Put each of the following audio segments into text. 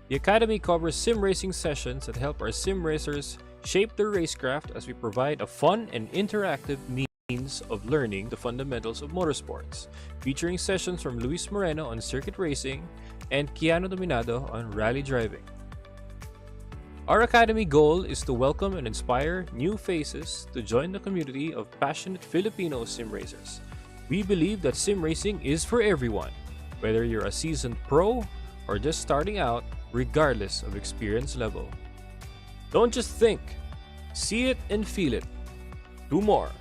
The Academy covers sim racing sessions that help our sim racers shape their racecraft as we provide a fun and interactive means of learning the fundamentals of motorsports, featuring sessions from Luis Moreno on circuit racing and Keanu Dominado on rally driving. Our Academy goal is to welcome and inspire new faces to join the community of passionate Filipino sim racers. We believe that sim racing is for everyone, whether you're a seasoned pro or just starting out, regardless of experience level. Don't just think, see it and feel it. Do more.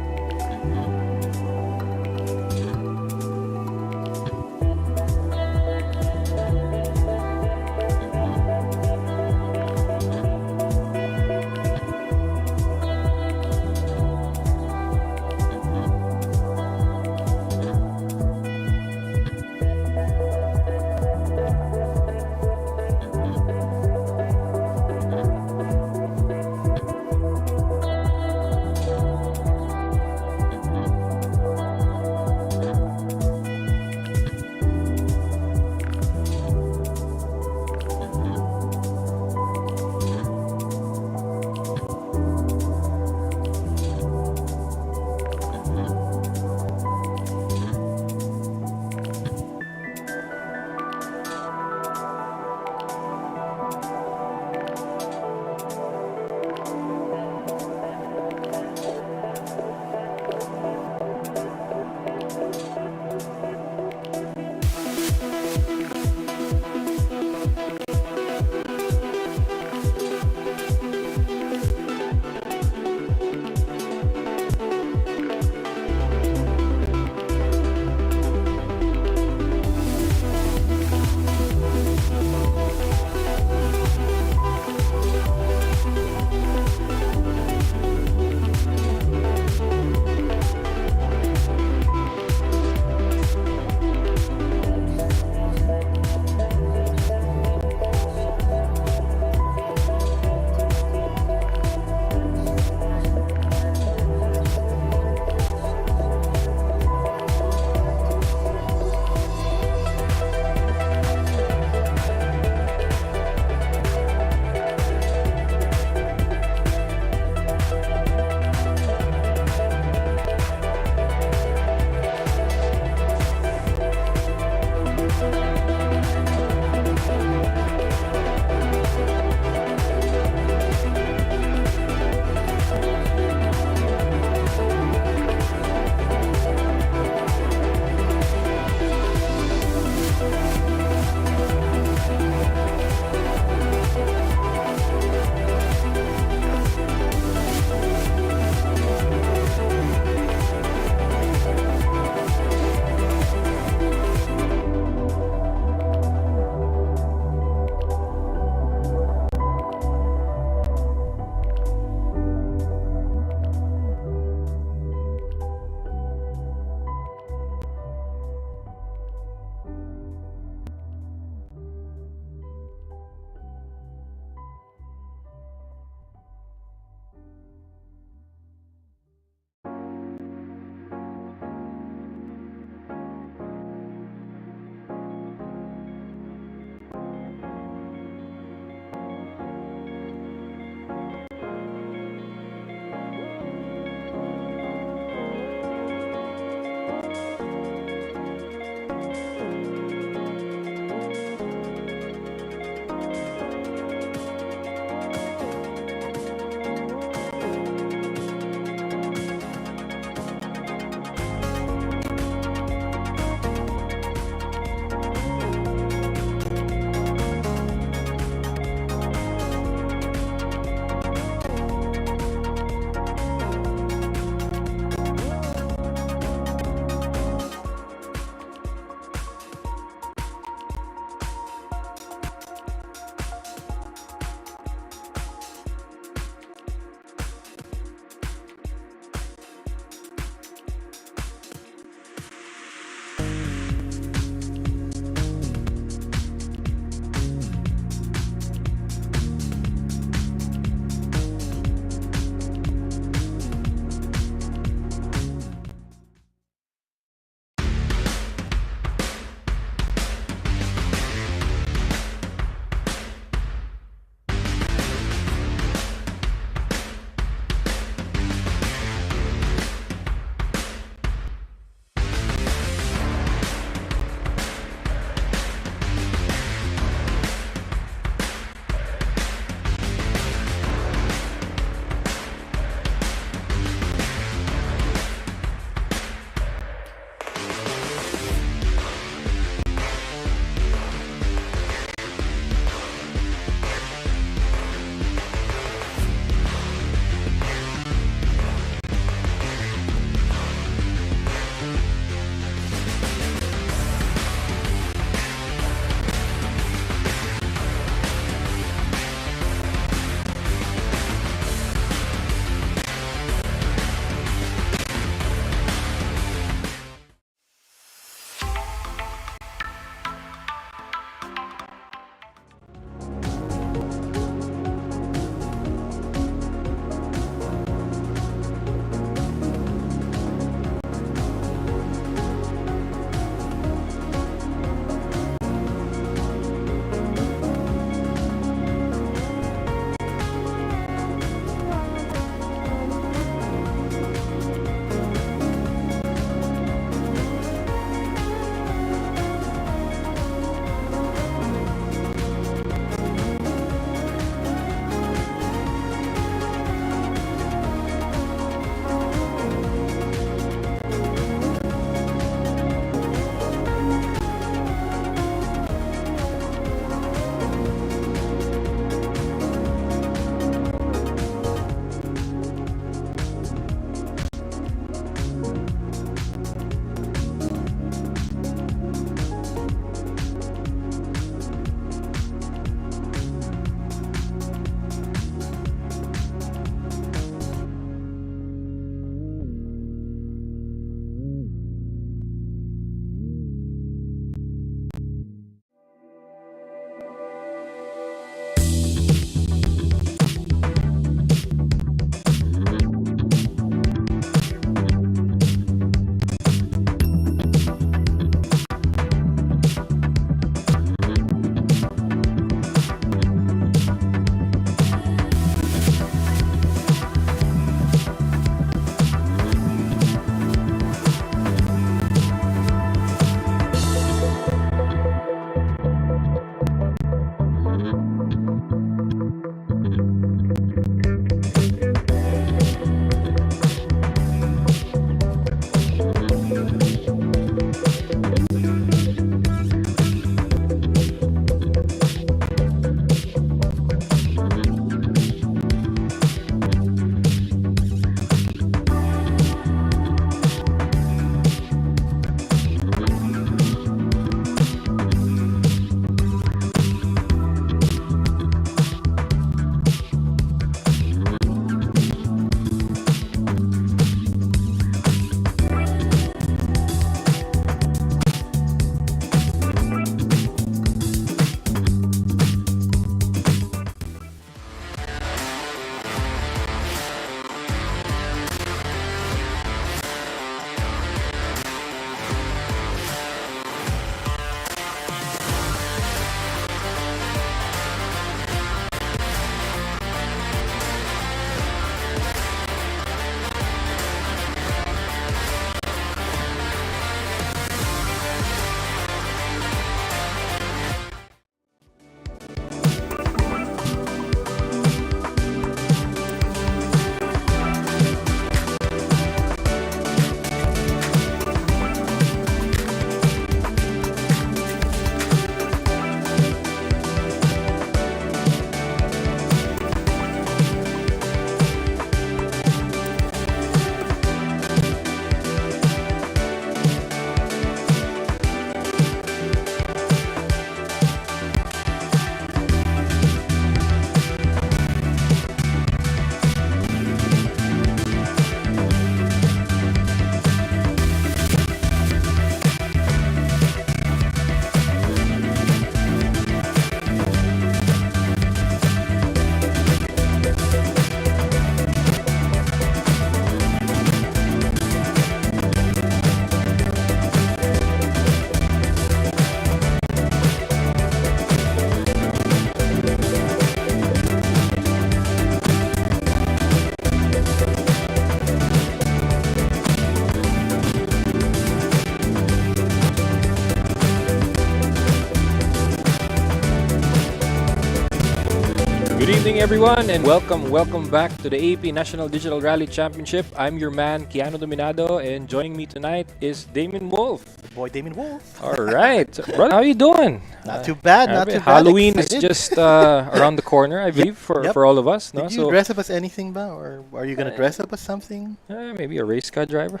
evening, everyone, and welcome back to the AAP National Digital Rally Championship. I'm your man, Keanu Dominado, and joining me tonight is Damon Wolf. Boy, Damon Wolf. All right, brother, how you doing? Not too bad, not too bad. Halloween is Excited. just around the corner, I believe, for all of us. No? Did you dress up as anything, ba? Or are you gonna dress up as something? Maybe a race car driver.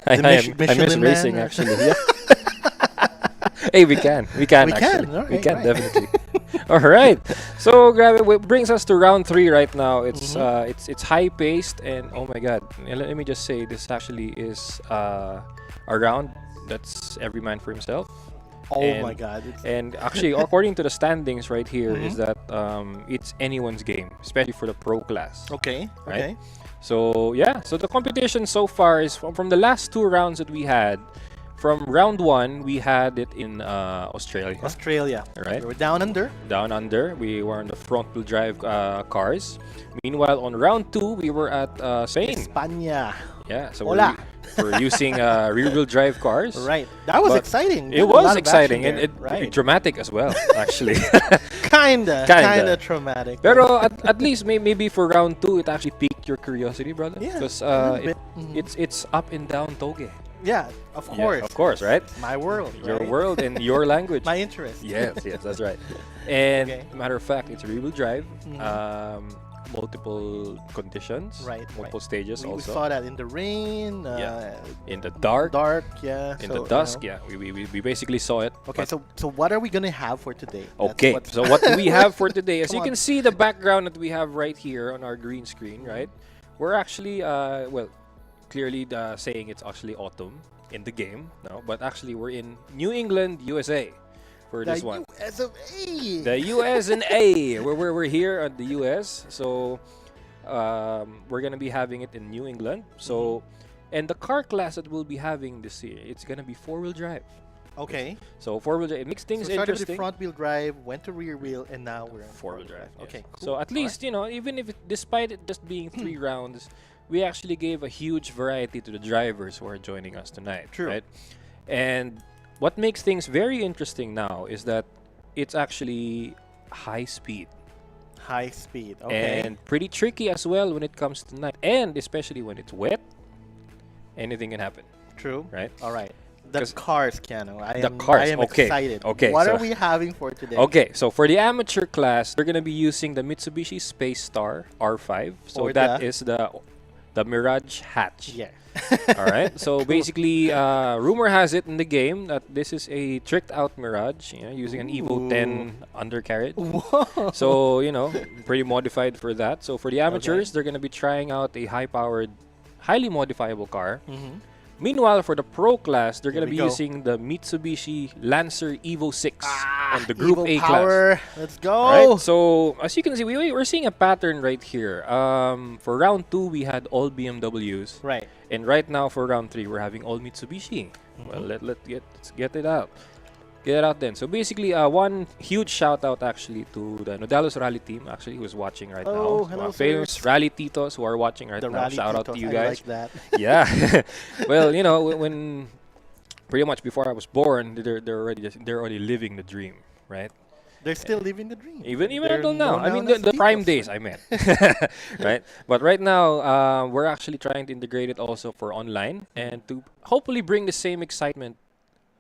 I Michelin miss racing, man, actually. Yeah. Hey, we can actually. All right, We can right. definitely. All right. So, grab it. What brings us to round 3 right now. It's it's high paced, and oh my God, let me just say this actually is a round that's every man for himself. Oh my God. And actually, according to the standings right here, is that it's anyone's game, especially for the pro class. Okay. Right? So yeah, so the competition so far is from the last 2 rounds that we had. From round 1, we had it in Australia. Right. Right? We were down under. Down under, we were on the front-wheel drive cars. Meanwhile, on round 2, we were at Spain. España. Yeah, so Hola. we're using rear-wheel drive cars. Right. That was But exciting. It A lot was of exciting action and there. dramatic as well, actually. Kinda traumatic. Pero at least maybe for round 2, it actually piqued your curiosity, brother. Yeah, Because a little bit. it's up and down toge. Yeah, of course. Yeah, of course, right? My world. Your right? world and your language. My interest. Yes, that's right. And Okay. matter of fact, it's rear-wheel drive, multiple conditions, Right, multiple right. stages We also. saw that in the rain. Yeah. In the dark, Yeah. in so, the dusk, yeah. We basically saw it. Okay, but- so what are we gonna have for today? That's okay, what- so what do we have for today? As Come you on. can see, the background that we have right here on our green screen, right? We're actually, clearly saying it's actually autumn in the game, no? But actually, we're in New England, USA, for this one. US of A. The US and A. We're here at the US, so we're gonna be having it in New England. So, and the car class that we'll be having this year, it's gonna be 4-wheel drive. Okay. So 4-wheel drive, it makes things So started with interesting. front wheel drive, went to rear wheel, and now we're in 4-wheel drive. Yes. Okay. Cool. So at least even if despite it just being 3 rounds, we actually gave a huge variety to the drivers who are joining us tonight. True. Right? And what makes things very interesting now is that it's actually high speed. High speed. Okay. And pretty tricky as well when it comes to night, and especially when it's wet, anything can happen, True. right? All right. The 'Cause cars, Keanu. I cars, am okay, excited. okay, What so- are we having for today? Okay, so for the amateur class, we're gonna be using the Mitsubishi Space Star R5. So Or that the- is the Mirage hatch. Yeah. All right. So basically, rumor has it in the game that this is a tricked out Mirage, using an Evo 10 undercarriage. Whoa. So pretty modified for that. So for the amateurs, they're gonna be trying out a high-powered, highly modifiable car. Meanwhile, for the pro class, they're Here gonna we be go. using the Mitsubishi Lancer Evo 6 and the Group Evo A class. power. Let's go. Right. So as you can see, we're seeing a pattern right here. For round 2, we had all BMWs, Right. and right now for round 3, we're having all Mitsubishi. Well, let's get it out. Get it out then. So basically, one huge shout out actually to the Nodalos Rally team, actually, who's watching right Oh, now. hello, Famous sirs. Rally Titos who are watching right The now. rally Shout out to Titos, you I guys. like that. Yeah. Well, when pretty much before I was born, they're already living the dream, right? They're still living the dream. Even They're until now. I mean, known as the prime Titos. days, I meant. Right? But right now, we're actually trying to integrate it also for online and to hopefully bring the same excitement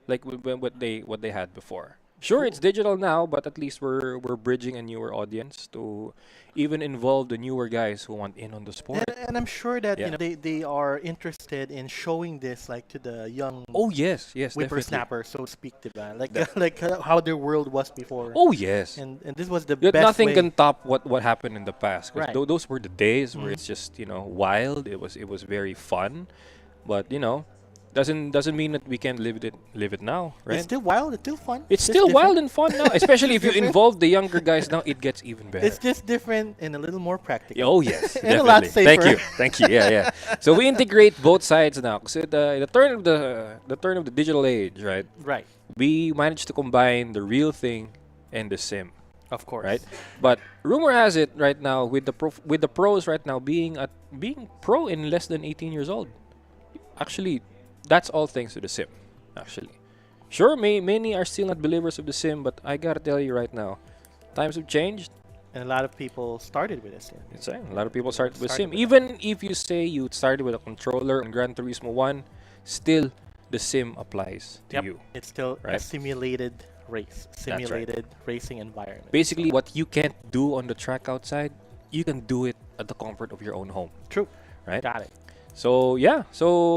like what they had before. Sure, it's digital now, but at least we're bridging a newer audience to even involve the newer guys who want in on the sport. And I'm sure that Yeah. they are interested in showing this like to the young Oh yes, definitely. whippersnappers, so to speak, diba? Like how their world was before. Oh yes. And this was the Yet best nothing way. can top what happened in the past. 'Cause Right. those were the days where it's just wild. It was very fun, but doesn't mean that we can't live it now, right? It's still wild. It's still fun. It's just still different. wild and fun now, especially if you different. involve the younger guys now. It gets even better. It's just different and a little more practical. Oh yes, And a lot definitely. safer. Thank you. Yeah. So we integrate both sides now. So the turn of the digital age, right? Right. We managed to combine the real thing and the sim. Of course. Right? But rumor has it right now with the pros right now being pro in less than 18 years old. Actually, that's all thanks to the sim. Actually, sure, many are still not believers of the sim, but I gotta tell you right now, times have changed. And a lot of people started with this. It's a lot of people started with sim. Started with Even if you say you started with a controller on Gran Turismo 1, still the sim applies to Yep. you. It's still a Right. simulated race, right. simulated racing environment. Basically, what you can't do on the track outside, you can do it at the comfort of your own home. True. Right? Got it. So yeah,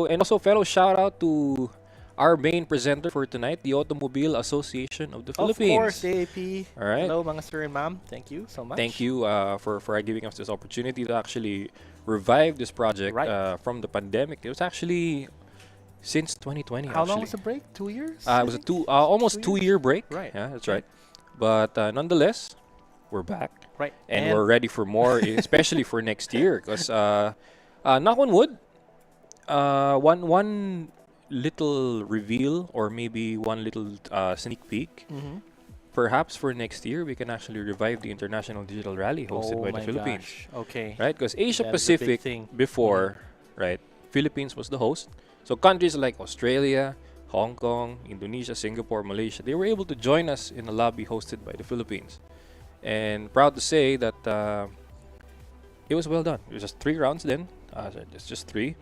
and also fellow shout out to our main presenter for tonight, the Automobile Association of the Philippines. Of course, AAP. All right. Hello, mga sir and ma'am. Thank you so much. Thank you for giving us this opportunity to actually revive this project from the pandemic. It was actually since 2020. How long was the break? 2 years? It was almost 2 year break. Right. Yeah, that's right. But nonetheless, we're back. Right. And we're ready for more, especially for next year. Because knock on wood, one little reveal or maybe one little sneak peek. Mhm. Perhaps for next year, we can actually revive the International Digital Rally hosted by the Philippines. Gosh. Okay. Right? Because Asia That is a big Pacific thing. before, right, Philippines was the host. So countries like Australia, Hong Kong, Indonesia, Singapore, Malaysia, they were able to join us in a lobby hosted by the Philippines. And proud to say that it was well done. It was just 3 rounds then. It's just 3.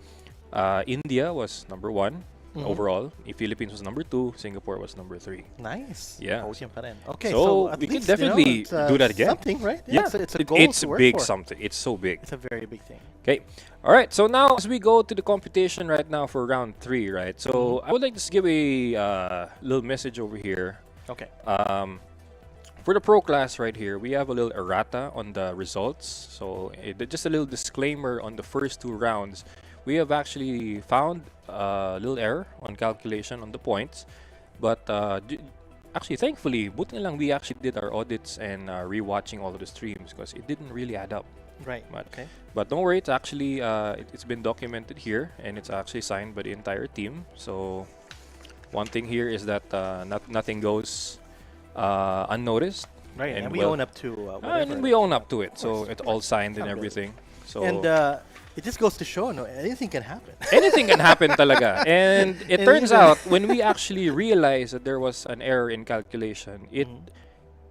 India was number 1 overall. The Philippines was number 2. Singapore was number 3. Nice. Yeah. Podium pa rin. Okay, So at we can least, definitely it's, do that again. Something, right? Yeah, It's a goal it's to work big for. something. It's so big. It's a very big thing. Okay. All right. So now as we go to the competition right now for round 3, right? So I would like to just give a little message over here. Okay. For the pro class right here, we have a little errata on the results. So just a little disclaimer on the first 2 rounds. We have actually found a little error on calculation on the points. But actually, thankfully, buti na lang we actually did our audits and rewatching all of the streams because it didn't really add up. Right. But, Okay. but don't worry, it's actually it's been documented here and it's actually signed by the entire team. So one thing here is that nothing goes unnoticed. Right. And we well- own up to And whatever. we own up to it, so course, it's all signed and Not really. everything. So And it just goes to show, no, anything can happen. anything can happen talaga. And it And turns even- out when we actually realized that there was an error in calculation,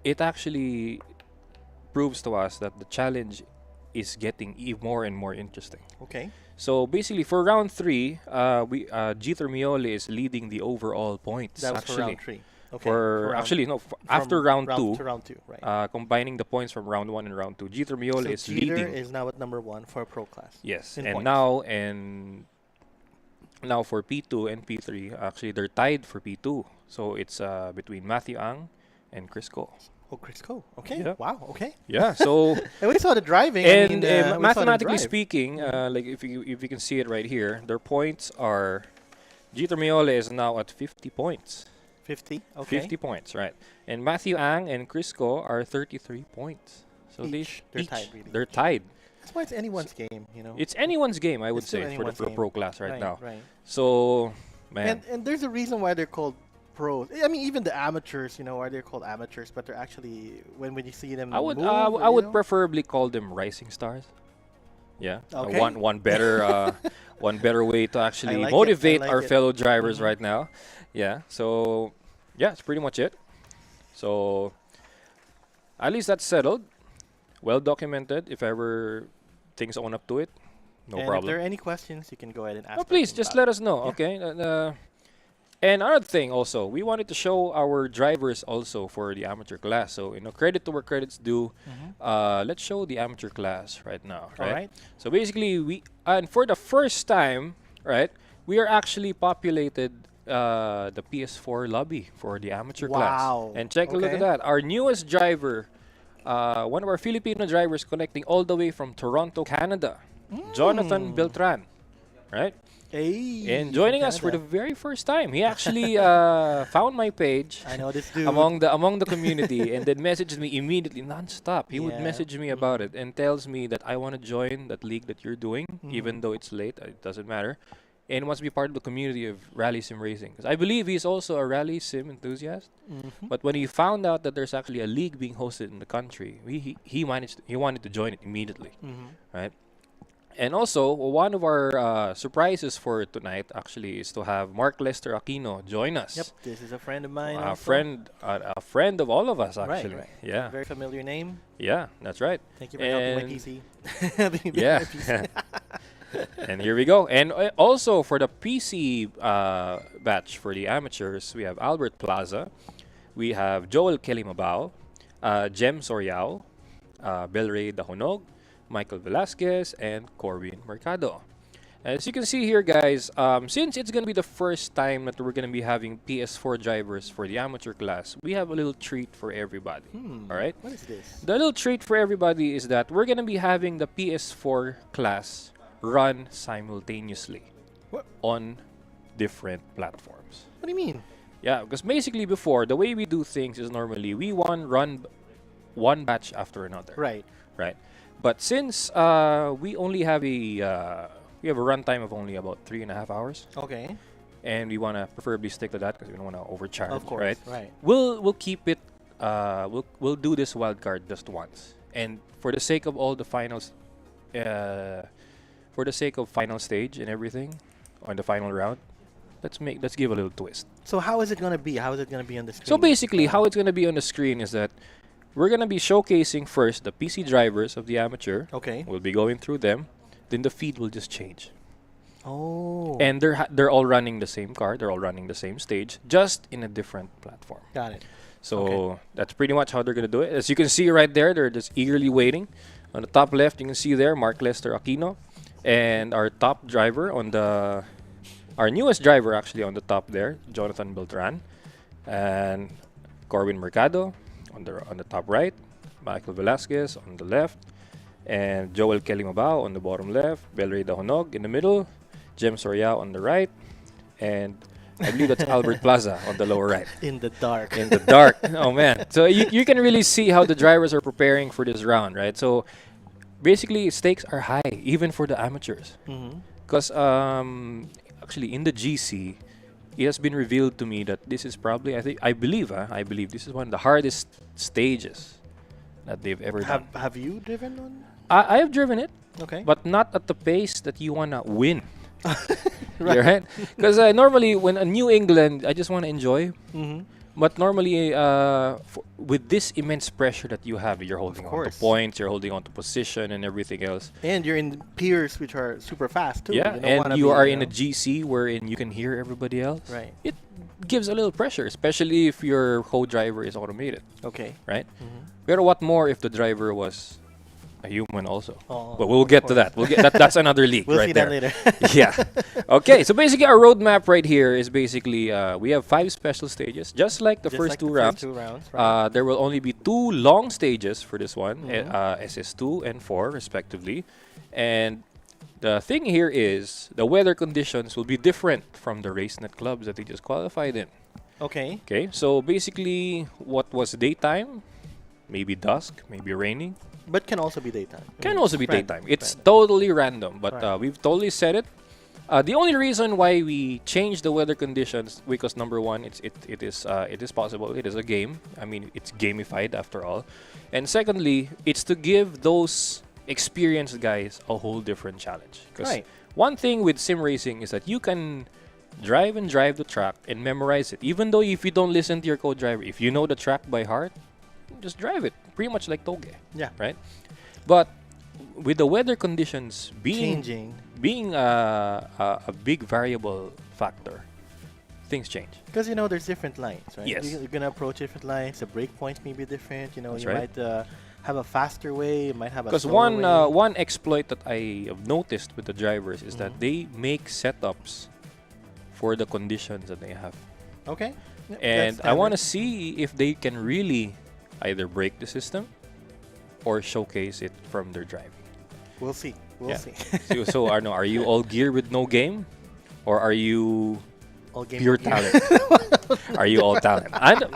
it actually proves to us that the challenge is getting more and more interesting. Okay. So basically, for round 3, Jeter Miole is leading the overall points. That was actually, for round 3. Okay. After round 2, to round 2, right. combining the points from round 1 and round 2, Jeter Miole So is Jeter leading. is now at number 1 for pro class. Yes, in and points. now for P2 and P3, actually they're tied for P2. So it's between Matthew Ang and Chris Ko. Oh, Chris Ko. Okay. Yeah. Wow. Okay. Yeah, so And we saw the driving. and we saw them mathematically drive. speaking, like if you can see it right here, their points are Jeter Miole is now at 50 points. 50. Okay. 50 points, right? And Matthew Ang and Chris Ko are 33 points. So They're tied, really. They're tied. That's why it's anyone's game, you know. It's anyone's game, I would It's still say, for anyone's the game. pro class right now. Right. So, man. And there's a reason why they're called pros. I mean, even the amateurs, you know, why they're called amateurs, but they're actually when you see them I would move, I would preferably call them rising stars. Yeah. Okay. One better one better way to actually like it, motivate I like our it. fellow drivers right now. Yeah. So yeah, it's pretty much it. So at least that's settled. Well documented. If ever things own up to it, no and problem. if there are any questions, you can go ahead and ask. Oh, please them just about let us know, Yeah. okay? And another thing also, we wanted to show our drivers also for the amateur class. So, credit to where credit's due. Let's show the amateur class right now, All right? right. So basically, and for the first time, right, we are actually populated the PS4 lobby for the amateur class. Wow. And check a look at Okay. that. Our newest driver, one of our Filipino drivers connecting all the way from Toronto, Canada, Jonathan Beltran, right? Hey, And joining from us for the Canada. very first time. He actually found my page I know this dude. among the community and then messaged me immediately nonstop. He would Yeah. message me about it and tells me that I want to join that league that you're doing, even though it's late. It doesn't matter. And wants to be part of the community of rally sim racing. Because I believe he's also a rally sim enthusiast. But when he found out that there's actually a league being hosted in the country, he wanted to join it immediately, right? And also, one of our surprises for tonight actually is to have Mark Lester Aquino join Yep, us. this is a friend of mine A also. friend of all of us Right, actually. right. Yeah, Very familiar name. yeah, that's right. Thank you for helping my And PC. Helping me build yeah, my PC. and here we go. And also for the PC batch for the amateurs, we have Albert Plaza, we have Joel Kelimabao, Jem Soriao, Belray Dahonog, Michael Velasquez, and Corwin Mercado. As you can see here, guys, since it's going to be the first time that we're going to be having PS4 drivers for the amateur class, we have a little treat for everybody. All right? What is this? The little treat for everybody is that we're going to be having the PS4 class run simultaneously What? on different platforms. What do you mean? Yeah, because basically before, the way we do things is normally we run one batch after another, Right. right? But since we only have we have a runtime of only about 3.5 hours, Okay. and we want to preferably stick to that because we don't want to overcharge, Of course. right? Right. We'll keep it. We'll do this wild card just once, and for the sake of all the finals, for the sake of final stage and everything, on the final round, let's give a little twist. So how is it gonna be? How is it gonna be on the screen? So basically, how it's gonna be on the screen is that we're gonna be showcasing first the PC drivers of the amateur. Okay. We'll be going through them. Then the feed will just change, Oh. and they're all running the same car. They're all running the same stage, just in a different platform. Got it. So Okay. that's pretty much how they're gonna do it. As you can see right there, they're just eagerly waiting. On the top left, you can see there Mark Lester Aquino, and our top driver our newest driver actually on the top there, Jonathan Beltran, and Corwin Mercado on the top right, Michael Velasquez on the left, and Joel Kelimabao on the bottom left, Belray Dahonog in the middle, Jem Soria on the right, and I believe that's Albert Plaza on the lower right. In the dark. In the dark. Oh man. So you can really see how the drivers are preparing for this round, right? So basically stakes are high even for the amateurs. Mm-hmm. Because actually in the GC, it has been revealed to me that this is probably I believe this is one of the hardest stages that they've ever done. Have you driven one? I have driven it, Okay. but not at the pace that you wanna win. Right. Right? Because normally when a New England, I just wanna enjoy. Mm-hmm. But normally, with this immense pressure that you have, you're holding on to course. points, you're holding on to position, and everything else. And you're in peers which are super fast too. Yeah, don't and wanna you be, are in a know- GC wherein you can hear everybody else. Right. It gives a little pressure, especially if your co-driver is automated, Okay. right? Mm-hmm. But what more if the driver was a human also? Oh, But we'll of get to course. that. We'll get that. That's another leak We'll right see there. that later. Yeah. Okay. So basically, our roadmap right here is basically we have 5 special stages, just like the Just first like two the rounds. First 2 rounds. Right. There will only be 2 long stages for this one, Mhm. SS2 and 4 respectively. And the thing here is the weather conditions will be different from the RaceNet clubs that they just qualified in. Okay. Okay, so basically what was daytime, maybe dusk, maybe raining, But can also be daytime. I can mean, also be random, daytime. It's random. totally random, but Right. we've totally set it. The only reason why we changed the weather conditions because number one, it is possible. It is a game. I mean, it's gamified after all, and secondly, it's to give those experienced guys a whole different challenge. Because Right. one thing with sim racing is that you can drive the track and memorize it. Even though if you don't listen to your co-driver, if you know the track by heart, just drive it. Pretty much like Toge. Yeah. Right? But with the weather conditions Changing. being a big variable factor, things change. Because there's different lines, right? Yes. You're gonna approach different lines. The break points may be different. That's You right. might have a faster way. You might have a Because slower way. one exploit that I have noticed with the drivers is that Mhm. they make setups for the conditions that they have. Okay. Yep, And that's I want to standard. see if they can really either break the system or showcase it from their driving. We'll see. We'll Yeah. see. So Arno, are you all gear with no game? Or are you All game pure gear. talent? Are you all talent? I don't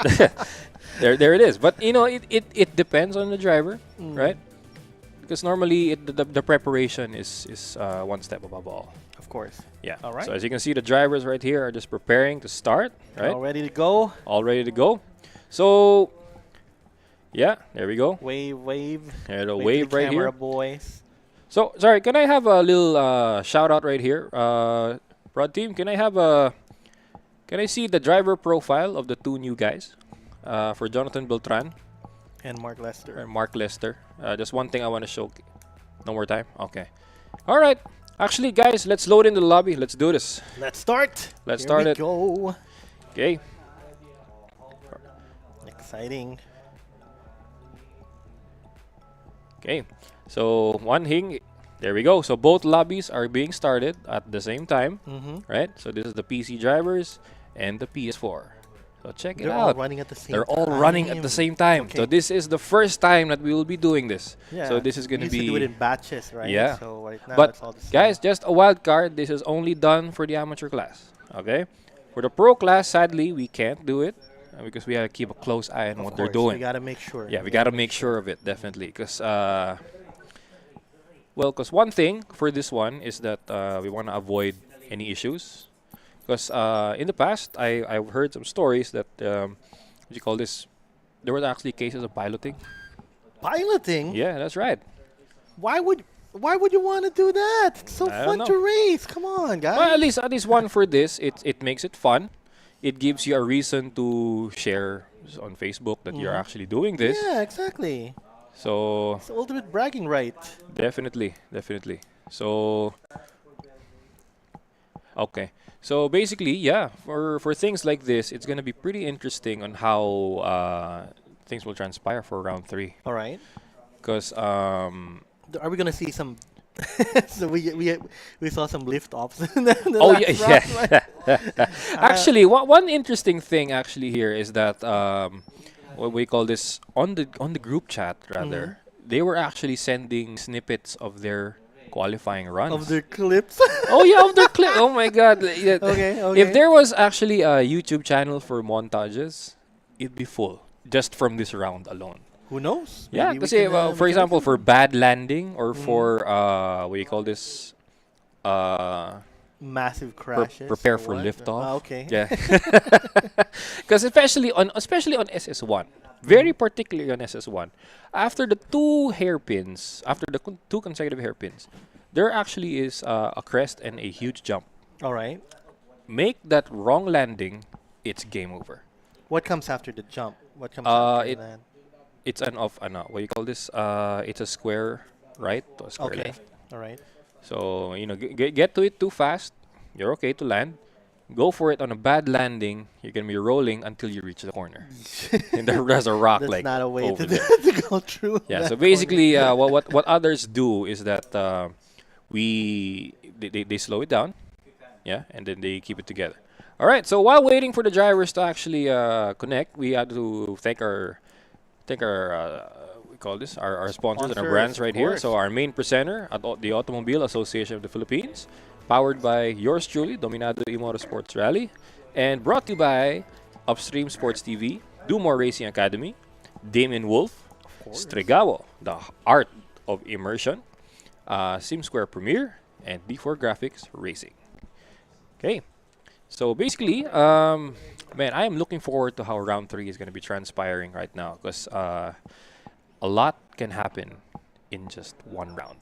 there it is. But it depends on the driver, Mm. right? Because normally the preparation is one step above all. Of course. Yeah. All right. So as you can see, the drivers right here are just preparing to start, right? All ready to go. All ready to go. So yeah, there we go. Wave, wave. There's a Wave to wave the right camera, here. boys. So, sorry, can I have a little shout out right here? Prod team, can I see the driver profile of the two new guys? For Jonathan Beltran And Mark Lester. and Mark Lester. Just one thing I want to show. No more time? Okay. All right. Actually, guys, let's load in the lobby. Let's do this. Let's start. Let's Here start we it. go. Okay. Exciting. Okay. So, one thing. There we go. So, both lobbies are being started at the same time. Mm-hmm. Right? So, this is the PC drivers and the PS4. So, check it They're all out. running at the same They're time. all running at the same time. Okay. So, this is the first time that we will be doing this. Yeah. So, this is going We to used to do it be. in batches, right? Yeah. So right now But it's all the same. guys, just a wild card. This is only done for the amateur class. Okay? For the pro class, sadly, we can't do it because we have to keep a close eye on Of what they're course, doing. we gotta make sure. Yeah, we got to make sure of it, definitely. Because, one thing for this one is that we want to avoid any issues. Because in the past, I've heard some stories that, what do you call this? There were actually cases of piloting. Piloting? Yeah, that's right. Why would you want to do that? It's so I fun don't to know. race. Come on, guys. Well, at least one for this. It makes it fun. It gives you a reason to share on Facebook that you're Mhm. actually doing this. Yeah, exactly. So It's the ultimate bragging right. definitely. So okay. So basically, yeah, for things like this, it's gonna be pretty interesting on how things will transpire for round 3. All right. Because Are we gonna see some? So we saw some lift offs. In the oh last yeah, round, right? yeah. Actually, one interesting thing actually here is that what we call this on the group chat rather, they were actually sending snippets of their qualifying runs. Of their clips. Oh yeah, of their clip. Oh my God. Yeah. Okay, okay. If there was actually a YouTube channel for montages, it'd be full just from this round alone. Who knows? Yeah, Maybe we kasi can, well, we for can example, make for some bad landing or for what do you call this? massive crashes. Prepare or for what? liftoff. Ah, okay. Yeah. Because especially on SS1, very particularly on SS1, after the two consecutive hairpins, there actually is a crest and a huge jump. All right. Make that wrong landing, it's game over. What comes after the jump? What comes Uh, after it- that? It's an off, what do you call this? It's a square right to a square Okay. left. All right. So, get to it too fast, you're okay to land. Go for it on a bad landing, you're going to be rolling until you reach the corner. And there's a rock That's like not a way over to, there. to go through. Yeah, that so corner. basically, what others do is that they slow it down, yeah, and then they keep it together. All right, so while waiting for the drivers to actually connect, we have to thank our we call this our sponsors and our Sponsors, brands of right here. course. So our main presenter at the Automobile Association of the Philippines, powered by yours truly, Dominado E-Motorsports Rally, and brought to you by Upstream Sports TV, Do More Racing Academy, Damien Wolf, course. Strigao, the art of immersion, Sim Square Premier, and B4 Graphics Racing. Okay, so basically, man, I am looking forward to how round 3 is going to be transpiring right now because a lot can happen in just one round.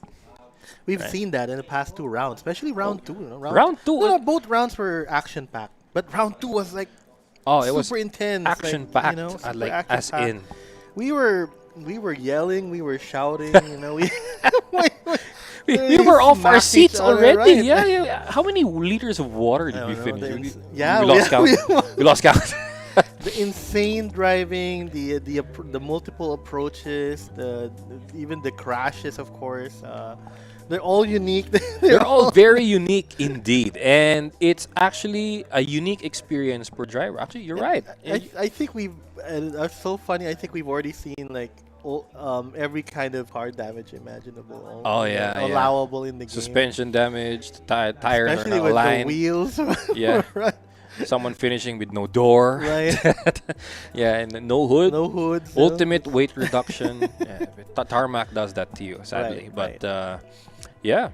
We've Right. seen that in the past 2 rounds, especially round 2. You know, Round 2, No, both rounds were action packed, but round 2 was like oh, it super was intense, action like, packed, you know, super like as action-packed. in. We were yelling, we were shouting, you know, We were off our smacked each seats other, already. right? Yeah. How many liters of water did I we don't know, finish? yeah, we lost count. We lost count. The insane driving, the multiple approaches, even the crashes, of course. They're all unique. They're all very unique indeed, and it's actually a unique experience per driver. Actually, you're right. I think that's so funny. I think we've already seen like every kind of car damage imaginable. Oh, yeah, yeah. allowable in the game. Suspension damage, tires are Especially not with aligned. the wheels. Yeah. right. Someone finishing with no door. Right. Yeah, and no hood. No hoods. you know. Ultimate weight reduction. Yeah, tarmac does that to you, sadly. Right, But yeah,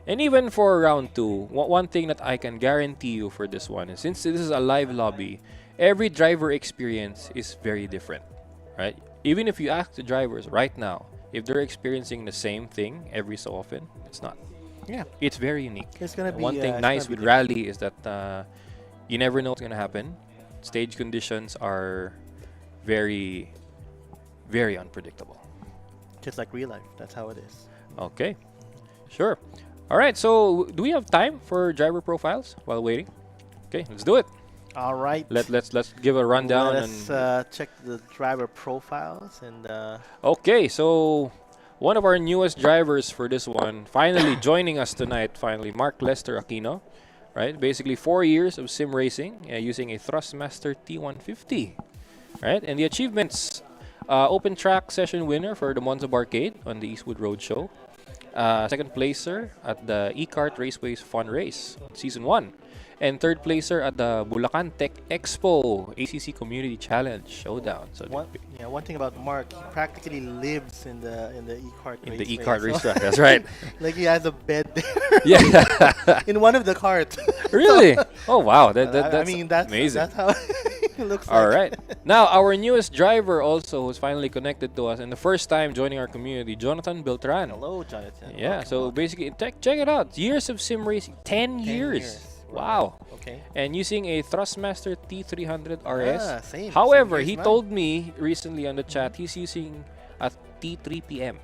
and even for round 2, one thing that I can guarantee you for this one is since this is a live lobby, every driver experience is very different, right? Even if you ask the drivers right now, if they're experiencing the same thing every so often, it's not. Yeah, It's very unique. it's gonna be One thing it's nice gonna with be rally is that you never know what's gonna happen. Stage conditions are very, very unpredictable. just like real life. That's how it is. Okay, sure. All right. So, do we have time for driver profiles while waiting? Okay, let's do it. All right. Let's give a rundown. Let us check the driver profiles and Okay, so one of our newest drivers for this one, finally joining us tonight. Finally, Mark Lester Aquino. Right, basically 4 years of sim racing using a Thrustmaster T150. Right, and the achievements: open track session winner for the Monza Barcade on the Eastwood Road Show. Second placer at the E-Kart Raceways Fun Race Season 1. And third placer at the Bulacan Tech Expo ACC Community Challenge Showdown. So one thing about Mark, he practically lives in the e-kart in the raceway, E-Kart so racetrack, that's right. like he has a bed there Yeah. in one of the carts. Really? Oh wow, that's I mean, that's amazing. That's how it looks All like. right. Now, our newest driver also was finally connected to us, and the first time joining our community, Jonathan Beltran. Hello, Jonathan. Yeah, so basically, check it out. Years of sim racing, 10 years. Wow. Okay. And using a Thrustmaster T300 RS. Same. However, same he as mine. told me recently on the chat he's using a T3PM.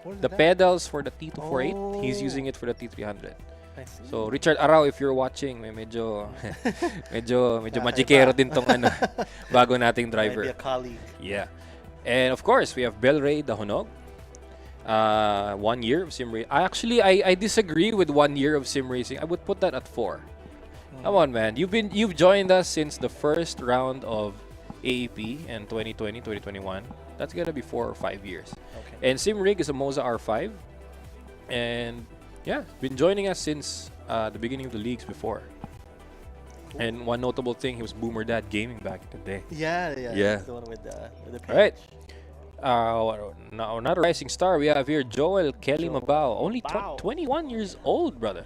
What is The that? pedals for the T248, he's Oh. using it for the T300. I see. So Richard Arao, if you're watching, medyo Kakaiba. magikero din tong ano, bago nating Might be driver. a colleague. Yeah. And of course, we have Belray Dahonog. 1 year of sim racing. I disagree with 1 year of sim racing. I would put that at 4. Come on, man. You've joined us since the first round of AAP in 2020, 2021. That's gonna be 4 or 5 years. Okay. And Simrig is a Moza R5, and yeah, been joining us since the beginning of the leagues before. And one notable thing, he was Boomer Dad Gaming back in the day. Yeah. Yeah. That's the one with the page. All right. Now another rising star we have here, Joel Kelly Mabao, only Mabao. 21 years old, brother.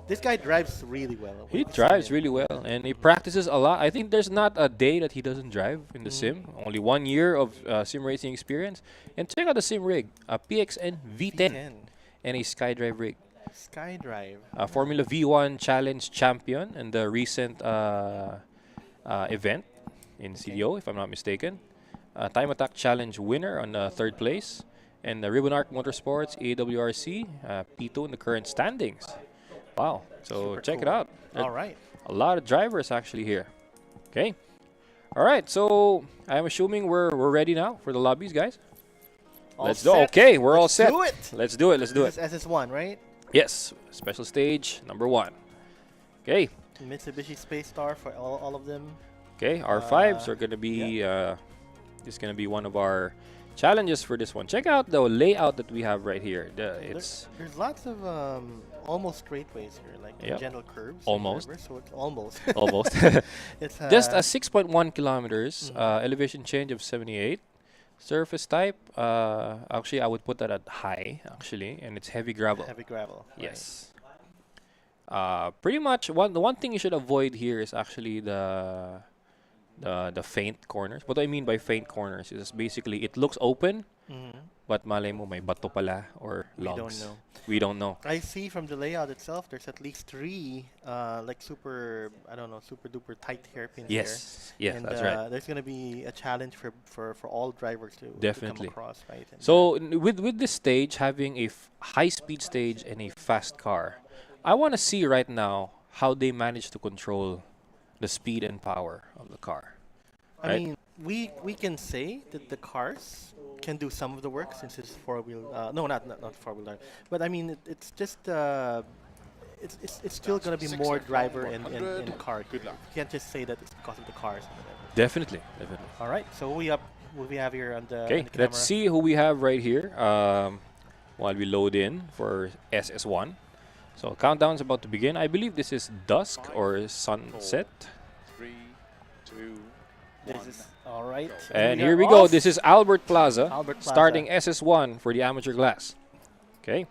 This guy drives really well. He drives really well, and he practices a lot. I think there's not a day that he doesn't drive in the sim. Only 1 year of sim racing experience. And check out the sim rig, a PXN V10 and a SkyDrive rig. SkyDrive. Formula V1 Challenge champion in the recent event in CDO, if I'm not mistaken. Time Attack Challenge winner on 3rd place. And the Ribbon Arc Motorsports AWRC P2 in the current standings. Wow. So Super check it cool. out. All right. A lot of drivers actually here. Okay. All right. So I'm assuming we're ready now for the lobbies, guys. Let's go. set. Okay, we're all Let's set. do it. Let's do it. Let's do it. This is SS1, right? Yes. Special stage number 1. Okay. Mitsubishi Space Star for all of them. Okay. R5s are gonna be this is gonna be one of our challenges for this one. Check out the layout that we have right here. It's There's lots of almost straightaways here, like Yep. gentle curves. Almost. Whatever, so it's almost. almost It's just a 6.1 kilometers. Elevation change of 78. Surface type. Actually, I would put that at high. Actually, and it's heavy gravel. heavy gravel. right. Yes. Pretty much the one thing you should avoid here is actually the faint corners. What I mean by faint corners is basically it looks open, but malay mo may bato pala or logs. know. We don't know. I see from the layout itself, there's at least 3 like super duper tight hairpins Yes. there. Yes, And that's right. there's gonna be a challenge for all drivers to Definitely. come across, right? And, So with this stage having a high-speed stage and a fast car, I want to see right now how they manage to control the speed and power of the car. I right? mean, we can say that the cars can do some of the work since it's four-wheel. No, not four-wheel drive. But I mean, it's just it's still gonna be more driver and car. Good luck. You can't just say that it's because of the cars. or whatever. Definitely. All right. So who we have here on the Okay, on the let's camera? see who we have right here while we load in for SS1. So countdown's about to begin. I believe this is dusk or sunset. 3, 2, This is all right. And we here are we go. off. This is Albert Plaza, Albert Plaza. starting SS1 for the amateur class. Okay,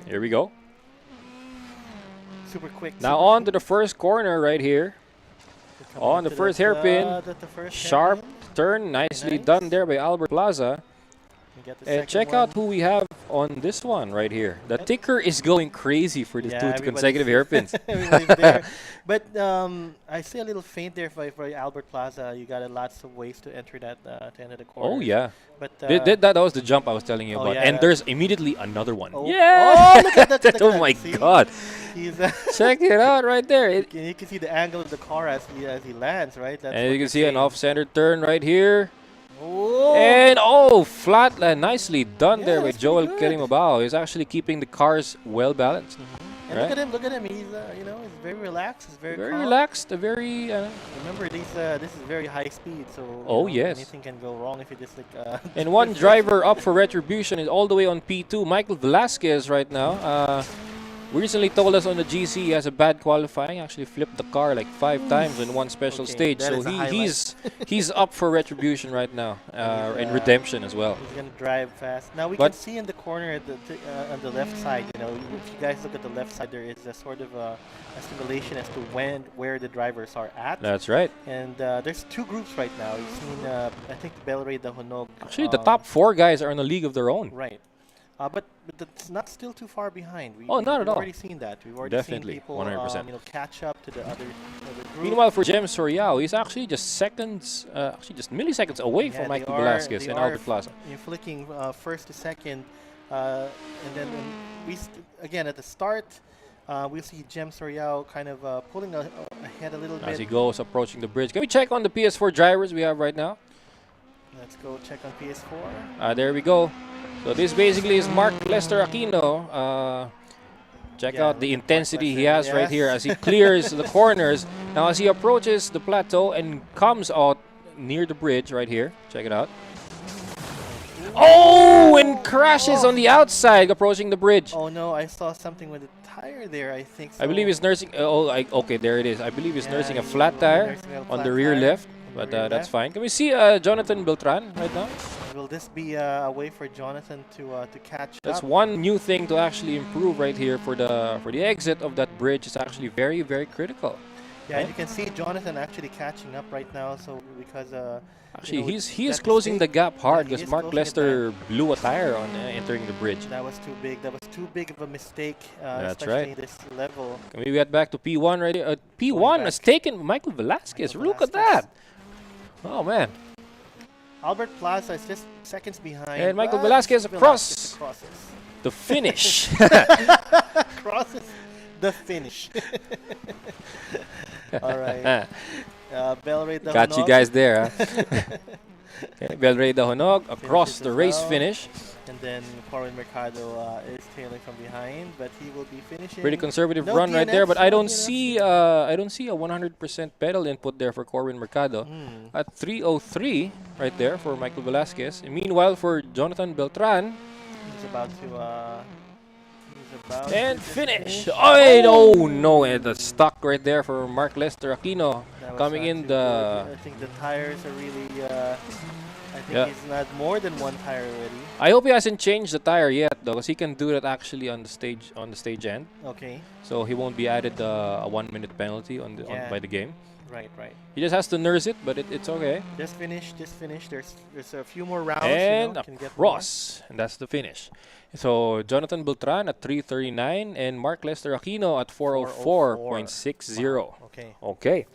here we go. Super quick. Now super on to the first corner right here. quick. Coming on the into first that, hairpin, the first Sharp hairpin. turn. Nicely Nice. done there by Albert Plaza. We get the And second check one. out who we have on this one right here. The ticker is going crazy for the Yeah, two everybody's- consecutive hairpins. Everybody's there. But I see a little faint there for Albert Plaza. You got lots of ways to enter that to enter the corner. Oh, yeah. But That was the jump I was telling you oh, about. yeah, And that- there's immediately another one. Oh. Yeah! Oh, look at that, look at Oh that. my See? God. He's Check it out right there. you can see the angle of the car as he lands, right? That's And what you can you're see an saying. off-center turn right here. Oh. And flat land. Nicely done Yeah, there by that's Joel pretty good. Kerimabao. He's actually keeping the cars well balanced. And Right. look at him. He's he's very relaxed. He's very Very calm. relaxed, very Remember, this is very high speed, so Oh, yes. anything can go wrong if you just like. and one driver up for retribution is all the way on P2, Michael Velasquez right now. Recently told us on the GC he has a bad qualifying. Actually flipped the car like 5 times in one special Okay, stage. that So is a highlight. he's up for retribution right now, and redemption as well. He's gonna drive fast. Now we But- can see in the corner at on the left side. You know, if you guys look at the left side, there is a sort of a simulation as to where the drivers are at. That's right. And there's 2 groups right now. You've seen, I think, Belray the Honog. Actually, the top 4 guys are in a league of their own. Right. But it's not still too far behind. Oh, not at we've all. already seen that. We've already Definitely, seen people 100%. catch up to the other group. Meanwhile, for Jem Soriao, he's actually just seconds, just milliseconds away Yeah, from they Michael are- Velasquez they and are Albert Plaza. You're flicking first to second, and then again at the start, we'll see Jem Soriao kind of pulling ahead a little As he bit. goes approaching the bridge. Can we check on the PS4 drivers we have right now? Let's go check on PS4. There we go. So this basically is Mark Lester Aquino. Check Yeah, out the look at Mark intensity he Lester, has right here yes. as he clears the corners. Now as he approaches the plateau and comes out near the bridge right here. Check it out. Oh, and crashes on the outside approaching the bridge. Oh no, I saw something with a tire there. I think. So. I believe he's nursing. Okay, there it is. I believe he's Yeah, nursing a he's flat tire nursing a on flat the rear tire left, on the but rear that's left. fine. Can we see Jonathan Beltran right now? Will this be a way for Jonathan to catch That's up? one new thing to actually improve right here for the exit of that bridge. Is actually very, very critical. Yeah, and you can see Jonathan actually catching up right now. So because Actually, you know, he is that closing the mistake- gap hard he because is Mark closing it Lester blew a tire on entering the bridge. that was too big. That was too big of a mistake, That's especially right. this level. Can we get back to P1 right here? P1 Going has back. taken Michael Velasquez. Michael Look at Velasquez. that. Oh man. Albert Plaza is just seconds behind. And Michael but Velasquez across. crosses. The finish. Crosses the finish. All right. Belray the Got you Honog guys there. Huh? Okay, Belray de Honog across Finishes the as race well. finish. And then Corwin Mercado is tailing from behind, but he will be finishing. Pretty conservative No run right there, but DNFs, I no don't DNFs. see a 100% pedal input there for Corwin Mercado. At 3:03 right there for Michael Velasquez. And meanwhile for Jonathan Beltran He's about to. and finish. Oh no, and the stuck right there for Mark Lester Aquino That was coming not in too the. good. I think the tires are really. I think Yeah. he's not more than one tire already. I hope he hasn't changed the tire yet though, because he can do that actually on the stage end. Okay. So he won't be added a 1-minute penalty Yeah. by the game. Right. He just has to nurse it, but it's okay. Just finish. There's a few more rounds. And can get more. across, and that's the finish. So Jonathan Beltran at 3:39 and Mark Lester Aquino at 4:04.60. Okay. Okay.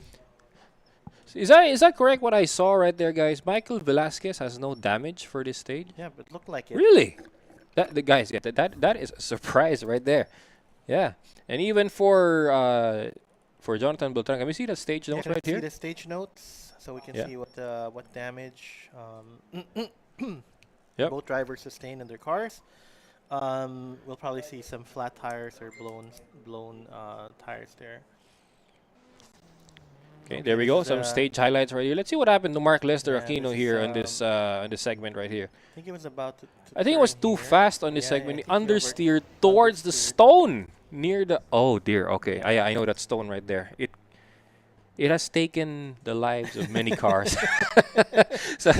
Is that correct? What I saw right there, guys? Michael Velasquez has no damage for this stage. Yeah, but looked like it. Really? Guys, yeah, that is a surprise right there. Yeah, and even for Jonathan Beltran, can we see the stage Yeah, notes can we right see here? the stage notes, so we can Yeah. see what damage Yep. both drivers sustained in their cars. We'll probably see some flat tires or blown tires there. Okay, there we go. this is, Some stage highlights right here. Let's see what happened to Mark Lester Yeah, Aquino this is, here on this segment right here. I think it was about to I think it was turn too here. fast on this Yeah, segment. I He think he understeered towards the understeered. stone near the. Oh dear. Okay, I know that stone right there. It has taken the lives of many cars. So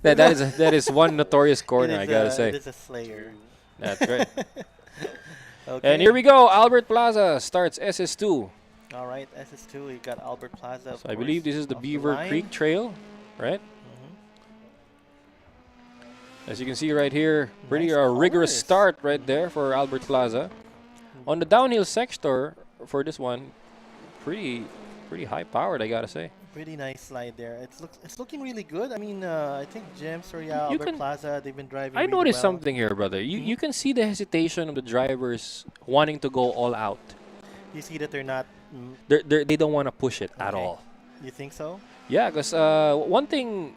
that is one notorious corner, I gotta say. It is a slayer. That's right. Okay. And here we go. Albert Plaza starts SS2. All right, SS2. We got Albert Plaza. of So I believe course, this is the off Beaver line. Creek Trail, right? As you can see right here, pretty Nice rigorous colors. start right there for Albert Plaza. On the downhill sector for this one, pretty high powered, I gotta say. Pretty nice slide there. It's looking really good. I mean, I think Jem, Surya, You Albert can. Plaza, they've been driving I really noticed well. something here, brother. You can see the hesitation of the drivers wanting to go all out. You see that they're not. They don't want to push it at Okay. all. You think so? Yeah, because one thing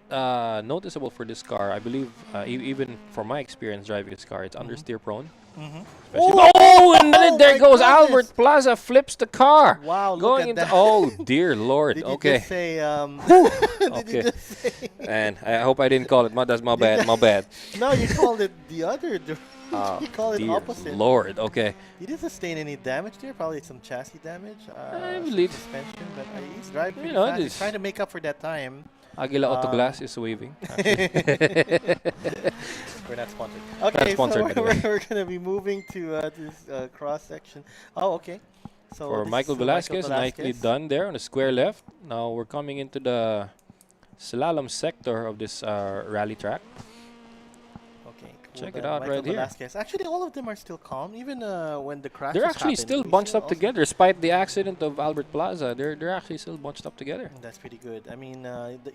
noticeable for this car, I believe, even from my experience driving this car, it's understeer prone. Mm-hmm. Especially and then there my goes goodness. Albert Plaza, flips the car. Wow, look Going at into that. oh dear lord. Did you Okay. just say? Did Okay. you just say? And I hope I didn't call it. That's my bad. My bad. No, you called it the other. You call it Dear opposite. lord. Okay. He didn't sustain any damage there. Probably some chassis damage. I some believe. suspension, but he's driving pretty know, fast. He's this- trying to make up for that time. Aguila Autoglass is waving. We're not sponsored. Okay, sponsored, by the so way. we're gonna be moving to this cross section. Oh, okay. So For this Michael is, Velasquez, nicely done there on the square left. Now we're coming into the slalom sector of this rally track. Okay, cool. Check it Then out Michael right here. Velasquez. Actually, all of them are still calm, even when the crash. They're actually still bunched up together, despite the accident of Albert Plaza. They're actually still bunched up together. That's pretty good. I mean,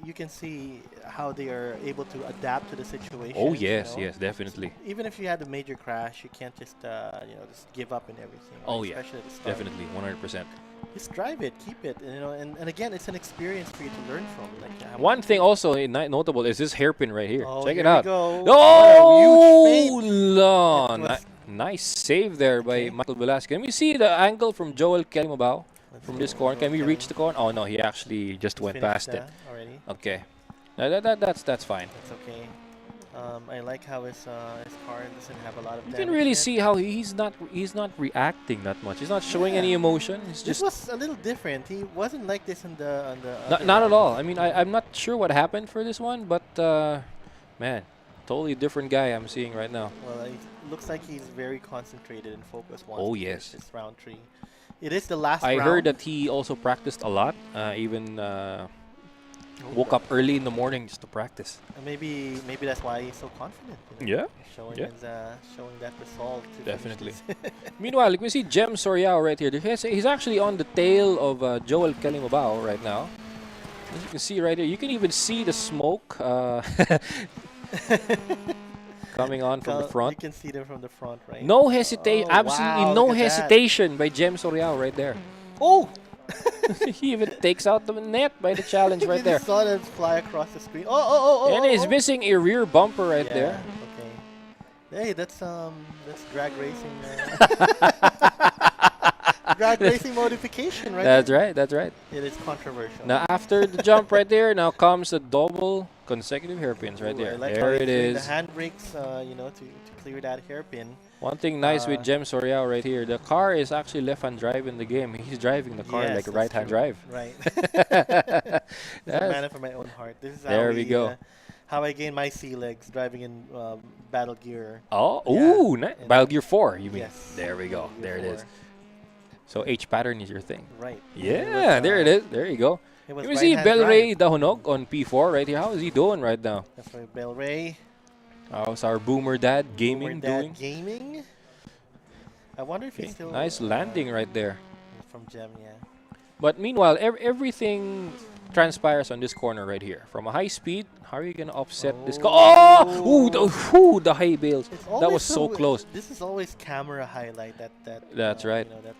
you can see how they are able to adapt to the situation. Oh you yes, know? yes, definitely, Even if you had a major crash, you can't just just give up and everything. Oh, right? yeah. Especially at the start. definitely, 100%. Just drive it, keep it, and again, it's an experience for you to learn from. Like One thing also notable is this hairpin right here. Oh, Check it here we out. go. Oh, What a huge feint. Lon. It was- Nice save there by Okay. Michael Velasquez. Can we see the angle from Joel Kelimabao Let's from go, this corner? Can we Joel reach the corner? Oh no, he actually just went Finished past it. already. Okay, that's fine. That's okay. I like how his car doesn't have a lot of You damage can really yet. see how he's not reacting that much. He's not showing any Yeah. emotion. He's This just was a little different. He wasn't like this in the on the. not, other not at rounds. all. I mean, I'm not sure what happened for this one, but man, totally different guy I'm seeing right now. Well, it looks like he's very concentrated and focused. Once Oh, he yes. finishes round 3. It is the last I round. heard that he also practiced a lot. Even woke up early in the morning just to practice. Maybe that's why he's so confident. Yeah, Showing yeah. showing that resolve. To finish Definitely. this. Meanwhile, like we see Jem Soriao right here. He's actually on the tail of Joel Kelimabao right now. As you can see right here, you can even see the smoke coming on from the You front. can see them from the front, right? No hesitation, Oh, absolutely wow, no look at that. hesitation by Jem Soriao right there. Oh! He even takes out the net by the challenge right You there. just saw them fly across the screen. Oh! And he's missing a rear bumper right there. Okay. Hey, that's drag racing. Drag racing modification, right? That's right, that's right. It is controversial. Now after the jump right there, now comes the double consecutive hairpins right Ooh, there. I like how There they it threw the is. handbrakes, to clear that hairpin. One thing nice with Uh, Jem Soriao right here, the car is actually left-hand drive in the game. He's driving the car Yes, like a that's right-hand true. drive. Right. It's a That's- man after my own heart. This is There we go. how I gain my sea legs driving in battle gear. oh, Yeah. ooh, And- Battle Gear 4, you mean? Yes. There we go. Battle Gear There it is. 4. So H pattern is your thing. Right. Yeah, there it is. There you go. It was You see right-hand Belray drive. Dahonog on P4 right here. How is he doing right now? That's why Bel Ray. How's our Boomer Dad Gaming Boomer Dad doing? Gaming. I wonder if Okay, he's still nice landing right there. from Gem, yeah. But meanwhile, everything transpires on this corner right here. From a high speed, how are you gonna offset this? Oh! Ooh, the high bales. It's That was always so close. This is always camera highlight. That's right. You know, that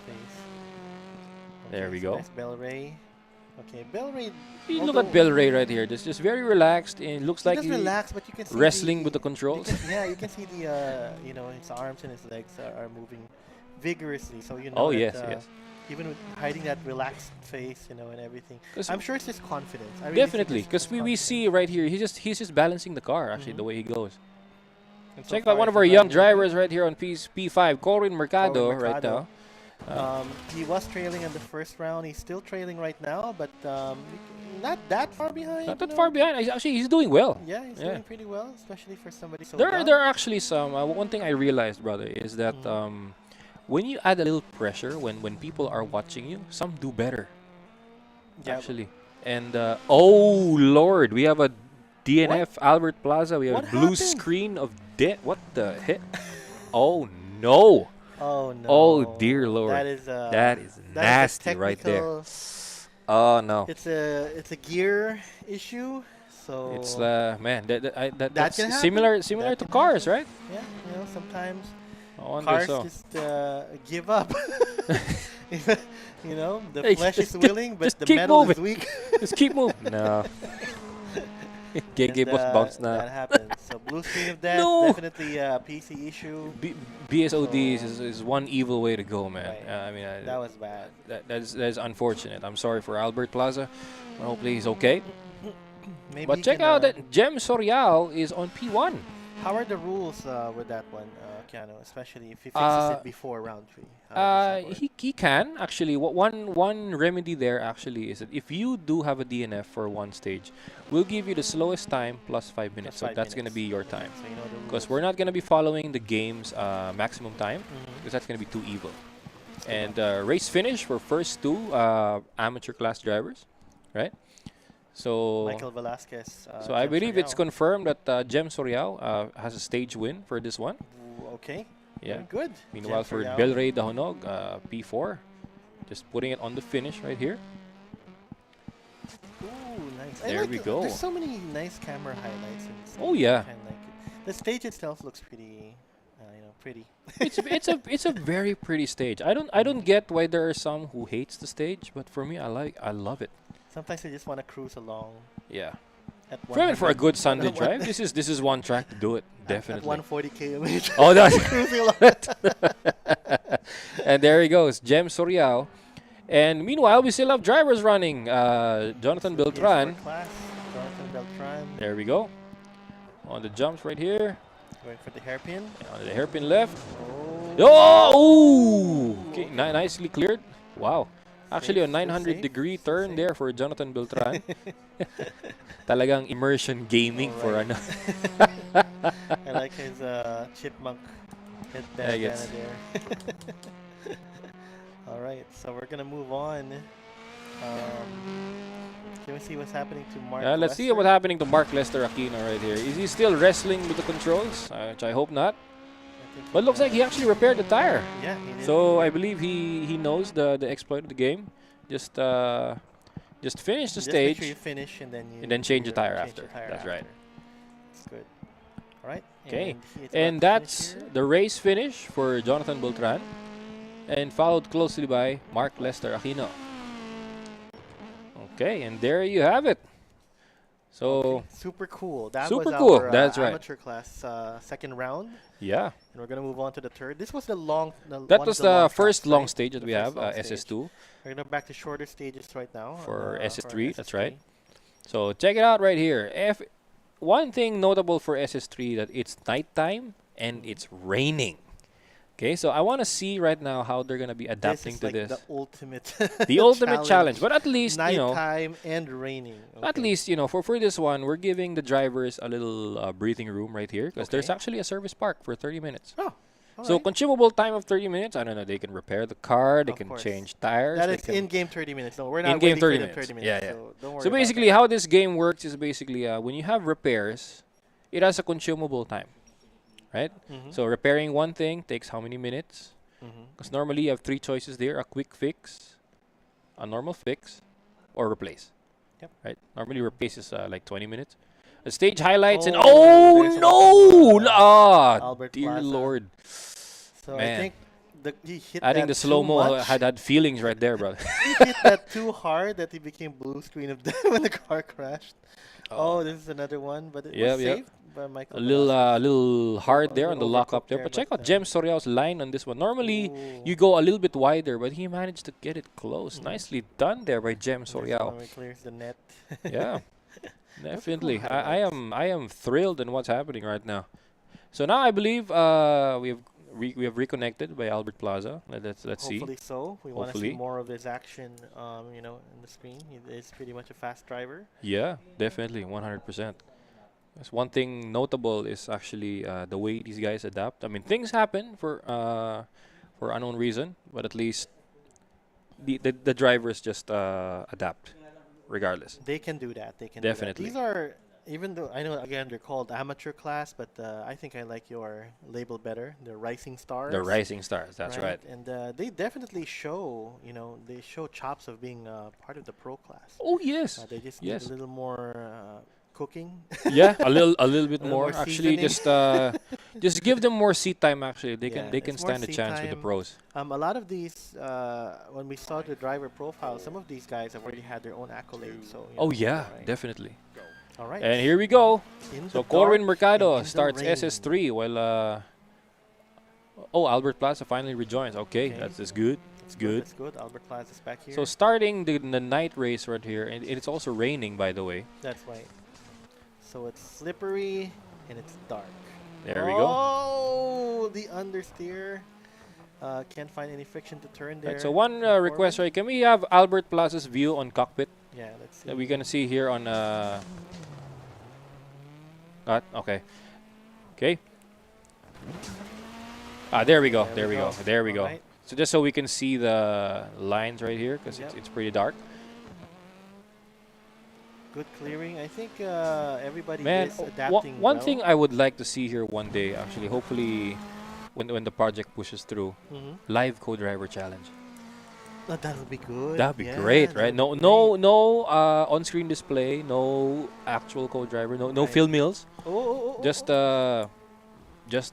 face. There we so go. Nice Bel Ray. Okay, Bel Ray. You look at Bel Ray right here. Just very relaxed and looks like Just he's relax, but you can see wrestling with the you controls. yeah, you can see the his arms and his legs are moving vigorously. So you know. Oh that, yes, yes. Even with hiding that relaxed face, and everything. 'Cause I'm sure it's just confidence. I really think definitely, it's because just we confidence. see right here, he's just balancing the car actually Mhm. the way he goes. And so Check far out one of it's our a young brand new- drivers right here on P5, Corin Mercado, right Mercado. now. He was trailing in the first round. He's still trailing right now, but not that far behind. Not you that know? far behind. Actually, he's doing well. Yeah, he's Yeah. doing pretty well, especially for somebody so There young. are actually some. One thing I realized, brother, is that when you add a little pressure, when people are watching you, some do better. Yeah, Actually, and oh Lord, we have a DNF Albert Plaza. We have What a blue happened? screen of death. What the heck? Oh no! Oh no! Oh dear lord! That is that is that nasty is a right there. technical- Oh no! It's a gear issue. So It's man. That's can happen. similar That to can cars, happen. right? yeah, sometimes I wonder cars so. just give up. The Hey, flesh is just willing, but just the keep metal moving. is weak. Just keep moving. No. Gay boss bounce na. That happens. So blue screen of death, No. definitely a PC issue. BSOD So- is one evil way to go, man. Right. I mean, That was bad. that's unfortunate. I'm sorry for Albert Plaza. But hopefully he's okay. Maybe But he check can, out that Gem Sorial is on P1. How are the rules with that one, Keanu? Especially if he fixes it before round 3. How does that work? He can actually. One remedy there actually is that if you do have a DNF for one stage, we'll give you the slowest time plus 5 minutes. So 5 that's gonna minutes. be your time. So you know the Because rules. we're not gonna be following the game's maximum time, Mhm. because that's gonna be too evil. And race finish for first 2 amateur class drivers, right? So Michael Velasquez. so I Jeff believe it's Soriao. confirmed that Gem Sorial has a stage win for this one. Ooh, okay. Yeah. Very good. Meanwhile, Jeff for Soriao. Belray Dahonog, P4, just putting it on the finish right here. Ooh, nice. There we go. There's so many nice camera highlights. In this Oh, game. yeah. I like it. The stage itself looks pretty, pretty. It's a very pretty stage. I don't get why there are some who hates the stage, but for me, I love it. Sometimes I just want to cruise along Yeah. at For a 100 good Sunday at one- drive, this is one track to do it. Definitely. At 140 km. Oh, that's Cruising along. and there he goes, Gem Sorial. And meanwhile, we still have drivers running. Jonathan Beltran. Class. Jonathan Beltran There we go. On the jumps right here. going for the hairpin. On the hairpin left. Oh. Oh! Ooh! Okay, nicely cleared. Wow. Actually, a Safe, still 900-degree safe, still turn safe. there for Jonathan Beltran. Talagang immersion gaming for Alright. ano. I like his chipmunk head Yeah, bandana yes. there. All right, so we're gonna move on. Can we see what's happening to Mark? Let's see Lester? what's happening to Mark Lester Aquino right here. Is he still wrestling with the controls? Which I hope not. I think But looks like he actually repaired the tire. Yeah, he did. So I believe he knows the exploit of the game. Just finish the Just stage. make sure you finish and then change the tire change after. the tire That's right. That's good. All right. Okay. It's And about to that's finish here. the race finish for Jonathan Beltran. And followed closely by Mark Lester Aquino. Okay, and there you have it. So, Okay, super cool. That Super was cool, our that's right. amateur class second round, yeah. and we're gonna move on to the third. This was the long. That one was of the long the first tracks, long right? stage that The we first have, long stage. SS2. We're gonna back to shorter stages right now For on, SS3, that's right. So check it out right here. One thing notable for SS3 that it's nighttime and it's raining. Okay, so I want to see right now how they're gonna be adapting This is to like this. the ultimate. The ultimate challenge. But at least nighttime and raining. at Okay. least for this one, we're giving the drivers a little breathing room right here because there's Okay. actually a service park for 30 minutes. Oh, So alright. consumable time of 30 minutes. I don't know. They can repair the car. They Of can course. change tires. That they is can- in-game 30 minutes. No, we're not In-game waiting for 30 the minutes. 30 minutes. Yeah, yeah. So don't worry So about basically, how this game works is basically when you have repairs, it has a consumable time, right? that. Mhm. So repairing one thing takes how many minutes? Mhm. Because normally you have 3 choices there: a quick fix, a normal fix, or replace. Yep. Right. Normally replace is like 20 minutes. The stage highlights and Oh, there's an no! Albert Dear Plaza. Lord! So I Man. think he hit Adding that the slow too mo much. had feelings right there, bro. He hit that too hard that he became blue screen of death when the car crashed. Oh, this is another one, but it Yep, was yep. saved by Michael. A little, Velasquez. little hard A there on the little lockup overcooked there. there, But check but, out Jem Sorial's line on this one. Normally, Ooh. you go a little bit wider, but he managed to get it close. Mhm. Nicely done there by Jem There's Sorial. one where he clears the net. Yeah, definitely. cool I am thrilled in what's happening right now. So now I believe we have reconnected by Albert Plaza. Let's see. Hopefully so. We want to Hopefully. see more of his action, in the screen. He is pretty much a fast driver. Yeah, definitely, 100%. That's one thing notable is actually the way these guys adapt. I mean, things happen for unknown reason, but at least the drivers just adapt regardless. They can do that. They can Definitely. do that. These are Even though I know again they're called amateur class, but I think I like your label better. The Rising Stars. The Rising Stars, that's right. And they definitely show, they show chops of being part of the pro class. Oh yes, They just need yes. a little more cooking. Yeah, a little bit A little more. more Actually, seasoning. just give them more seat time. Actually, Yeah, they can it's more stand a seat chance with the time. pros. A lot of these, when we saw the driver profile, some of these guys have already had their own accolades. So Oh yeah, right. definitely. All right. And here we go. In So the Corwin dark Mercado and in the starts rain. SS3 while oh, Albert Plaza finally rejoins. Okay, Okay. that's good. It's good. That's good. Albert Plaza's back here. So starting the night race right here, and it's also raining, by the way. That's right. So it's slippery and it's dark. There we go. Oh, the understeer. Can't find any friction to turn there. Right, so one in request, Corwin. right? Can we have Albert Plaza's view on cockpit Yeah, let's see. that we're gonna see here on okay. Okay. Ah, there we go. There we go. There we go. Alright. So just so we can see the lines right here, because Yep. it's pretty dark. Good clearing. I think everybody Man, is adapting one well. thing I would like to see here one day, actually, hopefully, when the project pushes through, live co-driver challenge. That would be good. That'd be Yeah, great, that right? would be No on-screen display, no actual co-driver, no Right. field meals, great. Oh, just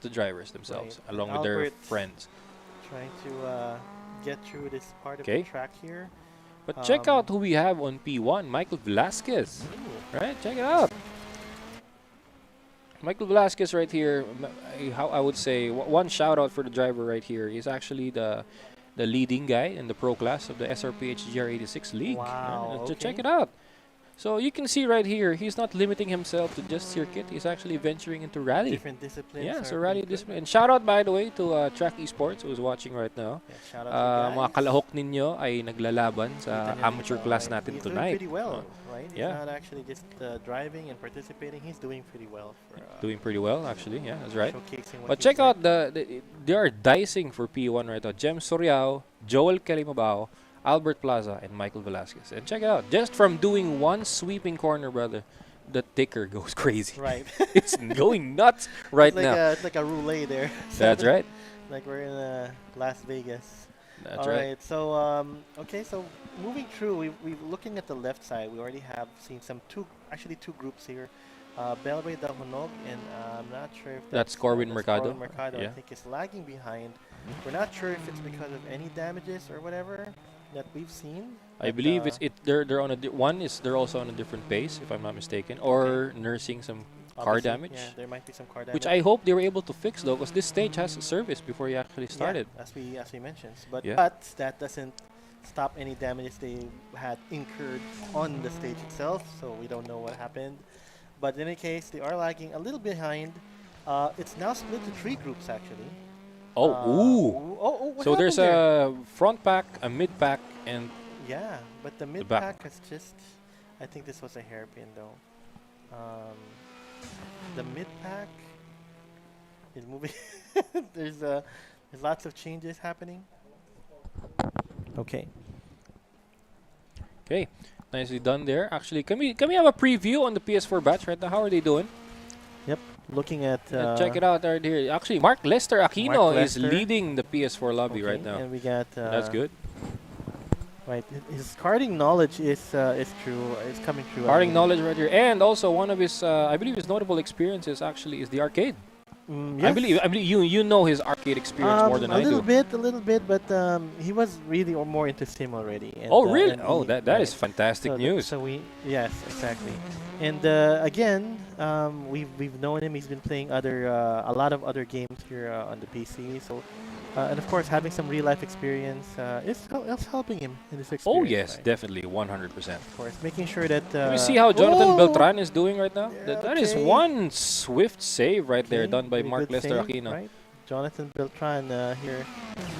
the drivers themselves, Right. along with their Albert friends. trying to get through this part of Okay. the track here. But check out who we have on P1, Michael Velasquez. Right, check it out. Michael Velasquez right here. How I would say one shout out for the driver right here. He's actually the leading guy in the pro class of the SRPH GR86 League. Wow, Check okay. it out. So you can see right here, he's not limiting himself to just circuit. He's actually venturing into rally. Different disciplines. Yeah, are so rally pretty good. discipline. And shout out by the way to Track Esports who's watching right now. Yeah, shout out to Mga guys. kalahok ninyo ay naglalaban Kita sa niyo amateur dito, class right? natin He's doing tonight. pretty well, right? He's yeah. not actually just driving and participating. He's doing pretty well for Doing pretty well, actually. Yeah, that's right. showcasing what But he's check doing. out they are dicing for P1 right now. Jem Soriao, Joel Kelimabao, Albert Plaza, and Michael Velasquez. And check it out. Just from doing one sweeping corner, brother, the ticker goes crazy. Right. It's going nuts right it's like now. it's like a roulette there. That's right. Like we're in Las Vegas. That's All right. right. So okay. So moving through, we looking at the left side. We already have seen two groups here. Belray Dahonog, and I'm not sure if That's Corwin Mercado. Corwin Mercado, Yeah. I think is lagging behind. We're not sure if it's because of any damages or whatever that we've seen. I but, believe they're on they're also on a different pace, if I'm not mistaken, or nursing some car obviously, damage. Yeah, there might be some car damage. Which I hope they were able to fix though, because this stage has a service before you actually started. Yeah, as we mentioned. But Yeah. but that doesn't stop any damages they had incurred on the stage itself. So we don't know what happened. But in any case, they are lagging a little behind. It's now split to 3 groups actually. Oh, ooh. What So there's happened there? a front pack, a mid pack, and Yeah, but the mid back. pack has just. I think this was a hairpin though. The mid pack is moving. there's lots of changes happening. Okay. okay, nicely done there. Actually, can we have a preview on the PS4 batch right now? How are they doing? Looking at. Check it out right here. Actually, Mark Lester Aquino Mark is Lester. leading the PS4 lobby right now. And we got. That's good. Right, his karting knowledge is true. It's coming true. Karting knowledge right here, and also one of his, I believe, his notable experiences actually is the arcade. I believe you know his arcade experience more than I do. A little bit, but he was really more into sim already. And, Oh really? and Oh, he- that is right. fantastic news. So yes, exactly. And again, we've known him. He's been playing a lot of other games here on the PC. So, and of course, having some real life experience is helping him in this experience. Oh yes, right? definitely, 100%. Of course, making sure that. Can we see how Jonathan oh! Beltran is doing right now? Yeah, That is okay. one swift save right there, Okay, done by very Mark good Lester save, Aquino. Right? Jonathan Beltran here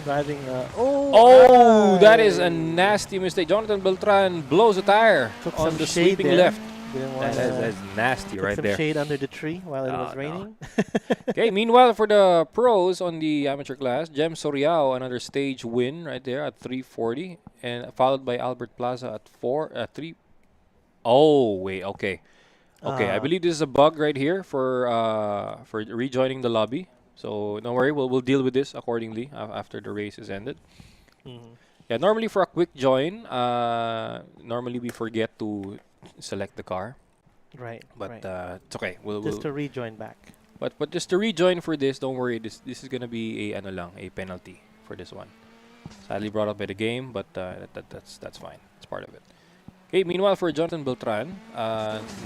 driving. Oh, that is a right. nasty mistake. Jonathan Beltran blows a tire Took on some the shade sweeping there. left. Didn't want That's nasty took right some there. shade under the tree while it was No. raining. Okay, meanwhile, for the pros on the amateur class, Jem Soriao, another stage win right there at 340, and followed by Albert Plaza at 3. Oh, wait, okay. Okay, I believe this is a bug right here for rejoining the lobby. So don't worry, we'll deal with this accordingly after the race is ended. Mhm. Yeah, normally for a quick join, normally we forget to select the car, Right. but Right. it's okay. We'll, Just we'll to rejoin back. but just to rejoin for this, don't worry. This is gonna be a ano lang, a penalty for this one. Sadly brought up by the game, but that's fine. It's part of it. Okay, meanwhile for Jonathan Beltran,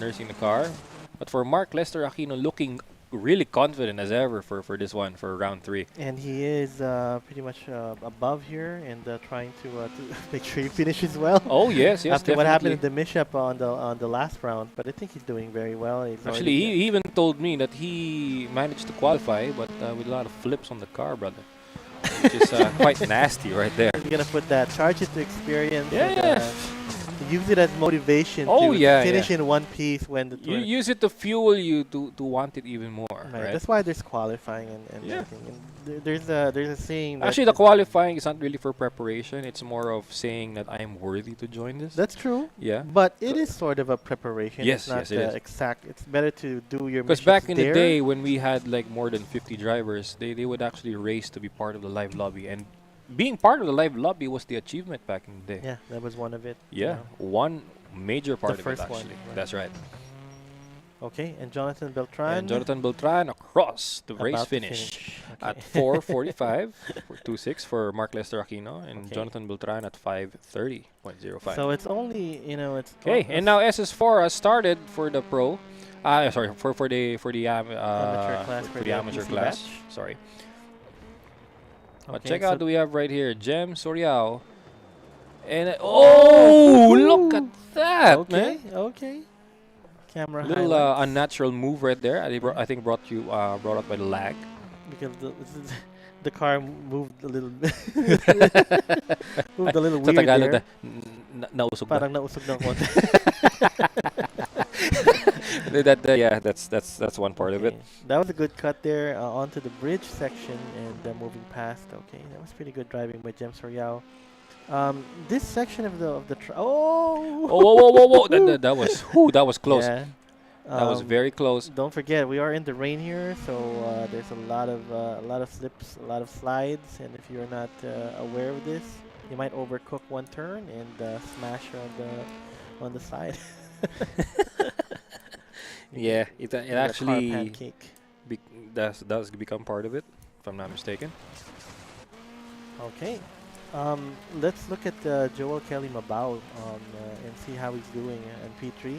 nursing the car. But for Mark Lester Aquino looking really confident as ever for this one, for round 3. And he is pretty much above here and trying to make sure he finishes well. Oh, yes, yes, After what happened definitely. in the mishap on the last round, but I think he's doing very well. He's Actually, already he even told me that he managed to qualify, but with a lot of flips on the car, brother. Which is quite nasty right there. You're gonna put that charge it to experience. Yeah, And, yeah. use it as motivation Oh, to yeah, finish in one piece when the You tour. use it to fuel you to want it even more, Right. right? That's why there's qualifying and Yeah. everything. And there's a saying that Actually, the qualifying is not really for preparation. It's more of saying that I am worthy to join this. that's true. Yeah. But it is sort of a preparation. Yes, it's not yes, it is. exact. It's better to do your Because missions back in the there. day when we had like more than 50 drivers, they would actually race to be part of the live lobby. And being part of the live lobby was the achievement back in the day. Yeah, that was one of it. Yeah, one major part of it first one, actually. right. That's right. Okay, and Jonathan Beltran. And Jonathan Beltran across the race about to finish Okay. at 4:45 for 2.6 for Mark Lester Aquino and Okay. Jonathan Beltran at 5:30.05. So it's only it's Okay, and now SS4 has started for the pro. Sorry, for the Amateur class for for the the amateur PC class. batch. Sorry. But Okay, check so out who we have right here, Jem Soriao. And oh, look at that, okay, man! okay. Camera Little highlights. unnatural move right there. I think brought up by the lag. Because the car moved a little moved a little Sa weird Tagalog there. nausog ba? Parang nausog ng konti. Yeah, that's one part of it. Okay. That was a good cut there onto the bridge section and moving past. Okay, that was pretty good driving by Jem Soriao. This section of the Oh, whoa! That was close. Yeah. That was very close. Don't forget, we are in the rain here, so there's a lot of slips, a lot of slides, and if you're not aware of this, you might overcook one turn and smash on the side. Yeah, it Like a car actually pancake. does become part of it, if I'm not mistaken. Okay. Let's look at Joel Kelly Mabao and see how he's doing in P3.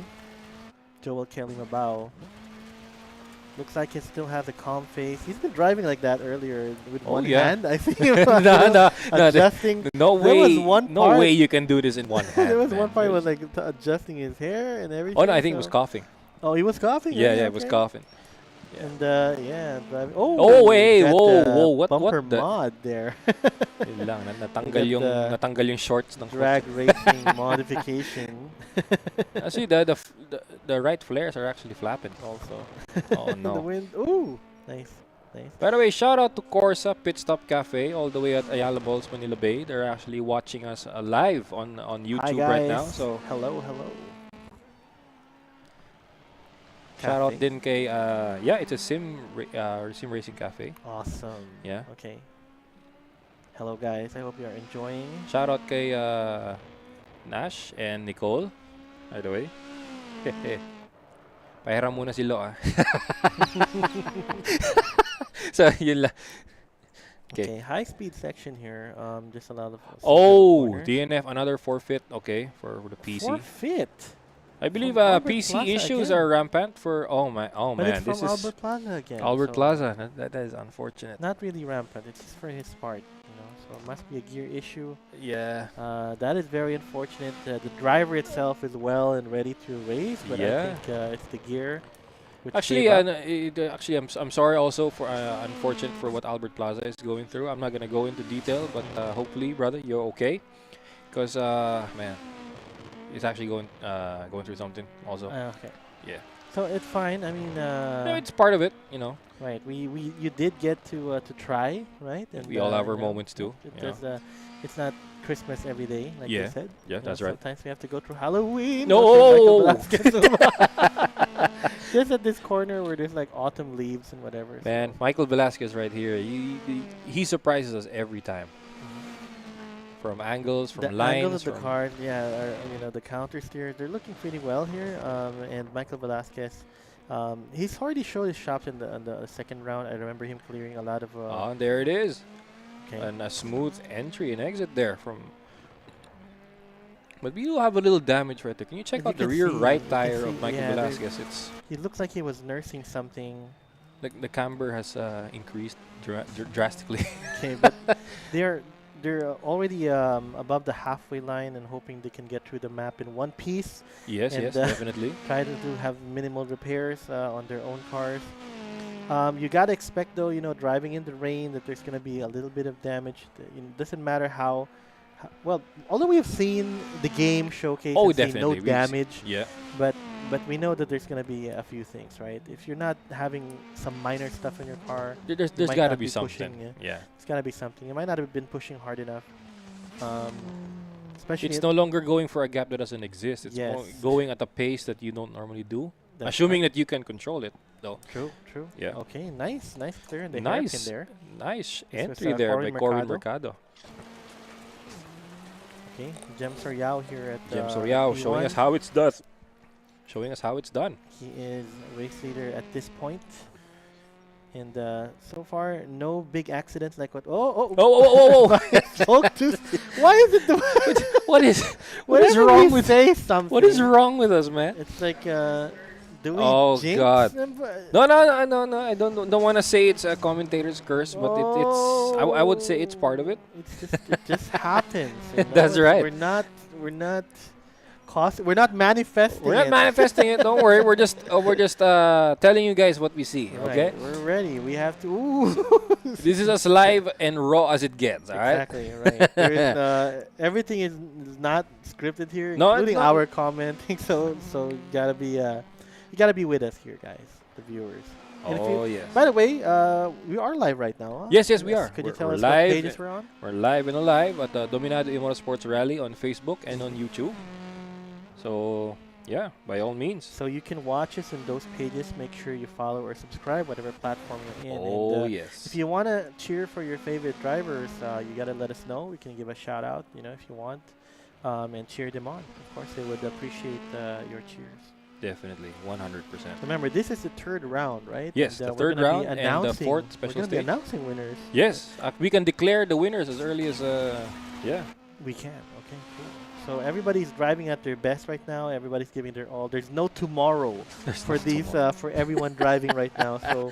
Joel Kelly Mabao. Looks like he still has a calm face. He's been driving like that earlier with Oh, one yeah. hand. I think No, adjusting. no There was way, one no part- way you can do this in one hand. there was man. one part was like adjusting his hair and everything. Oh no, I think he was so- coughing. Oh, he was coughing. Yeah, really? he was Okay. coughing. And yeah, driving. Oh, Oh, hey, got whoa, the whoa, what bumper the- mod there? Yun lang, got the natanggal yung shorts ng Drag racing modification Actually, the right flares are actually flapping. also. Oh The no. wind. Ooh, nice, nice. By the way, shout out to Corsa Pit Stop Cafe all the way at Ayala Balls, Manila Bay. They're actually watching us live on Hi YouTube guys. right now. So hello, hello. shout out Cafe. din kay yeah, it's a sim racing cafe. Awesome. Yeah. Okay. Hello guys. I hope you are enjoying. Shout out kay Nash and Nicole. By the way. Pahiram muna si Lo So yun lang. Okay. High speed section here. Just a lot of. Oh, corners. DNF another forfeit. Okay, for the PC. Forfeit. I believe From Albert PC Plaza issues again. are rampant for But man, it's this from is Albert Plaza again. Albert so Plaza. That is unfortunate. Not really rampant. It's just for his part, you know. So it must be a gear issue. Yeah. That is very unfortunate. The driver itself is well and ready to race, but I Yeah. think it's the gear. Which Actually, gave up. actually, I'm sorry also for unfortunate for what Albert Plaza is going through. I'm not gonna go into detail, but hopefully, brother, you're okay. Because man, he's actually going through something also. Okay. Yeah. So it's fine. I mean, No, it's part of it, you know. right. You did get to try, right? And We all have our you know, moments too. It You know. does, it's not Christmas every day, like you Yeah. said. Yeah, You know, that's right. Sometimes we have to go through Halloween. No! go through Michael Velasquez. Just at this corner where there's like autumn leaves and whatever. Man, so. Michael Velasquez right here. He surprises us every time. From angles, from The lines. angle of the from card, yeah, the counter steer, they're looking pretty well here. And Michael Velasquez, he's already showed his chops in the second round. I remember him clearing a lot of. Oh, there it is. Okay. And a smooth entry and exit there from. But we do have a little damage right there. Can you check And out you the can rear see- right you can tire of see- Michael yeah, Velasquez? It's He looks like he was nursing something. the camber has increased drastically. Okay, but they're already above the halfway line and hoping they can get through the map in one piece. Yes, And, yes, definitely. Try to have minimal repairs on their own cars. You gotta expect though, driving in the rain, that there's gonna be a little bit of damage. It doesn't matter how well. Although we have seen the game showcase, Oh, and seen definitely. no We've damage, Yeah. but we know that there's gonna be a few things, right? If you're not having some minor stuff in your car, There's might got to not be be something. pushing, Yeah. it's gotta be something. You might not have been pushing hard enough. Especially It's no longer going for a gap that doesn't exist. It's Yes. going at a pace that you don't normally do. that's Assuming right. that you can control it, though. True. Yeah. Okay, nice clear in the Nice. hairpin there. Nice This was, entry there by Corbin Corbin Mercado. Mercado. Okay, Jem Soriao here at Jem Soriao showing P1. us how it's done. Showing us how it's done. He is race leader at this point. And so far, no big accidents like what. Oh. Spoke too Why is it the. what is Whenever wrong we with say something? what is wrong with us, man? It's like, do we Oh, jinx God. them? No. I don't want to say it's a commentator's curse, but it's I would say it's part of it. It just happens. That's right. We're not manifesting. We're not it. manifesting it. Don't worry. We're just telling you guys what we see. Right, Okay. we're ready. We have to. Ooh. This is as live and raw as it gets. All right. Exactly, right. There is, everything is not scripted here, No, it's including not. our commenting. So you gotta be with us here, guys, the viewers. And if Oh yes. By the way, we are live right now. Huh? Yes, we are. Could you We're- tell we're us live. what pages we're on? We're live and alive at the Dominado E-Motorsports Rally on Facebook and on YouTube. So yeah, by all means. So you can watch us in those pages. Make sure you follow or subscribe, whatever platform you're in. Oh and, yes. if you want to cheer for your favorite drivers, you gotta let us know. We can give a shout out, if you want, and cheer them on. Of course, they would appreciate your cheers. Definitely, 100%. Remember, this is the third round, right? Yes, And, the we're third gonna be round and the announcing- fourth We're special going to be stage. announcing winners. Yes, we can declare the winners as early as yeah. We can. Okay, cool. So everybody's driving at their best right now. Everybody's giving their all. There's no tomorrow for these for everyone driving right now. So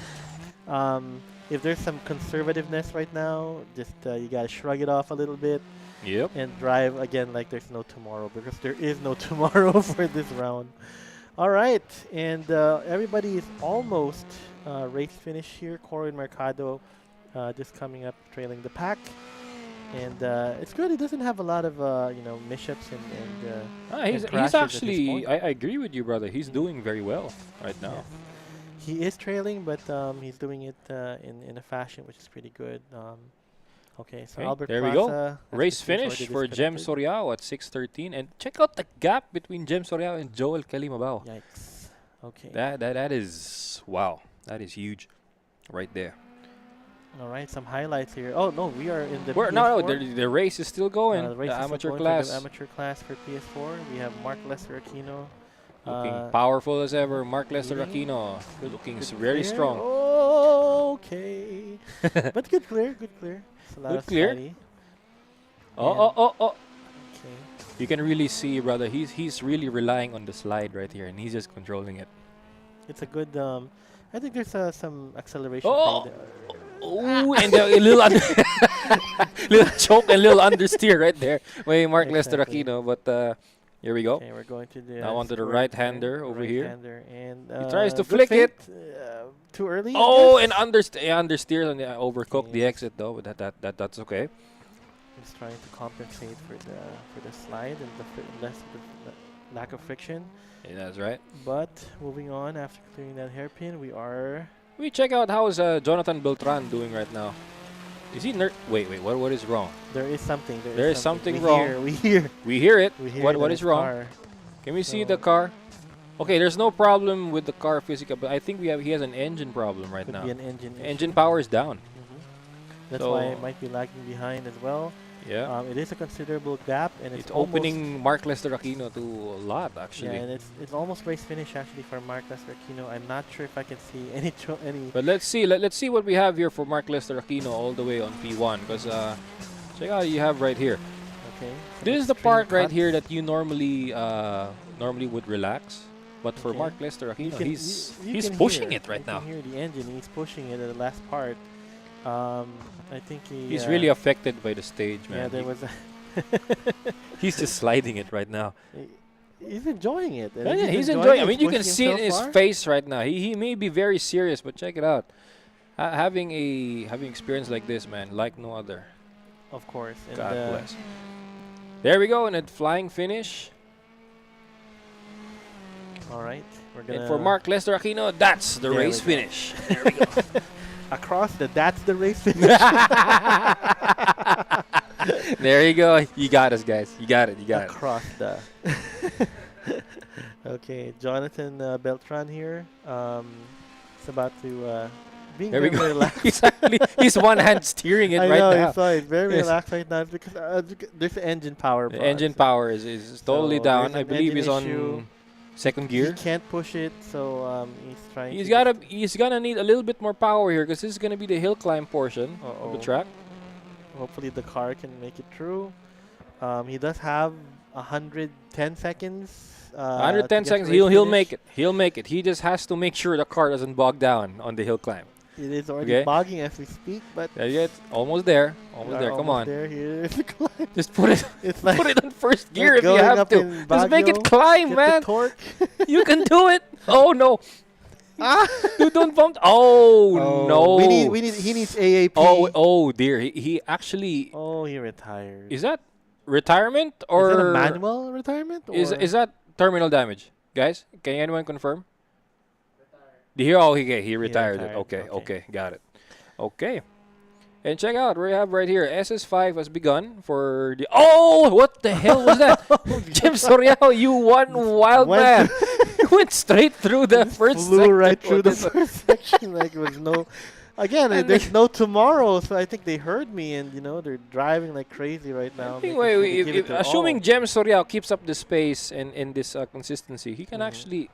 if there's some conservativeness right now, just you gotta shrug it off a little bit Yep. and drive again like there's no tomorrow, because there is no tomorrow for this round. All right, and everybody is almost race finish here. Corbin Mercado just coming up, trailing the pack. And it's good. He doesn't have a lot of mishaps and He's crashes at this actually. point. I agree with you, brother. He's doing very well right now. Yes. He is trailing, but he's doing it in a fashion which is pretty good. Okay, so Okay, Albert there we Plaza go. has Race just been finish shortly for Jem disconnected. Soriao at 6:13, and check out the gap between Jem Soriao and Joel Kalimabao. Yikes. Okay. That is wow. That is huge, right there. All right, some highlights here. Oh no, we are in the No, PS4. the race is still going. The race The is still amateur going for class the amateur class for PS4. We have Mark Lester Aquino. looking powerful as ever. Mark Lester leading. Aquino looking Good very clear. strong. Oh, okay. But good clear. It's a lot Good of clear. slidey. Oh. Okay. You can really see, brother. He's really relying on the slide right here, and he's just controlling it. It's a good. I think there's some acceleration. Oh! play there. Oh, and a little little choke and little understeer right there. Wait, Mark Lester Exactly. Aquino, but here we go. Okay, we're going to the. Now onto the square right-hander turn, over here. right-hander, and He tries to good flick it. Too early. I Oh, guess. and understeers and overcooked the Yes. exit though, but that's okay. He's trying to compensate for the slide and the lack of friction. Yeah, that's right. But moving on, after clearing that hairpin, we are. We check out how's Jonathan Beltran doing right now. Is he wait, what is wrong? There is something. There is something we wrong. Hear, we hear. We hear it. We hear. What that is it's wrong? car. Can we see So- the car? Okay, there's no problem with the car physical, but I think he has an engine problem right Could now. be an engine Engine issue. power is down. That's So- why it might be lagging behind as well. Yeah. It is a considerable gap, and It's almost, opening Mark Lester Aquino to a lot, actually. Yeah, and it's almost race finish actually for Mark Lester Aquino. I'm not sure if I can see any. But let's see. Let's see what we have here for Mark Lester Aquino all the way on P1. Because check out what you have right here. Okay. This is the part right here that you normally would relax. But for Okay. Mark Lester You Aquino, can- he's you can pushing hear- it right you now. can hear the engine. He's pushing it at the last part. I think He's really affected by the stage, man. Yeah, there was. He's just sliding it right now. He's enjoying it. and Yeah, he's enjoying. I it. mean, He's you can pushing see it in his himself far. face right now. He may be very serious, but check it out. Having experience like this, man, like no other. Of course. And, God bless. There we go, and a flying finish. All right, we're gonna. And for Mark Lester Aquino, that's the There we race go. finish. There we go. Across that's the race finish. There you go. You got us, guys. You got it. You got it. Across the. Okay, Jonathan Beltran here. It's about to being There we very go. relaxed. he's one hand steering it I right know, now. I saw it. Very Yes. relaxed right now because there's engine power. The brought, engine so power is totally So down. there's I an believe he's engine on issue. second He gear. can't push it, so he's trying. He's gonna need a little bit more power here because this is gonna be the hill climb portion of the track. Hopefully the car can make it through. He does have 110 seconds. 110 seconds. He'll make it. He'll make it. He just has to make sure the car doesn't bog down on the hill climb. It is already Okay. bogging as we speak, but Yeah, yeah, it's almost there. we Almost are there. Come almost on. There. Here's the climb. Just put it. It's like Put it on first gear like if you going have up to. in Just make it Baguio, climb, get man. the torque. You can do it. Oh no. Dude, don't bump. Oh, no. He needs AAP. Oh dear. He actually Oh, he retired. is that retirement or Is that a manual retirement? Or? is that terminal damage? Guys, can anyone confirm? He retired it. retired, Okay, okay. okay, got it. Okay. And check out, we have right here, SS5 has begun for the... Oh, what the hell was that? Jim Soriano, you one wild man. Went straight through the first flew section. right through the What is it? first section like it was no. Again, And there's no tomorrow, so I think they heard me, and they're driving like crazy right now. making Anyway, sure they give it their assuming all. Jem Soriano keeps up the pace and this consistency, he can actually...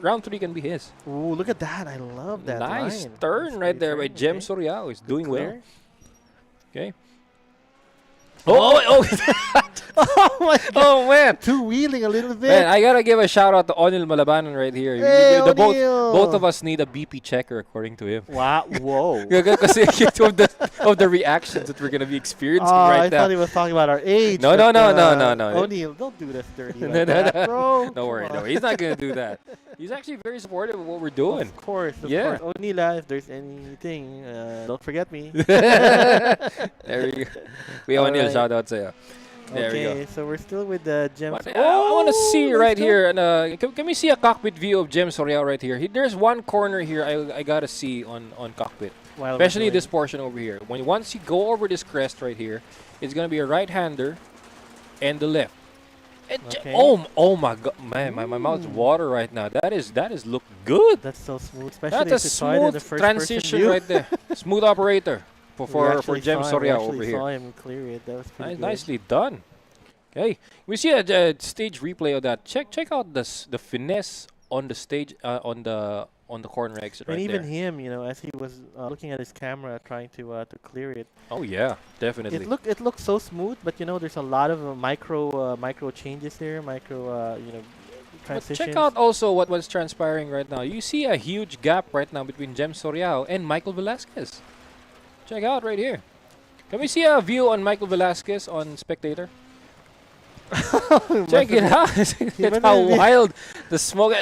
Round 3 can be his. Ooh, look at that! I love that. Nice line. turn That's right great there by turn, Jem okay. Soriano. He's Good doing well. clear. Okay. Oh Oh my God! oh man. Two wheeling a little bit. Man, I gotta give a shout out to Onil Malabanan right here. Hey, The O'Neal. both of us need a BP checker according to him. Wow! Whoa! Because of the reactions that we're gonna be experiencing I right now. thought he was talking about our age. No, but, no. O'Neal, don't do this dirty like No, no, that, no. bro. Don't worry, Come no, on. he's not gonna do that. He's actually very supportive of what we're doing. Of course, Yeah. O'Neal, if there's anything, don't forget me. There we go. We O'Neal, Alright. shout out sa'yo. There we go. Okay, so we're still with the Gem. But, I want to see let's right go. here, and can we see a cockpit view of Jem Soriano right here? There's one corner here I gotta see on cockpit, While we're especially doing- this portion over here. Once you go over this crest right here, it's gonna be a right-hander and the left. And Okay. oh my god, man, my mouth's water right now. That is look good. That's so smooth, especially That's a if you saw it in the smooth first transition view. right there. Smooth operator We for actually Jem saw him- we Soriano actually over here. saw him clear it. That was pretty good. Nicely done. Okay, we see a stage replay of that. Check out the finesse on the stage on the corner exit And right even there. him, as he was looking at his camera, trying to clear it. Oh yeah, definitely. It looked so smooth, but there's a lot of micro changes there, But transitions. check out also what's transpiring right now. You see a huge gap right now between Jem Soriano and Michael Velasquez. Check out right here. Can we see a view on Michael Velasquez on Spectator? Check it out. Look at how wild the smoke.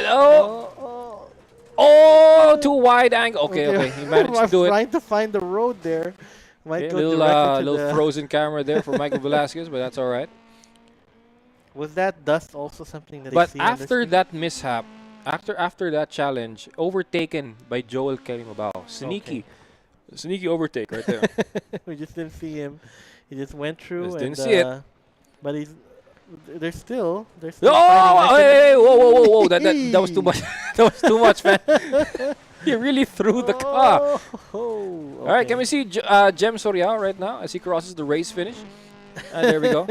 Oh, too wide angle. Okay. He managed to do it. Trying to find the road there. Might Okay, go little directly to little the frozen camera there for Michael Velasquez, but that's all right. Was that dust also something that? But they see on the after screen? that mishap, after that challenge, overtaken by Joel Kalimabao. Sneaky overtake right there. we just didn't see him. He just went through. Just and, didn't see it. But he's they're still Oh, fighting. hey, whoa, whoa, whoa, whoa! That was too much. That was too much, man. He really threw the car. Oh, All right, can okay. we see Jem Soriao right now as he crosses the race finish? There we go.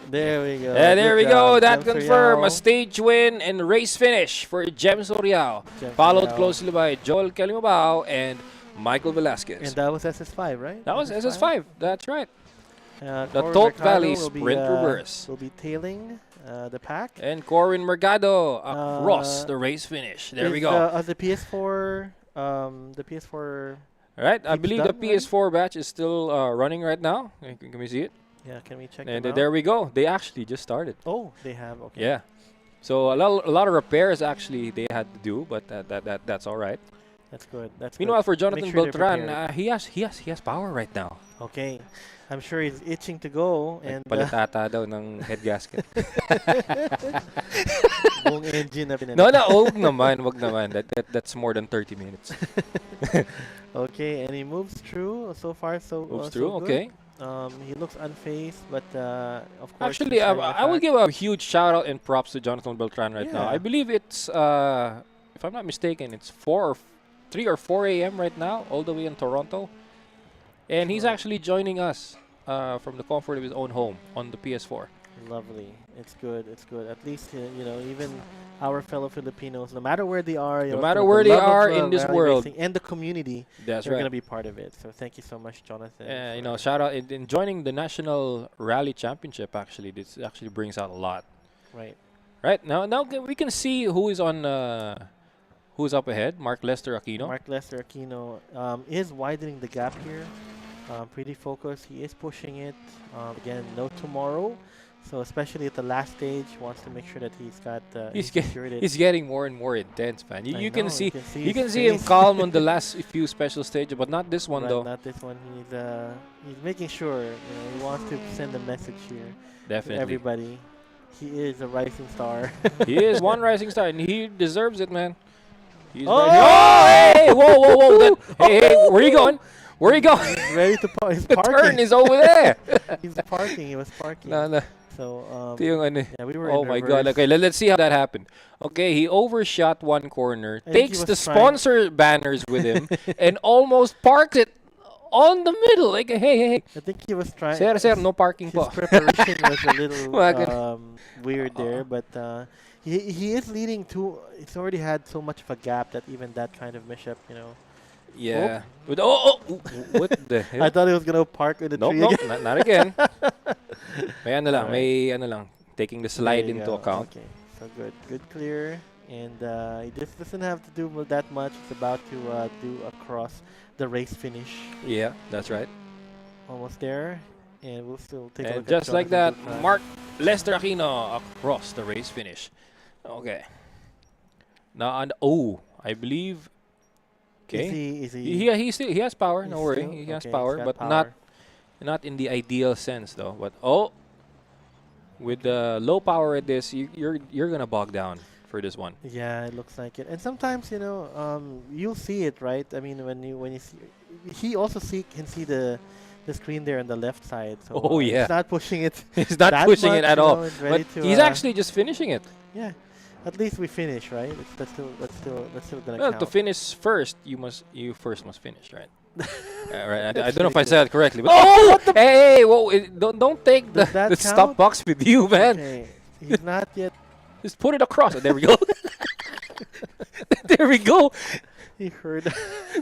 There we go. There Good we go. job, That Jem confirmed a Soriao. stage win and race finish for Jem Soriao. Jem Followed Soriao. closely by Joel Calimabao and Michael Velasquez. And that was SS5, right? That was SS5. That's right. The Tote Valley Sprint Reverse. will be tailing the pack. And Corin Mercado across the race finish. There we go. The PS4, the PS4. All right, I It's believe the done, right? PS4 batch is still running right now. Can we see it? Yeah, can we check And them out? there we go. They actually just started. Oh, they have. Okay. Yeah. So a lot of repairs actually they had to do, but that's all right. That's good. That's Meanwhile, good. for Jonathan Make sure they're Beltran, prepared. he has power right now. Okay. I'm sure he's itching to go. And Palatata daw ng head gasket. buong engine na pinanalo. No, wag naman. That's more than 30 minutes. Okay, and he moves through. So far, Moves so through, good. okay. He looks unfazed, but of course. Actually, he's having I the would fact- give a huge shout out and props to Jonathan Beltran right now. Yeah. I believe it's, if I'm not mistaken, it's 3 or 4 a.m. right now, all the way in Toronto. And he's Right. actually joining us from the comfort of his own home on the PS4. Lovely. It's good. It's good. At least even our fellow Filipinos, no matter where they are, No matter where they are in this world. and the community, That's they're right. gonna be part of it. So thank you so much, Jonathan. for- Shout out in joining the National Rally Championship. Actually, this actually brings out a lot. Right. Right now, we can see who is on, who's up ahead. Mark Lester Aquino. Mark Lester Aquino is widening the gap here. Pretty focused. He is pushing it. Again, no tomorrow. So especially at the last stage, wants to make sure that he's got. Secured it. He's getting more and more intense, man. I You can know, see his him face. calm on the last few special stages, but not this one Right, though. not this one. He's making sure. He wants to send a message here to Definitely, everybody. He is a rising star. he is one rising star, and he deserves it, man. He's Oh! hey, whoa, whoa, whoa! Hey, where you going? Where you going? He's ready to park. He's The parking. turn is over there. He's parking. He was parking. No. So Ito yung ano. yeah, we were. Oh in my God. reverse. Okay, let's see how that happened. Okay, he overshot one corner, I think he takes was the trying- sponsor banners with him, and almost parks it on the middle. Like, hey. I think he was trying. Sir, no parking His po. preparation was a little Mga weird there, but he is leading to. It's already had so much of a gap that even that kind of mishap, Yeah. What the hell? I thought he was gonna park in the Nope, tree nope, again. not again. May ano lang, Alright. may ano lang, taking the slide There you into go. account. Okay, so good clear, and he just doesn't have to do that much. It's about to do across the race finish. Yeah, that's right. Almost there, and we'll still take a And look just at like that, Jonathan Beltran. Mark Lester Aquino across the race finish. Okay. Now, I believe. Okay. Is he? He has power. He's No worry, still- he has okay, he's power, got but power. not in the ideal sense though. But with the low power at this, you're gonna bog down for this one. Yeah, it looks like it. And sometimes, you'll see it, right? I mean, when you see, he also can see the screen there on the left side. So Oh, yeah. he's not pushing it. He's not that pushing it much, at all. it's ready But to, he's actually just finishing it. yeah. At least we finish, right? That's still gonna Well, count. to finish first, you first must finish, right? Right. I That's don't know if I really said it correctly. But hey, whoa! Don't take Does that the count? stop box with you, man. Okay, he's not yet. Just put it across. There we go. There we go. He heard.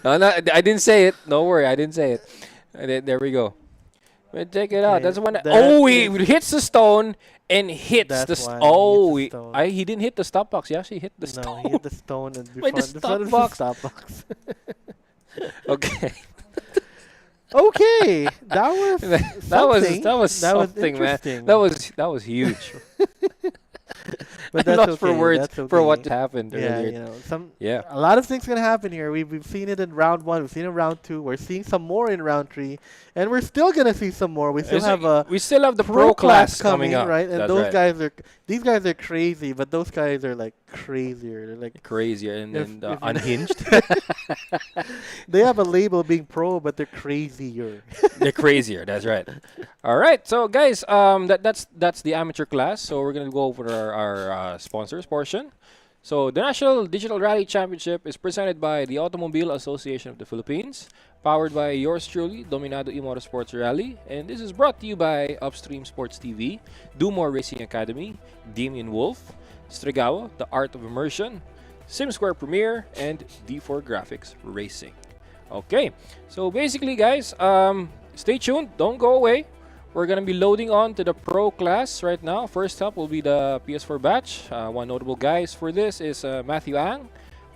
No, I didn't say it. No worry, I didn't say it. There we go. But check it out. Okay, That's one. that He is- hits the stone and hits the. That's why he hits the stone. He didn't hit the stop box. He actually hit the No, stone. he hit the stone and Wait, the before stop the box. stop box. Okay. Okay, that was That was something. something, man. interesting. That was huge. But I'm that's lost for okay, words that's for what okay. happened Yeah, earlier. Yeah. a lot of things gonna happen here. We've seen it in round 1. We've seen it in round 2. We're seeing some more in round 3, and we're still gonna see some more. We still have a we still have the pro class coming up. right? And That's those right. these guys are crazy, but those guys are like crazier. They're like Crazier and if, then if you unhinged. they have a label being pro, but they're crazier. They're crazier. That's right. All right. So guys, that's the amateur class. So we're gonna go over our sponsors portion. So the National Digital Rally Championship is presented by the Automobile Association of the Philippines, powered by yours truly, Dominado E-Motorsports Rally, and this is brought to you by Upstream Sports TV, Do More Racing Academy, Damien Wolf, Strigawa, The Art of Immersion, SimSquare Premier, and D4 Graphics Racing. Okay, so basically, guys, stay tuned. Don't go away. We're going to be loading on to the pro class right now. First up will be the PS4 batch. One notable guys for this is Matthew Ang,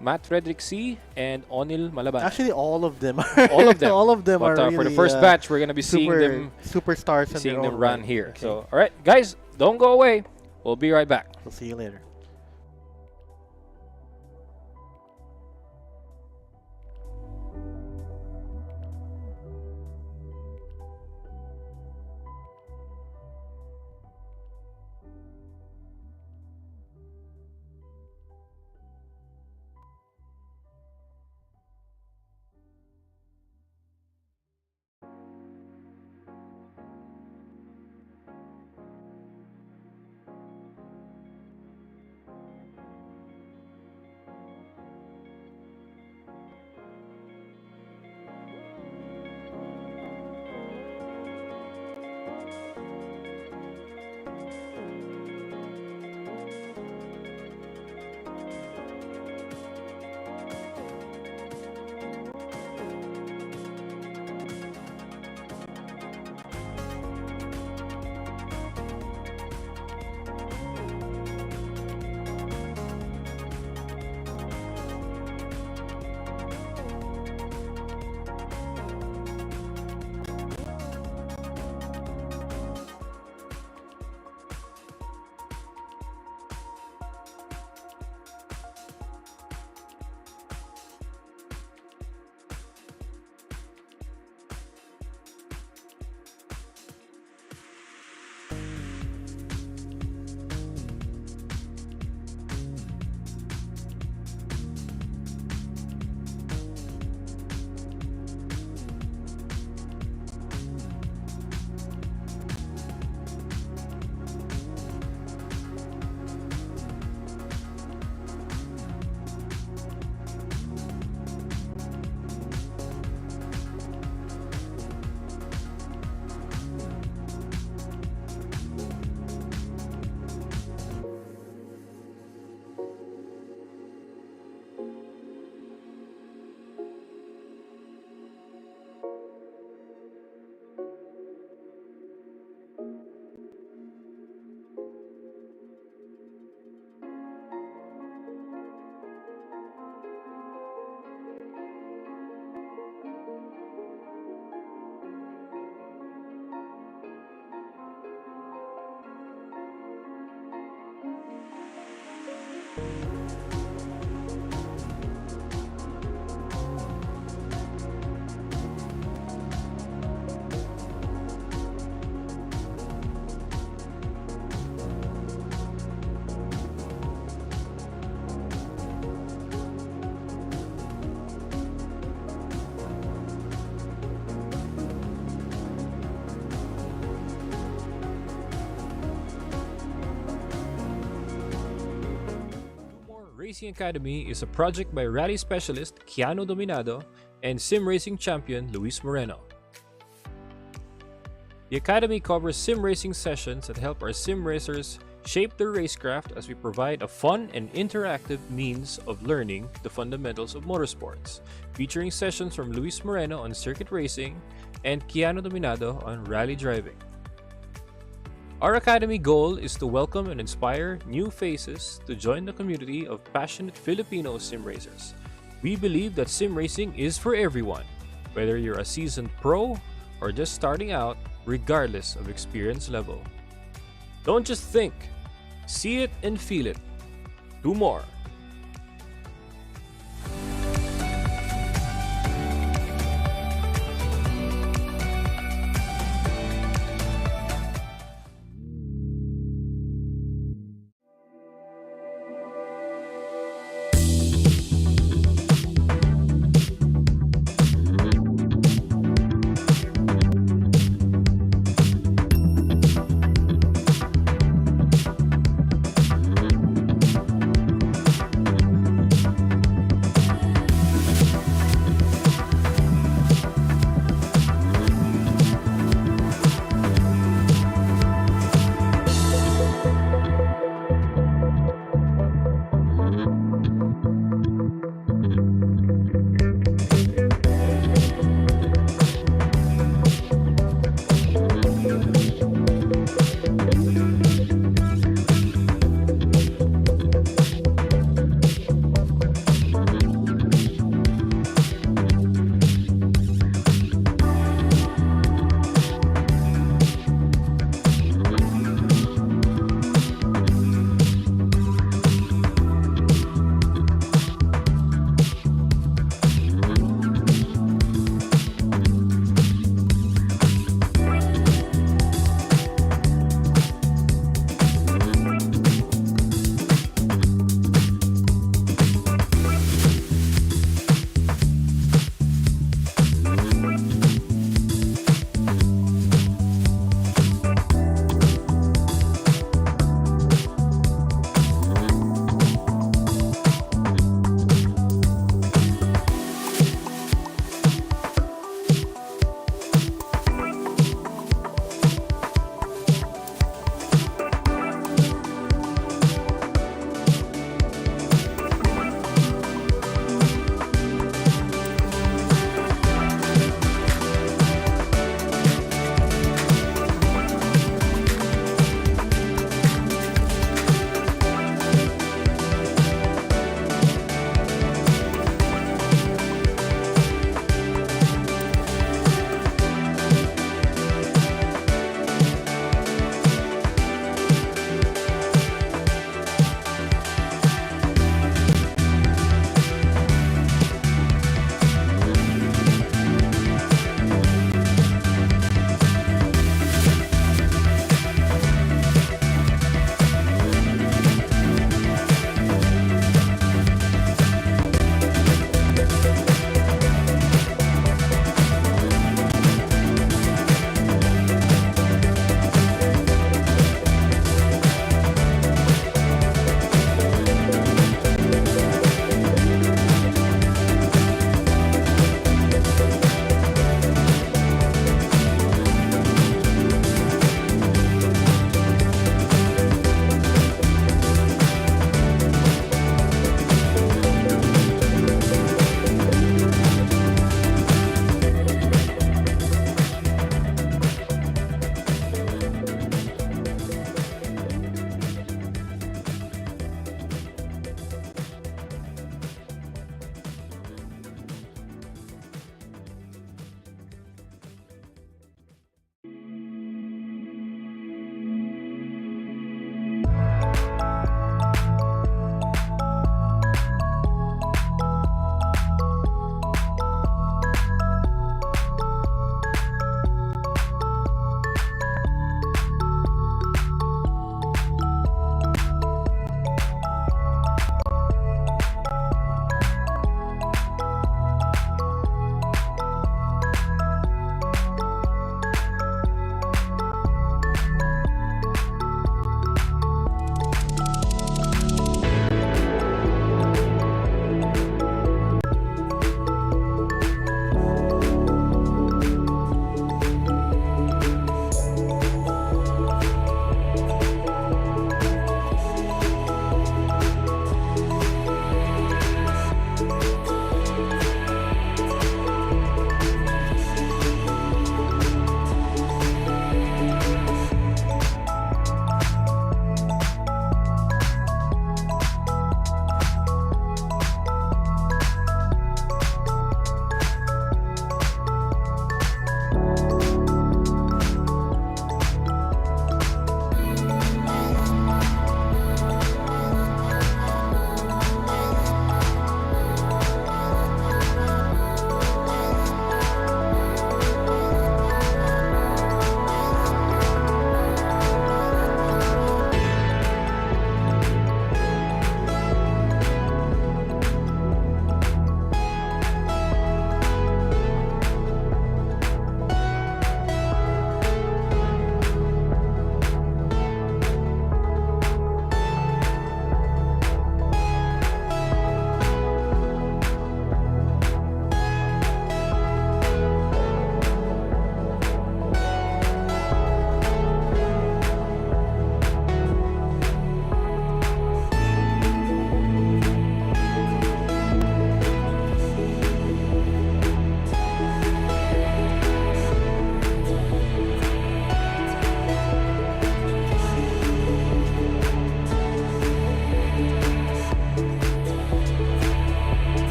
Matt Frederick C, and Onil Malaban. Actually, all of them are. All of them. all of them But are really, for the first batch, we're going to be seeing them superstars. seeing them run here. Okay. So, all right, guys, don't go away. We'll be right back. We'll see you later. Racing Academy is a project by rally specialist Keanu Dominado and sim racing champion Luis Moreno. The Academy covers sim racing sessions that help our sim racers shape their racecraft as we provide a fun and interactive means of learning the fundamentals of motorsports, featuring sessions from Luis Moreno on circuit racing and Keanu Dominado on rally driving. Our Academy goal is to welcome and inspire new faces to join the community of passionate Filipino sim racers. We believe that sim racing is for everyone, whether you're a seasoned pro or just starting out, regardless of experience level. Don't just think, see it and feel it. Do more.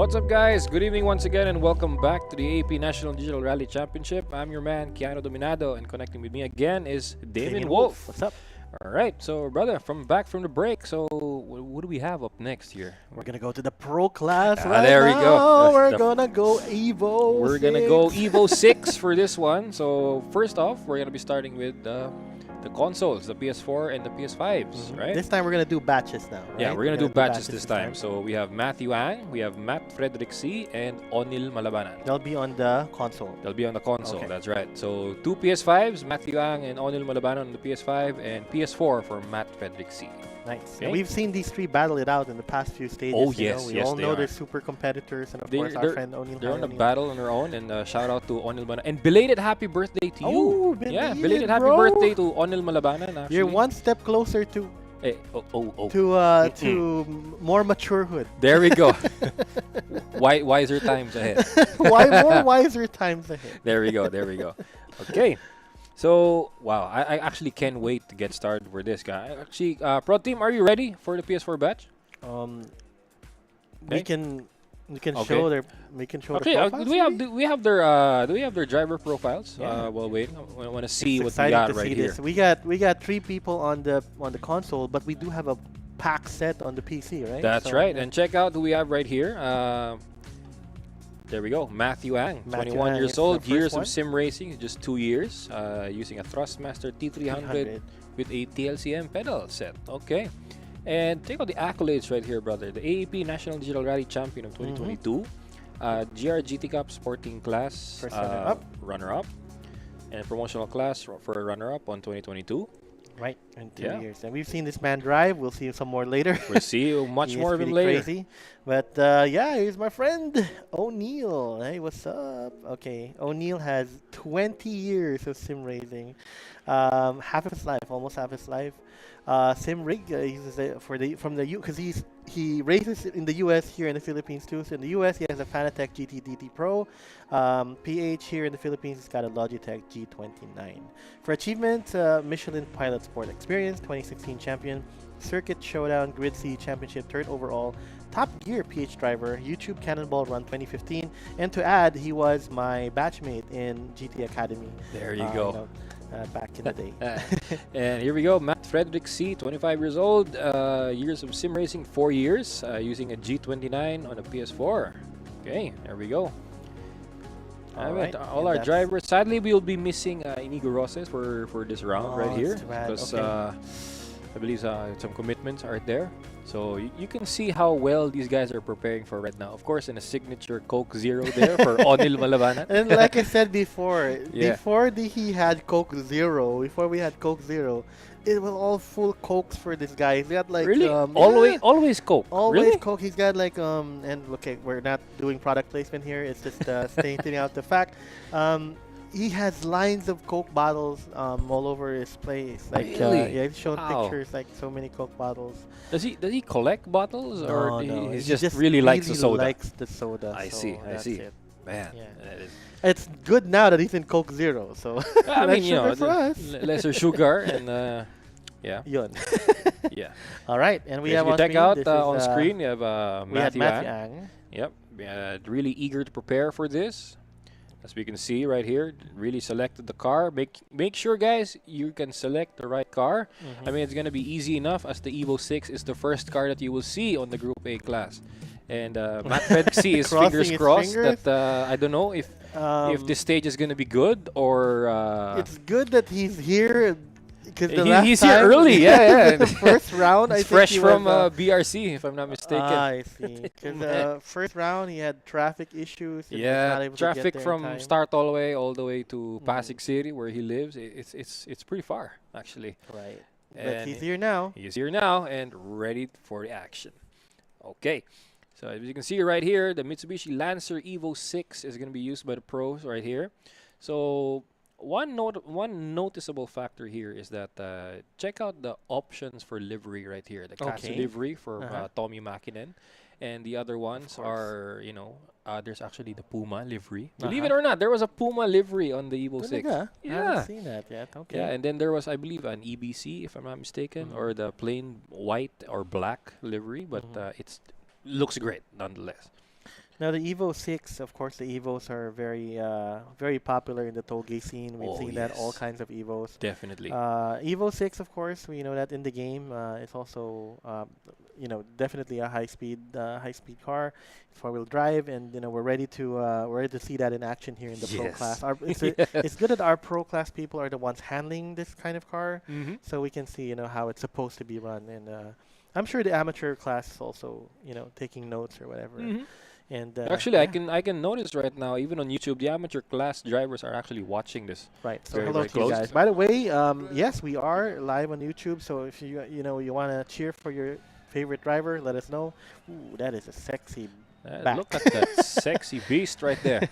What's up, guys? Good evening once again, and welcome back to the AAP National Digital Rally Championship. I'm your man, Keanu Dominado, and connecting with me again is Damien Wolf. What's up? All right, so brother, back from the break. So what do we have up next here? We're gonna go to the pro class there we go. We're gonna go Evo. We're gonna go Evo 6 for this one. So first off, we're gonna be starting with the consoles, the PS4 and the PS5s, right? This time we're gonna do batches now. Right? Yeah, we're gonna do batches this time. So we have Matthew Ang, we have Matt Frederick C, and Onil Malabanan. They'll be on the console. They'll be on the console, Okay. that's right. So 2 PS5s, Matthew Ang and Onil Malabanan on the PS5, and PS4 for Matt Frederick C. Nice. Okay. And we've seen these three battle it out in the past few stages. Oh, you know. yes, We yes, all they know are. they're super competitors, and of They- course our friend O'Neill. They're on a battle on their own, and shout out to Onil Malabanan. And belated happy birthday to you. Oh, Yeah, belated, belated happy bro. birthday to Onil Malabanan, actually. You're one step closer to more maturehood. There we go. Wiser times ahead. Why more wiser times ahead? There we go. Okay. So, wow, I actually can't wait to get started for this guy. Actually, Pro Team, are you ready for the PS4 batch? We Okay. can Okay. show their the Okay, profiles. do we have their driver profiles? Yeah. While waiting, I want to see It's what we exciting got to right see here. this. We got 3 people on the console, but we do have a pack set on the PC, right? That's So, right. yeah. And check out who we have right here. There we go. Matthew Ang, Matthew 21 Ang years is the old, first years one. of sim racing, just 2 years, using a Thrustmaster T300 with a TLCM pedal set. Okay. And check out the accolades right here, brother. The AAP National Digital Rally Champion of 2022, GRGT Cup Sporting Class First runner-up. runner-up, and promotional class for a runner-up on 2022. Right, in 2 Yeah. years. And we've seen this man drive. We'll see some more later. We'll see much He is more of him pretty later. Crazy. But yeah, here's my friend O'Neill. Hey, what's up? Okay, O'Neill has 20 years of sim racing, half of his life, almost half his life. Sim rig, he uses it from the because he races in the U.S. here in the Philippines too. So in the U.S. he has a Fanatec GT DT Pro. PH here in the Philippines he's got a Logitech G29. For achievement, Michelin Pilot Sport Experience, 2016 champion, Circuit Showdown Grid C Championship, 3rd overall, Top Gear PH driver, YouTube Cannonball Run 2015, and to add, he was my batchmate in GT Academy. There you go. Back in the day. And here we go, Matt Frederick C, 25 years old, years of sim racing, 4 years, using a G29 on a PS4. Okay, there we go. Alright, All and our that's- drivers. Sadly, we will be missing Inigo Roses for this round right Oh, here that's too bad. because Okay. I believe some commitments are there. So you can see how well these guys are preparing for right now. Of course, in a signature Coke Zero there for Onil Malabanan. And like I said before, Yeah. before he had Coke Zero, before we had Coke Zero, it was all full Cokes for this guy. He's got like Really? yeah, Always Coke. always Really? Coke. He's got like and okay, we're not doing product placement here. It's just stating out the fact. He has lines of Coke bottles all over his place. Like Really? yeah, he's shown Wow. pictures like so many Coke bottles. Does he collect bottles or No, he he just really likes the soda? Likes the soda. I so see. that's it. Man, Yeah. that is- It's good now that he's in Coke Zero. So I less mean, you know, sugar for us. lesser sugar and yeah, Yun. yeah. All right, and we Okay, have so on check screen, out this on is, screen. You have we had Matthew Matthew Ang. Ang. Yep, really eager to prepare for this. As we can see right here, really selected the car. Make sure, guys, you can select the right car. I mean, it's gonna be easy enough as the Evo 6 is the first car that you will see on the Group A class. And Matt Fred C is Crossing fingers his crossed fingers. that I don't know if this stage is gonna be good or It's good that he's here because the last he's time here early. Yeah. the first round, I It's think fresh he from was, BRC, if I'm not mistaken. I see. Because first round he had traffic issues. And was not Yeah, able to get traffic there in from time. start all the way to Pasig City where he lives. It's pretty far actually. Right, but And he's here now. He's here now and ready for the action. Okay, so as you can see right here, the Mitsubishi Lancer Evo 6 is going to be used by the pros right here. So one noticeable factor here is that check out the options for livery right here. The Katsu Okay. livery for Uh-huh. Tommy Makinen. And the other ones course. are, there's actually the Puma livery. Believe it or not, there was a Puma livery on the Evo 6. Talaga? I Yeah. haven't seen that yet. Okay. Yeah, and then there was, I believe, an EBC, if I'm not mistaken, or the plain white or black livery, but it's looks great nonetheless. Now the Evo 6, of course, the Evos are very popular in the tollgate scene. We've Oh, seen that all yes. kinds of Evos. Definitely. Evo 6, of course, we know that in the game. It's also, definitely a high speed car, four-wheel drive, and we're ready to see that in action here in the pro Yes. class. It's good that our pro class people are the ones handling this kind of car, Mm-hmm. so we can see, how it's supposed to be run. And I'm sure the amateur class is also, taking notes or whatever. Mm-hmm. And Actually, yeah, I can notice right now, even on YouTube, the amateur class drivers are actually watching this. right. So Very, hello very to you close. guys. By the way, yes, we are live on YouTube. So if you want to cheer for your favorite driver, let us know. Ooh, that is a sexy back. Look at that sexy beast right there.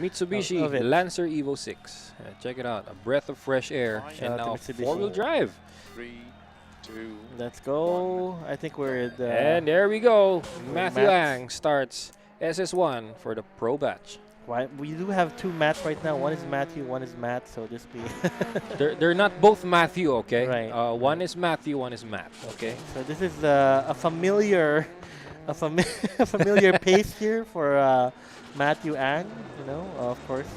Mitsubishi Love it. Lancer Evo 6. Check it out. A breath of fresh air. Shout And out to now Mitsubishi. four-wheel drive. 3, 2, Let's go. I think we're at the And there we go. Matthew Mats. Ang starts SS1 for the pro batch. we do have two Matts right now. One is Matthew, one is Matt. So just be They're not both Matthew, okay? Right. One is Matthew, one is Matt, okay? So this is a familiar a familiar pace here for Matthew Ang. Of course,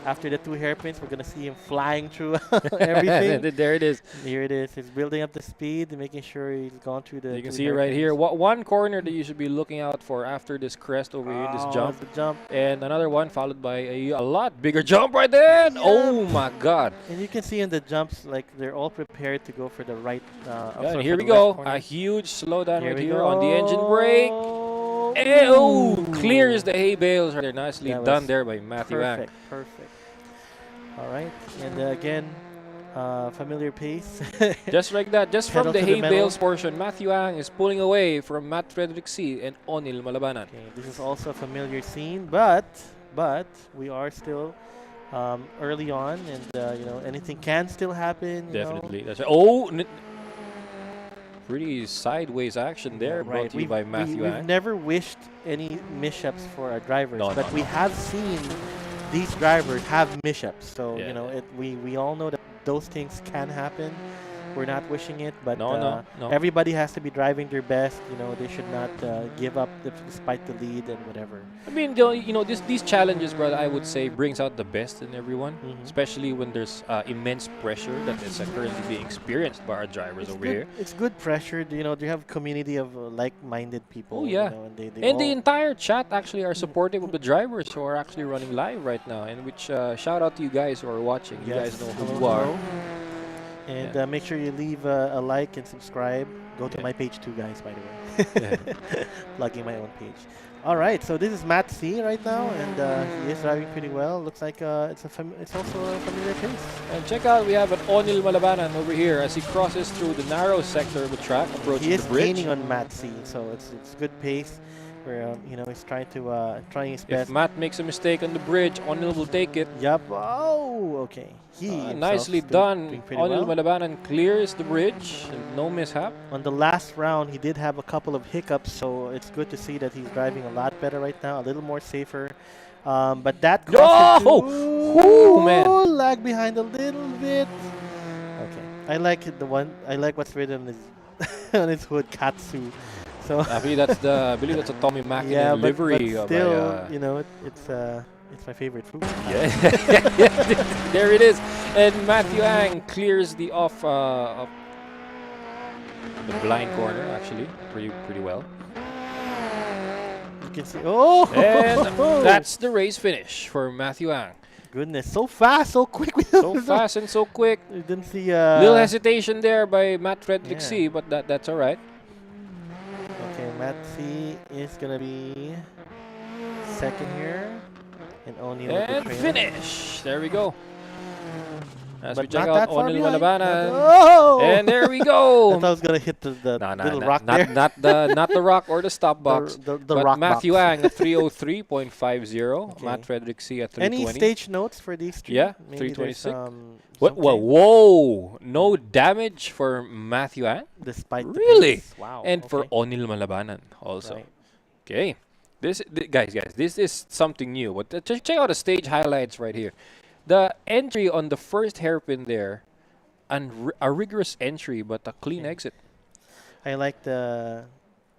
after the two hairpins, we're gonna see him flying through everything. There it is. Here it is. He's building up the speed, making sure he's gone through the. You can two see it right here. hairpins. One corner that you should be looking out for after this crest over here, this Oh, jump. the jump. And another one followed by a lot bigger jump right there. Yeah. Oh my God. And you can see in the jumps, like they're all prepared to go for the right. Yeah, and here we go. A huge slowdown right we here go. on the engine brake. And, oh, clears the hay bales right there. Nicely That done was there by Matthew Ang. Perfect. All right, and again, familiar pace. Just like that, just Pedal from the to the hay metal. bales portion, Matthew Ang is pulling away from Matt Frederick C. and Onil Malabanan. Okay, this is also a familiar scene, but we are still early on, and anything can still happen. Definitely. That's right. Oh, pretty sideways action there, Right. brought to you by Matthew We've Ang. never wished any mishaps for our drivers, No, but no, we no. have seen these drivers have mishaps. So Yeah. we all know that those things can happen. We're not wishing it, but No. everybody has to be driving their best. They should not give up despite the lead and whatever. I mean, these challenges, brother, I would say brings out the best in everyone, Mhm. especially when there's immense pressure that is currently being experienced by our drivers over here. It's good pressure. They have community of like-minded people. Oh, yeah. And they And the all- entire chat actually are supportive of the drivers who are actually running live right now, and which shout out to you guys who are watching. You Yes, guys know who hello, you are. hello. And Yeah. make sure you leave a like and subscribe. Go to Yeah. my page too, guys, by the way. Yeah. Plugging my own page. All right, so this is Matt C right now, and he is driving pretty well. Looks like it's also a familiar pace. And check out, we have an Onil Malabanan over here as he crosses through the narrow sector of the track, approaching He is the bridge. gaining on Matt C, so it's good pace. Where he's trying his If best. Matt makes a mistake on the bridge, Onil will take it. Yup. Oh, okay. He himself Nicely is done. doing pretty Onil well. Malabanan clears the bridge, and no mishap. On the last round, he did have a couple of hiccups, so it's good to see that he's driving a lot better right now, a little more safer. But that cost Oh! him Whoo, man. lag behind a little bit. Okay, I like what's written on his on his hood, Katsu. So I believe that's a Tommy Mackin yeah, but livery. still, it's my favorite food. Yeah, there it is. And Matthew Ang clears the off the blind corner actually pretty well. You can see. Oh, And that's the race finish for Matthew Ang. goodness, so fast, so quick. So fast and so quick. We didn't see Little hesitation there by Matt Frederick yeah. C, but that's all right. Okay, Matt C is gonna be second here, and O'Neal will be And trailing. finish. There we go. As we But check not out that far Onil behind. Malabanan. Oh! And there we I thought I go. was gonna hit the No, little rock there. not the rock or the stop box. The But rock Matthew box. Ang at 303.50. Okay. Matt Frederick C at Any 320. stage notes for these two? Yeah, Maybe there's, 326. some Whoa! No damage for Matthew Ang. despite the Really? pace. Wow. And for okay. Onil Malabanan also. Right. Okay. Guys, this is something new. But check out the stage highlights right here. The entry on the first hairpin there, and a rigorous entry, but a clean Okay. exit. I like the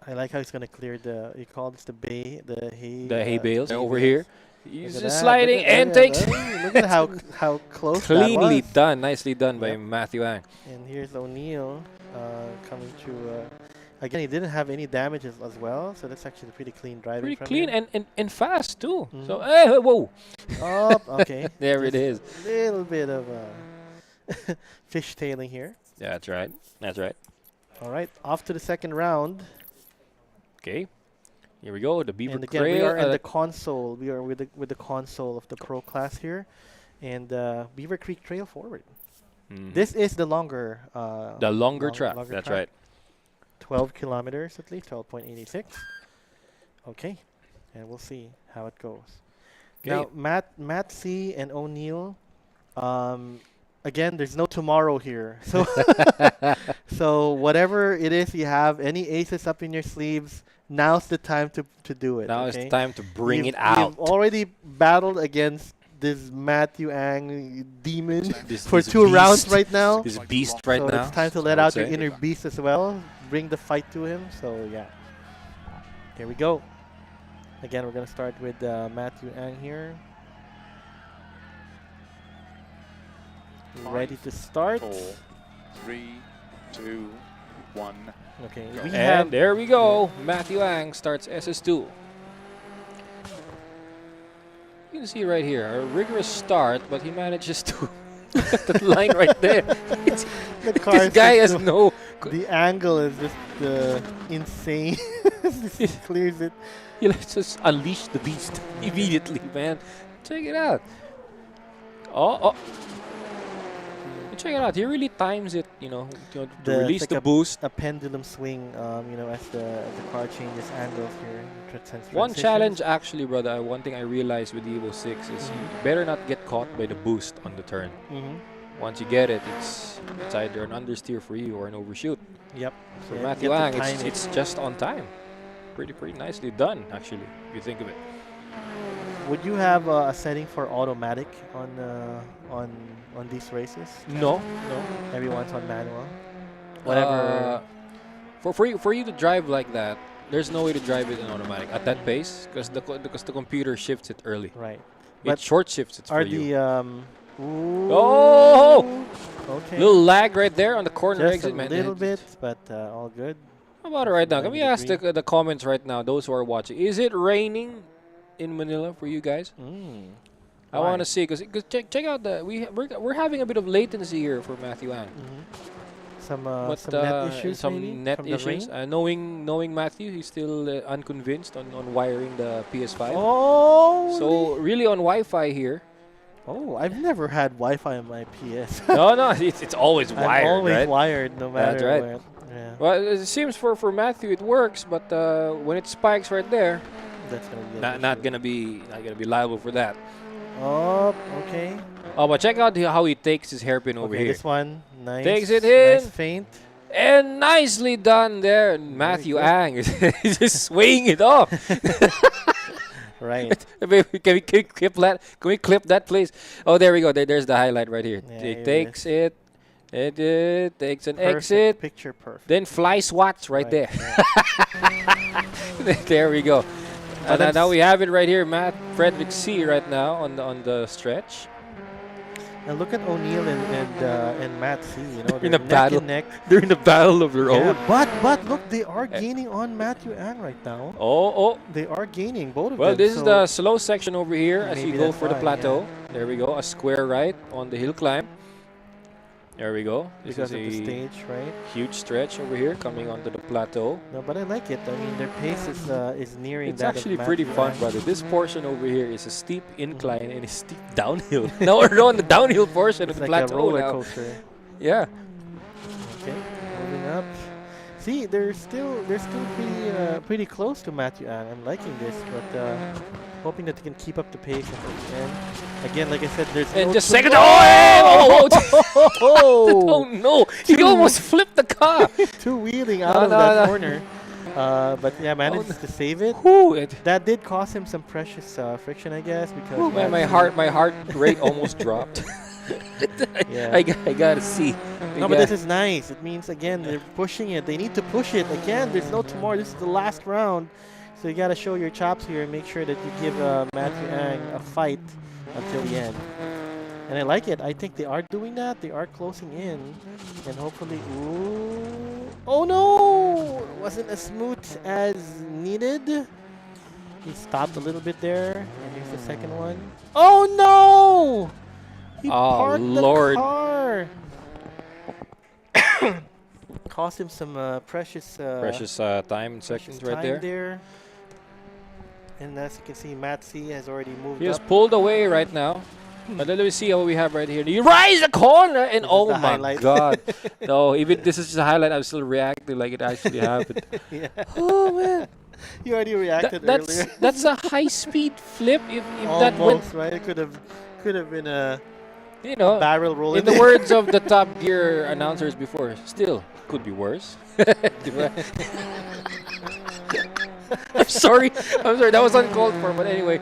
I like how he's gonna clear the. You call this the bay, the hay. The hay bales hay over bales. here. Look He's at just that, sliding look at and that, takes look at how close cleanly that was. done, nicely done by Yep. Matthew Ang. And here's O'Neill coming to. Again, he didn't have any damages as well, so that's actually pretty clean driving Pretty from clean him. and fast too. So Mhm. hey, whoa, Oh, okay. there it Just is. a little bit of fishtailing here. Yeah, that's right. That's right. All right, off to the second round. Okay, here we go. The Beaver And again, we Trail. are in the console. We are with the console of the pro class here, and Beaver Creek Trail forward. This is the longer. the longer track. longer That's track. right. 12 kilometers at least, 12.86. Okay, and we'll see how it goes. Now, Matt C and O'Neill. Again, there's no tomorrow here. So, so whatever it is you have, any aces up in your sleeves, now's the time to do it. Now okay? it's time to bring You've- it out. You've already battled against this Matthew Ang demon This for 2 rounds beast. right now. This beast right so now. it's time to so let I would out your say. inner beast as well. Bring the fight to him. So yeah, here we go. Again, we're gonna start with Matthew Ang here. Ready to start? 4, 3, 2, 1. Okay, Go. we And have there we go. Matthew Ang starts SS2. You can see right here a rigorous start, but he manages to that line right there. the car. This guy has no. The angle is just insane. He clears it. He let's just unleash the beast immediately, man. Check it out. Oh. Check it out. He really times it, to The- release it's the like boost. A pendulum swing, as the car changes angles here. One challenge, actually, brother. One thing I realized with the Evo 6 is you better not get caught by the boost on the turn. Once you get it, it's either an understeer for you or an overshoot. Yep. For Yeah, Matthew you have Ang, to time it. it's just on time. Pretty nicely done, actually, if you think of it. Would you have a setting for automatic on these races? No. Everyone's on manual. Whatever. For you to drive like that, there's no way to drive it in automatic at that pace because the computer shifts it early. Right. It But short shifts it for Are you. the Oh! Okay. Little lag right there on the corner Just exit, a man. little bit, but all good. How about it right now? Can we 90 ask degree. the comments right now, those who are watching? Is it raining in Manila for you guys? I Why? want to see because check out we're having a bit of latency here for Matthew Ang. Some But net issues, some maybe, net from the issues. rain? Knowing Matthew, he's still unconvinced on wiring the PS5. Oh. So really on Wi-Fi here. Oh, I've never had Wi-Fi on my PS. no, it's always wired, I'm always right? wired, no matter That's right. what. Yeah, Well, it seems for Matthew it works, but when it spikes right there, that's gonna be an not issue. gonna be liable for that. Oh, okay. Oh, but check out how he takes his hairpin over Okay, here. this one, nice. Takes it in. Nice feint. And nicely done there. Matthew good. Ang is just swaying it off. Right. Can we clip that? Can we clip that, please? Oh, there we go. There's the highlight right here. Yeah, He here it takes it. It takes an Perfect. exit. Picture perfect. Then fly swats right there. yeah. There we go. But And now I'm we have it right here. Frederick C right now on the stretch. And look at O'Neill and Matt C. In they're a neck battle. and neck. They're in a battle of their Yeah, own. but look, they are gaining on Matthew Ang right now. Oh. They are gaining both of Well, them. this is so the slow section over here as you maybe go that's for the why, plateau. There we go. A square right on the hill climb. There we go. This because is of the a stage, right? huge stretch over here coming onto the plateau. No, but I like it. I mean, their pace is nearing It's that actually of pretty Matthew fun, Ang. brother. This portion over here is a steep incline and a steep downhill. Now we're on the downhill portion It's of the like a plateau roller now. coaster. Yeah. Okay, moving up. See, they're still pretty close to Matthew Ang. I'm liking this, but hoping that they can keep up the pace at the end. Again, like I said, there's And no just two- second. Oh! Oh Oh! no! He almost flipped the car. Two wheeling out No, of no, that no. corner. But yeah, manages to save it. Whew, That did cause him some precious friction, I guess, because my heart rate almost dropped. Yeah. I gotta see. No, but this is nice. It means, again, they're pushing it. They need to push it. Again, there's no tomorrow. This is the last round. So you got to show your chops here and make sure that you give Matthew Ang a fight until the end. And I like it. I think they are doing that. They are closing in. And hopefully... Ooh. Oh, no! Wasn't as smooth as needed. He stopped a little bit there. And here's the second one. Oh, no! He parked Lord. the car. Cost him some precious Time and seconds right there. And as you can see, Matt C has already moved He has up. pulled away right now. But let me see what we have right here. He rise the corner and This is oh the my highlight. god. No, even this is just a highlight. I'm still reacting like it actually happened. Yeah. Oh man. You already reacted That's earlier. that's a high speed flip if that went, Almost, right? It could have been a you know, barrel roll. in the words of the Top Gear announcers before, still could be worse. Diba? I'm sorry. I'm sorry. That was uncalled for, but anyway.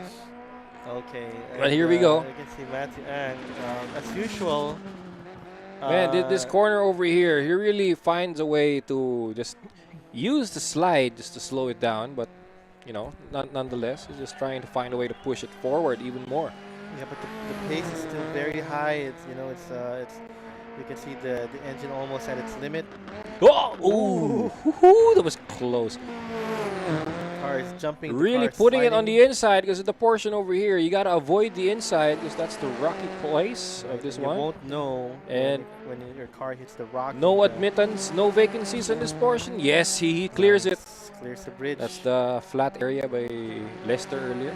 Okay. But here we go. You can see Matthew and as usual. Man, this corner over here, he really finds a way to just use the slide just to slow it down, but you know, nonetheless, he's just trying to find a way to push it forward even more. Yeah, but the pace is still very high. It's it's you can see the engine almost at its limit. Oh, ooh, that was close. Car is jumping. Really putting it on the inside because of the portion over here. You gotta avoid the inside because that's the rocky place of this one. You won't know And when your car hits the rock. no admittance, no vacancies on this portion. Yes, he clears it. Clears the bridge. That's the flat area by Lester earlier,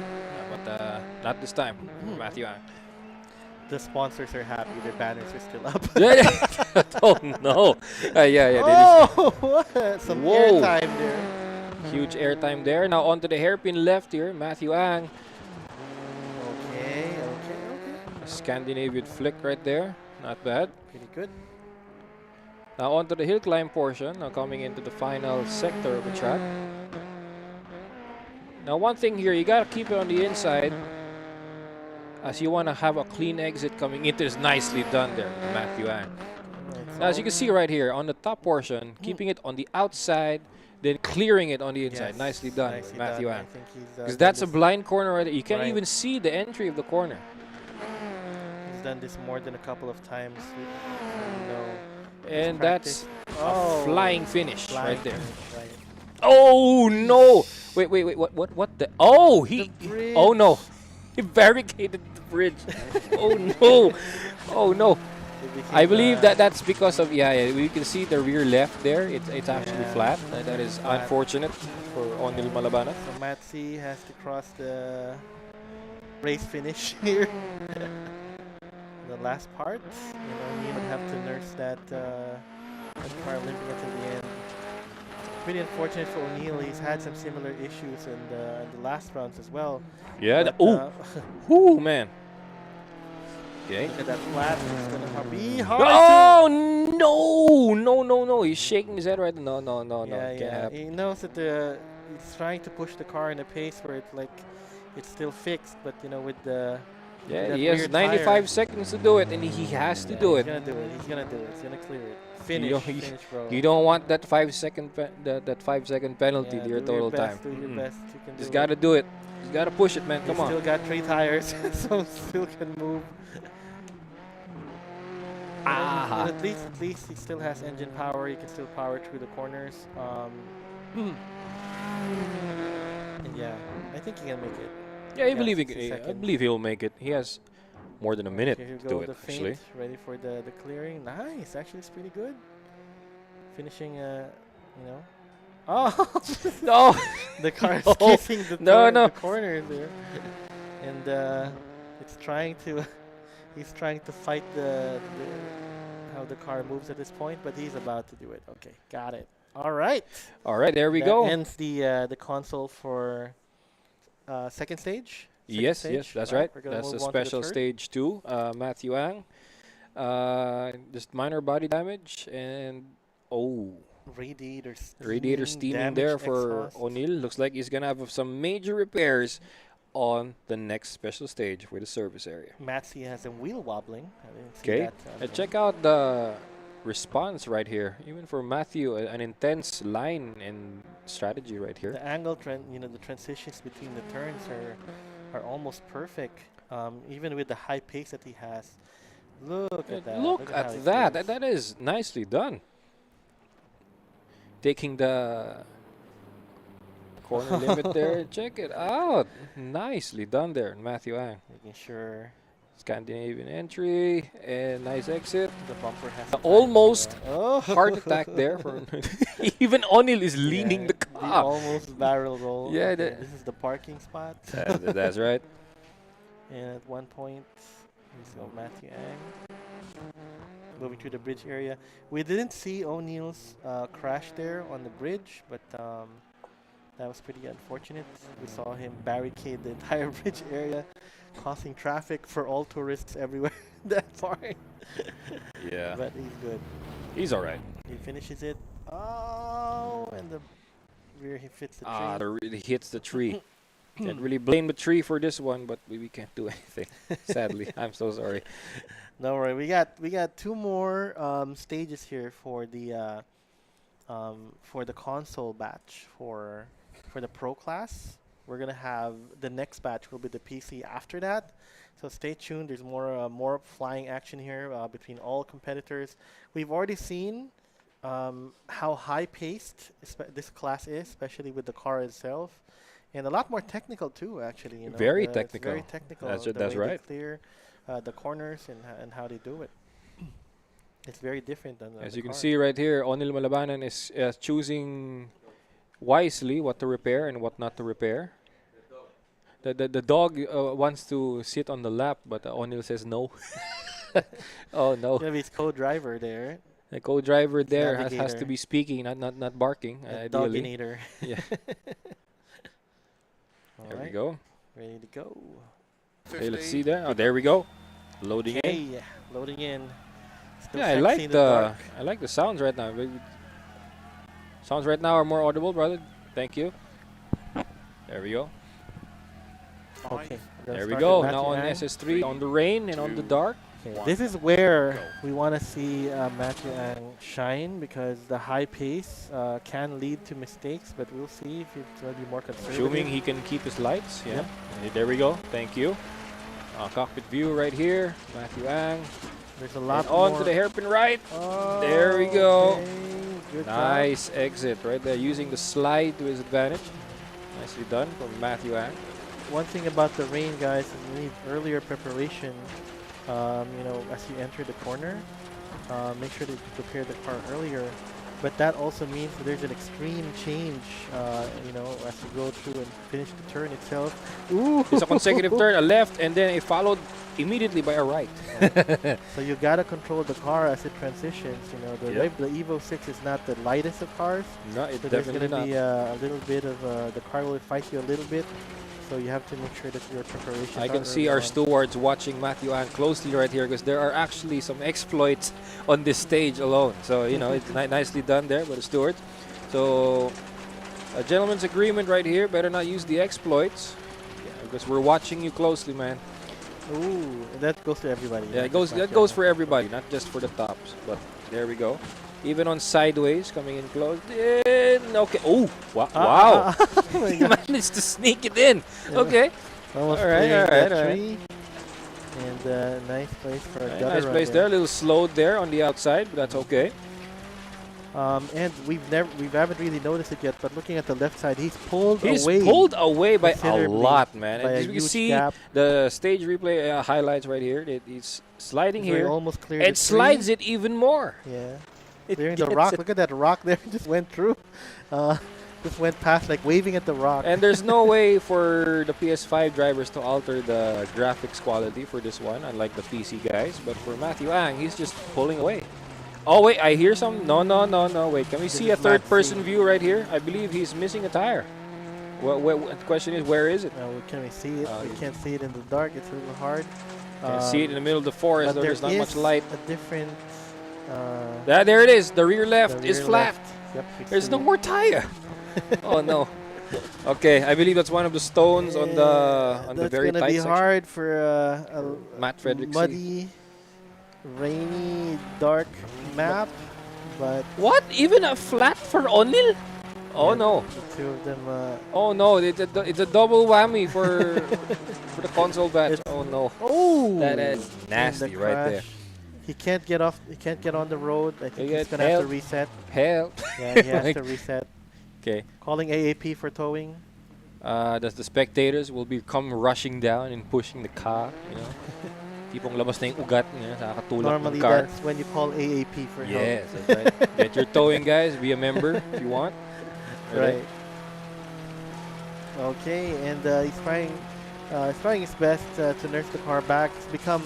but not this time. Matthew Ang. The sponsors are happy. Their banners are still up. Oh no! Yeah. Oh, what? Some Whoa. airtime there. Huge airtime there. Now onto the hairpin left here, Matthew Ang. Okay. A Scandinavian flick right there. Not bad. Pretty good. Now onto the hill climb portion. Now coming into the final sector of the track. Now one thing here, you gotta keep it on the inside, as you want to have a clean exit coming into this. Nicely done there, Matthew Ang. Now, as you can see right here on the top portion, keeping it on the outside, then clearing it on the inside. Yes, nicely done, nicely Matthew done. I Ang. think he's Because done that's a this- blind corner right there. You can't Right. even see the entry of the corner. He's done this more than a couple of times. And that's a flying finish right there. Right. Oh no! Wait, what the? Oh, he. The bridge. Oh no! He barricaded the bridge. Oh no! Oh no! It became, I believe that's because of we can see the rear left there. It's actually Yeah. flat. That is Flat. unfortunate for Onil Malabana. So Matsi has to cross the race finish here. The last part, he would have to nurse that car limping until the end. Pretty unfortunate for O'Neill. He's had some similar issues in the last rounds as well. Yeah. But, Ooh, man. Okay. look at that flat. It's gonna be hard. Oh no! He's shaking his head right now. No. Yeah, Can't yeah. happen. He knows that he's trying to push the car in a pace where it's still fixed, but with the Yeah, that he has rear 95 tire. seconds to do it, and he has to do He's it. gonna do it. He's gonna do it. He's gonna clear it. Finish, don't- finish, bro. You don't want that 5-second that 5-second penalty to your do total best, time. Do your best. You can Just do gotta it. do it. Just gotta push it, man. He's Come on. still got 3 tires, so still can move. Ah. But at least he still has engine power. He can still power through the corners. And yeah, I think he can make it. Yeah, I Yeah, believe 60 I seconds. believe he'll make it. He has more than a minute Here to we do go, it. the Actually. feint, ready for the clearing. Nice, actually, it's pretty good. Finishing, Oh, No. the car is No. kissing the, No, no. the corner there, and it's trying to. He's trying to fight how the car moves at this point, but he's about to do it. Okay, got it. All right. All right, there we That go. ends the console for second stage. Second Yes, stage, that's right. We're gonna That's a move on to the special third. stage 2. Matthew Ang. Just minor body damage and Radiator radiator steaming there damaged for exhaust. O'Neill. Looks like he's gonna have some major repairs on the next special stage for the service area. Matthew has some wheel wobbling. I didn't see Okay, that, and check out the response right here. Even for Matthew, an intense line and strategy right here. the angle trend, the transitions between the turns are almost perfect. Even with the high pace that he has. Look at that. Look how he at that. feels. That is nicely done. Taking the corner limit there. Check it out. Nicely done there, Matthew Ang. Making sure Scandinavian entry and nice exit. the bumper has Almost oh. heart attack there. For even O'Neill is leaning Yeah, the car. almost barrel roll. Yeah, Okay, this is the parking spot. That's right. And at one point, let's go Matthew Ang. Moving to the bridge area. We didn't see O'Neill's crash there on the bridge, but that was pretty unfortunate. We saw him barricade the entire bridge area, causing traffic for all tourists everywhere that part. Yeah. But he's good. He's all right. He finishes it. Oh, and the rear he fits the tree. He hits the tree. Can't really blame the tree for this one, but we can't do anything. Sadly, I'm so sorry. No worry. We got two more stages here for the console batch for the pro class. We're gonna have the next batch will be the PC after that. So stay tuned. There's more flying action here between all competitors. We've already seen how high paced this class is, especially with the car itself. And a lot more technical too, actually. Very It's technical. very technical. That's the that's way they right. clear the corners and how they do it. It's very different than As the you can car. see right here, O'Neil Malabanan is choosing wisely what to repair and what not to repair. The dog wants to sit on the lap, but O'Neil says no. Oh no! You have his co-driver there. The co-driver there has to Navigator. be speaking, not barking. The Ideally. Doginator. Yeah. There we Alright, go. ready to go. Okay, let's see there. Oh, there we go. Loading in. Okay, loading in. Still Yeah, I sexy like in the dark. sounds right now. Sounds right now are more audible, brother. Thank you. There we go. Okay, we're gonna There we start go. with Now on Matthew Ang. SS3, on the rain and on the dark. Okay, One. this is where Go. we want to see Matthew Ang shine, because the high pace can lead to mistakes, but we'll see if it's going to be more conservative. Assuming he can keep his lights. Yeah. Yep. There we go. Thank you. Cockpit view right here. Matthew Ang. There's a lot And on more. to the hairpin right. Oh, There we go. okay, good job. Nice exit right there. Using the slide to his advantage. Nicely done from Matthew Ang. One thing about the rain, guys, is you need earlier preparation. As you enter the corner, make sure to prepare the car earlier. But that also means that there's an extreme change, as you go through and finish the turn itself. Ooh! It's a consecutive turn, a left, and then it followed immediately by a right. So you gotta control the car as it transitions. Yep. The Evo 6 is not the lightest of cars. No, it So there's definitely gonna not. be a little bit of the car will fight you a little bit. So you have to make sure that your preparation. I can see our stewards watching Matthew Ang closely right here, because there are actually some exploits on this stage alone. So, it's nicely done there by the stewards. So, a gentleman's agreement right here. Better not use the exploits, because we're watching you closely, man. Ooh, that goes to everybody. Yeah, not that just goes Matthew. for everybody, not just for the tops. But there we go. Even on sideways, coming in close. Okay. Oh, wow. Wow. Oh my He God. managed to sneak it in. Yeah. Okay. Almost All right, clearing all right, that all right. tree. And nice place for a gutter Nice run place there. A little slowed there on the outside, but that's okay. And we haven't really noticed it yet, but looking at the left side, he's pulled He's away. pulled away by a considerably lot, man. by And a as you can huge see gap. the stage replay highlights right here. He's sliding So he here almost cleared and the slides tree. it even more. Yeah. It Clearing the gets rock. it. Look at that rock there. Just went through. Just went past, like waving at the rock. And there's no way for the PS5 drivers to alter the graphics quality for this one, unlike the PC guys. But for Matthew Ang, he's just pulling away. Oh, wait, I hear some. No. Wait, can we see a is not third-person seen. view right here? I believe he's missing a tire. The question is, where is it? Can we see it? We you can't see it in the dark. It's a little hard. Can't see it in the middle of the forest, But though there's not there much is light. a different. There it is. The rear left the is rear flat. left. Yep. we There's see no it. more tire. Oh, no. Okay, I believe that's one of the stones on the very That's gonna tight be section. hard for a Matt Frederick. muddy, rainy, dark map, but What? Even a flat for O'Neill? Oh yeah, no. the two of them. Oh no, it's a double whammy for for the console batch. It's- Oh no. Oh, That is in the nasty right there. crash. He can't get off. He can't get on the road. I think He he's get gonna have to help. reset. Help. Yeah, he has Like- to reset. Okay. Calling AAP for towing. The spectators will be come rushing down and pushing the car, you know. Tipong labas na yung ugat niya sa katulak Normally, ng car. that's when you call AAP for help. Yes, that's right. Get your towing, guys. Be a member if you want. Right. Okay, and he's trying his best to nurse the car back. It's become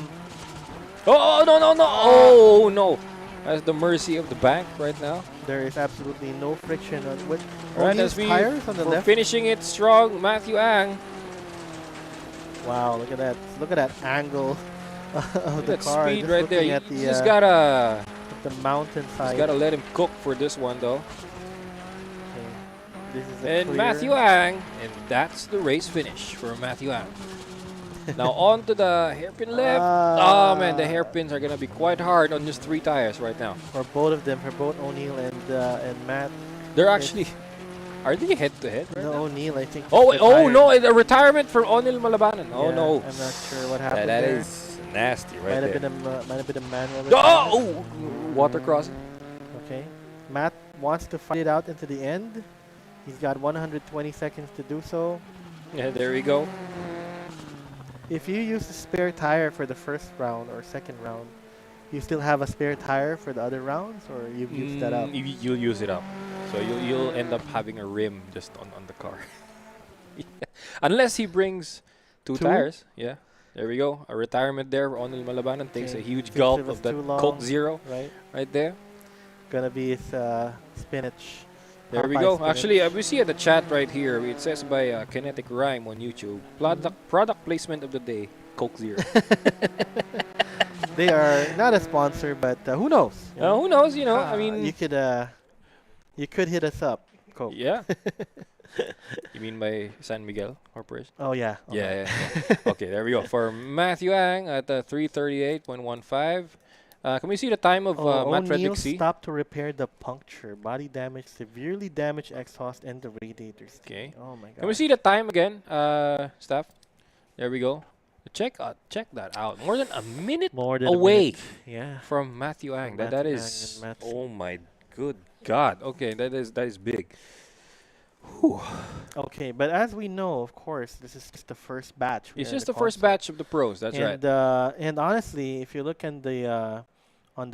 Oh no no no! Oh no! That's the mercy of the bank right now. there is absolutely no friction on with Right, only as his tires on the we're left. finishing it strong, Matthew Ang. Wow, look at that! Look at that angle of the That car. speed Just right there. looking You at the just gotta the mountainside. let him cook for this one though. Okay. This is a And clear. Matthew Ang, and that's the race finish for Matthew Ang. Now on to the hairpin left. Oh man, the hairpins are gonna be quite hard on just 3 tires right now. For both of them, for both O'Neill and Matt. They're actually, are they head to head right No, now? O'Neill, I think. Oh, just oh retired. no, a retirement for O'Neill Malabanan. Oh Yeah, no, I'm not sure what happened that there. is nasty Might right have there. been a might have been a manual. Oh, water crossing. Okay. Matt wants to fight it out into the end. He's got 120 seconds to do so. Yeah, there we go. If you use the spare tire for the first round or second round, you still have a spare tire for the other rounds, or you've used that up? You'll use it up, so you'll end up having a rim just on the car. Yeah. Unless he brings two Two? tires. Yeah, there we go. A retirement there for Onil Malabanan takes a Okay. huge Since gulp it was of that too long, Coke Zero Right. right there. Gonna be his spinach. There we Popeye go. spinach. Actually, we see at the chat right here. It says by Kinetic Rhyme on YouTube. Product placement of the day: Coke Zero. They are not a sponsor, but who knows? You know? Who knows? You know, I mean, you could hit us up, Coke. yeah. You mean by San Miguel Corporation? Oh yeah. Yeah, yeah. Okay, there we go. For Matthew Ang at 3:38.15. Can we see the time of Matt O'Neill Frederick C? stopped to repair the puncture, body damage, severely damaged exhaust, and the radiators. Okay. Oh my god. Can we see the time again, staff? There we go. Check that out. More than a minute More than away a minute. Yeah. from Matthew Ang. That Matthew is. Ang and Matt. Oh my good God. Okay, that is big. Whew. Okay, but as we know, of course, this is just the first batch. It's We're in just the the first console. batch of the pros. That's right. And honestly, if you look on the on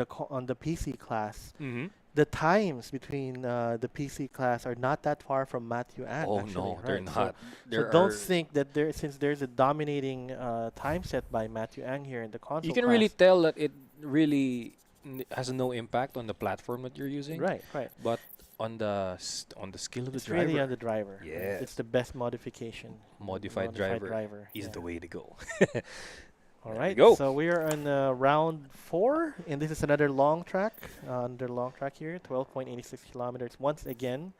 the PC class, Mm-hmm. the times between the PC class are not that far from Matthew Ang. Oh actually, no, right? they're So- not. So don't think that since there's a dominating time set by Matthew Ang here in the console. You can really class. tell that it really has no impact on the platform that you're using. Right, right. But on the skill of the It's driver, really on the driver. Yes. It's the best modification. modified driver is yeah. the way to go. All There we right, go. so we are on round 4, and this is another long track. Here, 12.86 kilometers. Once again,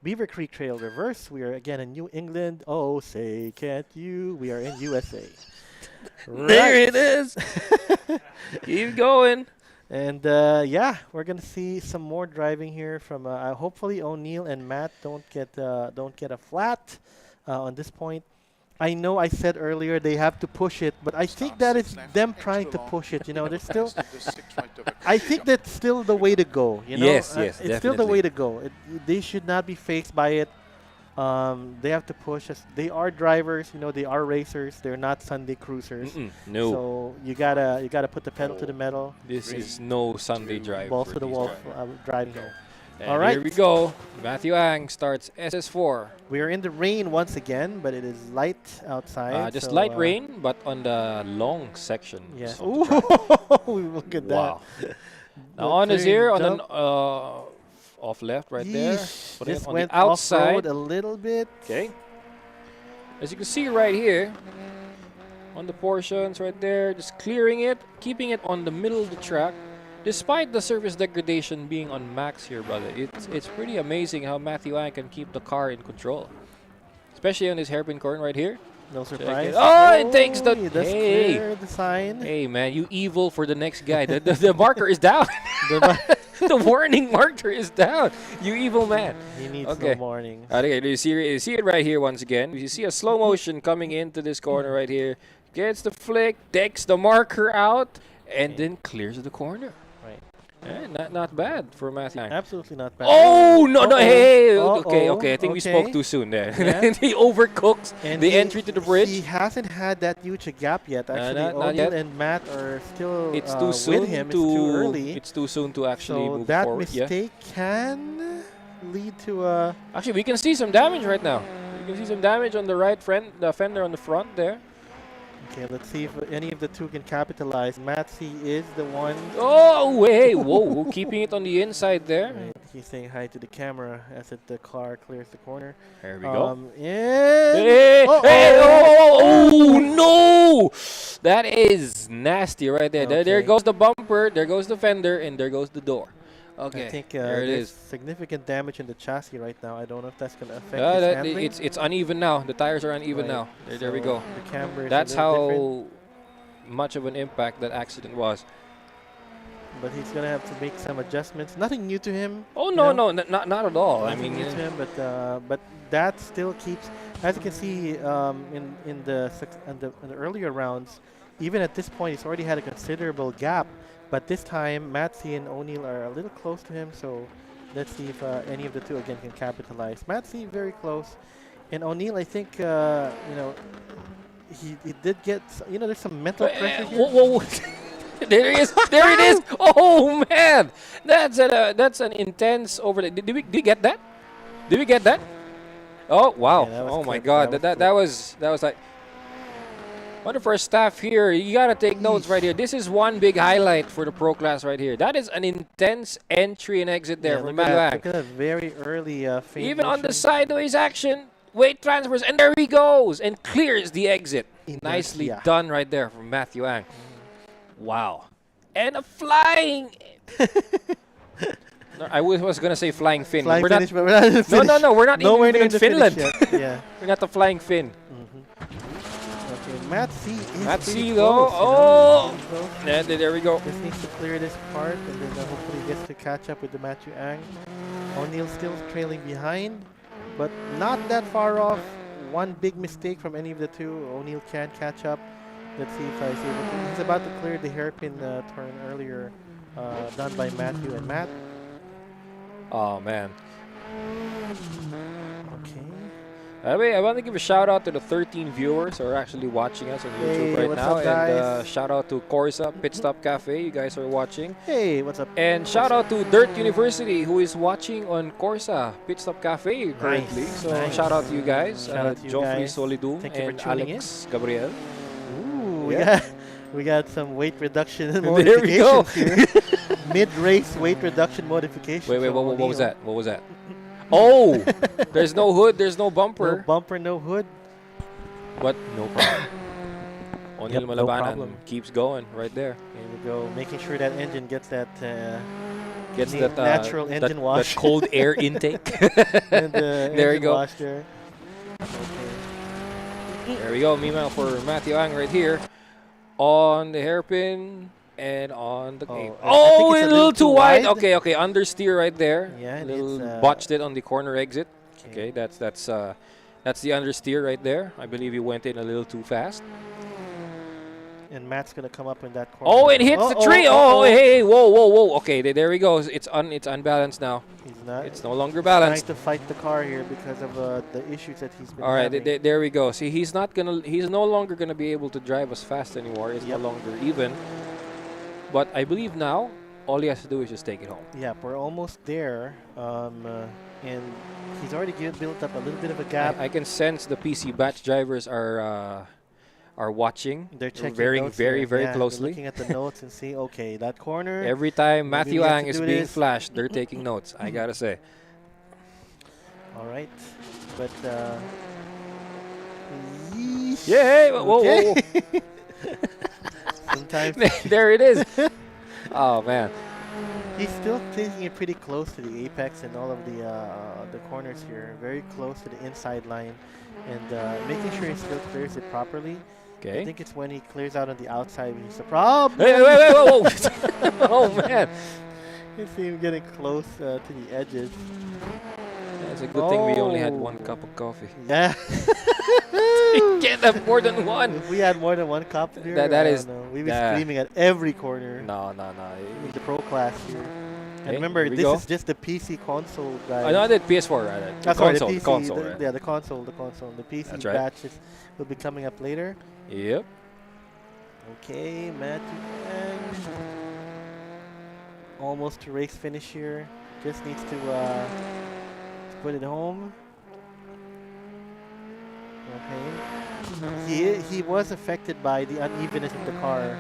Beaver Creek Trail reverse. We are again in New England. Oh, say can't you? We are in USA. There it is. Keep going. And yeah, we're gonna see some more driving here from. Hopefully, O'Neill and Matt don't get a flat on this point. I know I said earlier they have to push it, but I think that is them trying to push it. You know, they're still. I think that's still the way to go. You know, Yes, yes, it's still the definitely. way to go. They should not be faced by it. They have to push us. They are drivers. You know, they are racers. They're not Sunday cruisers. No, So you gotta put the pedal to the metal, this is no Sunday drive. balls for to the these wall, drivers. driving. And All right. here we go. Matthew Ang starts SS4. We are in the rain once again, but it is light outside. Just so, light rain, but on the long section. Yes. of the track. Ooh, look at Wow. that. Now on is here on jump. an off left right there. Yeesh, Putting this it on went the outside. off-road a little bit. Okay. As you can see right here, on the portions right there, just clearing it, keeping it on the middle of the track. Despite the surface degradation being on max here, brother, it's pretty amazing how Matthew Ang can keep the car in control. especially on this hairpin corner right here. No Check surprise. it. Oh, it takes the. He does Hey, clear the sign. hey, man, you evil for the next guy. The marker is down. The The warning marker is down. You evil man. He needs Okay. no warning. Okay, you see it right here once again. You see a slow motion coming into this corner right here. Gets the flick, takes the marker out, and then clears the corner. Right. Not bad for Matthew. Absolutely not bad. Oh no no! Uh-oh. Hey, Uh-oh. okay. I think we Okay. spoke too soon there. Yeah. He overcooks And the he- entry to the bridge. He hasn't had that huge a gap yet. Actually, not O'Neal yet. and Matt are still It's too soon with him. to. It's too early. It's too soon to actually So move that forward. Yeah. mistake can lead to a. Actually, we can see some damage right now. You can see some damage on the right the fender on the front there. Okay, let's see if any of the two can capitalize. Matsy is the one. Oh wait, whoa! Keeping it on the inside there. Right, he's saying hi to the camera as the car clears the corner. There we go. And Hey, Uh-oh. hey, oh no! That is nasty right there. There Okay. goes the bumper, there goes the fender, and there goes the door. Okay, I think there it there's is. significant damage in the chassis right now. I don't know if that's going to affect his handling. It's uneven now. The tires are uneven Right, now. There we so go. The camber is That's a little how different, much of an impact that accident was. but he's going to have to make some adjustments. Nothing new to him. Oh you no, know? not at all. I Nothing mean, new to him, but that still keeps, as you can see in the earlier rounds, even at this point, he's already had a considerable gap. But this time, Matsy and O'Neal are a little close to him, so let's see if any of the two again can capitalize. Matsy very close, and O'Neal, I think he did get there's some mental pressure here. whoa. There he is. There it is. Oh man, that's an intense overlay. Did we get that? Did we get that? Oh wow. Yeah, that was Oh my clipped. God. That was That was like. One of our staff here, you gotta take notes right here. This is one big highlight for the pro class right here. That is an intense entry and exit there Yeah, from look at Manuang. that, look at that very early feint Even on the motion. sideways action, weight transfers, and there he goes and clears the exit. Nicely Inertia. done right there from Matthew Ang. Wow. And a flying. No, I was gonna say flying fin. Flying We're finish, not, but we're not in the finish. no, we're not Nowhere even near in the Finland. finish yet. Yeah. We're not the flying fin. Okay, Matsy is Matsy pretty though, close, you know, he's close. Yeah, there we go. Just needs to clear this part, and then hopefully gets to catch up with the Matthew Ang. O'Neal still trailing behind, but not that far off. One big mistake from any of the two. O'Neal can catch up. Let's see if he's able to. He's about to clear the hairpin turn earlier, done by Matthew and Matt. Oh man. Okay. By the way, I want to give a shout out to the 13 viewers who are actually watching us on YouTube Hey, right what's now. up, And guys? shout out to Corsa Pit Stop Cafe. You guys are watching. Hey, what's up? And shout out to Dirt University who is watching on Corsa Pit Stop Cafe currently. Nice, So nice. shout out to you guys. Shout out to you Joffrey guys. Solidu Thank you for and tuning Alex Gabriel. Ooh, Yeah. we got some weight reduction There we go. modifications here. Mid-race weight reduction modification. Wait, what was that? What was that? Oh, there's no hood, there's no bumper. No bumper, no hood. But no problem. O'Neal Yep, no Malabanan problem. keeps going right there. Here we go, making sure that engine gets that Gets Na- that natural that, engine that wash. cold air intake. and the There engine you go. wash there. Okay. There we go. Meanwhile, for Matthew Ang right here on the hairpin and on the Oh, game. I think it's A little too wide. wide. Okay, understeer right there. Yeah, a little it's, botched it on the corner exit. Okay, that's the understeer right there. I believe he went in a little too fast. And Matt's gonna come up in that corner. Oh, it hits the tree. Oh, hey, whoa. Okay, there he goes. It's unbalanced now. He's not. It's no longer trying balanced. to fight the car here because of the issues that he's been All right, having. there we go. See, he's no longer gonna be able to drive us fast anymore. It's Yep. no longer even. But I believe now all he has to do is just take it home. Yeah, we're almost there. And he's already built up a little bit of a gap. I can sense the PC batch drivers are watching. They're checking very notes very here. very Yeah, they're closely. looking at the notes and see, okay, that corner. Every time Maybe Matthew we have Ang to is do being this. flashed, they're taking notes. I gotta say. All right, but yeesh. Yeah, whoa. Sometimes There it is. Oh man. He's still taking it pretty close to the apex and all of the corners here, very close to the inside line, and making sure he still clears it properly. I Okay. think it's when he clears out on the outside when he's the problem. Hey, wait, whoa, whoa. Oh, man. You see him getting close to the edges. It's a good thing we only had one cup of coffee. Yeah. You can't have more than one. If we had more than one cup here, That is- we'd be screaming at every corner. No. In the pro class here. And Okay, remember, here we this go. is just the PC console, guys. I know I did PS4, rather. Ah, sorry, Console, the the PC, console, the, right? yeah, the console. The PC That's right. batches will be coming up later. Yep. Okay, Matthew and almost to race finish here. Just needs to put it home. Okay. He was affected by the unevenness of the car.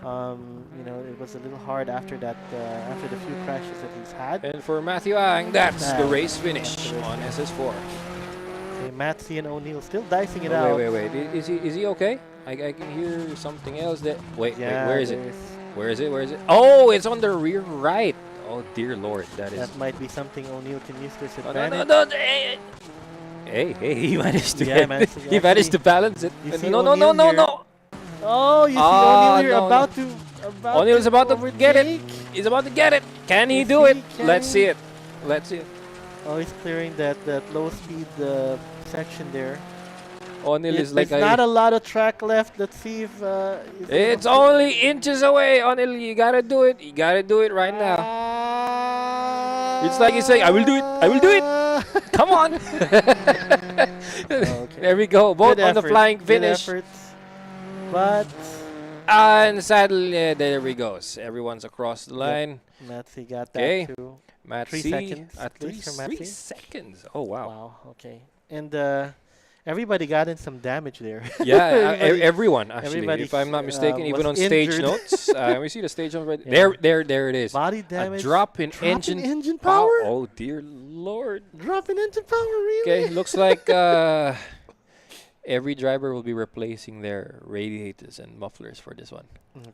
You know, it was a little hard after that after the few crashes that he's had. And for Matthew Ang, that's the race finish That's the race on finish. SS4. Okay, Matsy and O'Neill still dicing it Oh, out. wait. Is he okay? I can hear something else. That wait, Yeah, where is it? there's- Where is it? Oh, it's on the rear right. Oh dear Lord, that is. That might be something O'Neill can use to his Oh, advantage. no. Hey, he managed to. Yeah, get man, it. so He managed to balance it. you see No. O'Neill here. Oh, you see Ah, O'Neill here no. about to. O'Neill's about to get it. overtake. He's about to get it. Can he Is do it? he? Can Let's he? see it. Let's see it. Oh, he's clearing that low speed section there. O'Neill is like There's not a lot of track left. Let's see if. It's only inches away, O'Neill. You gotta do it. You gotta do it right now. It's like he's saying, "I will do it. I will do it. Come on." Okay. There we go. Both Good on the effort, flying good finish. efforts. But And sadly, there we goes. Everyone's across the line. Matsy got Okay. that too. Matt 3 C seconds, at please, for 3 Matthew. seconds. Oh wow. Wow. Okay. And everybody got in some damage there. Yeah, Everybody- everyone actually. everybody, If I'm not mistaken, even on was stage injured. notes, we see the stage notes right Yeah. there. It is. Body A damage. drop in Drop in engine engine power. Oh dear Lord. Drop in engine power. Really? Okay, looks like every driver will be replacing their radiators and mufflers for this one.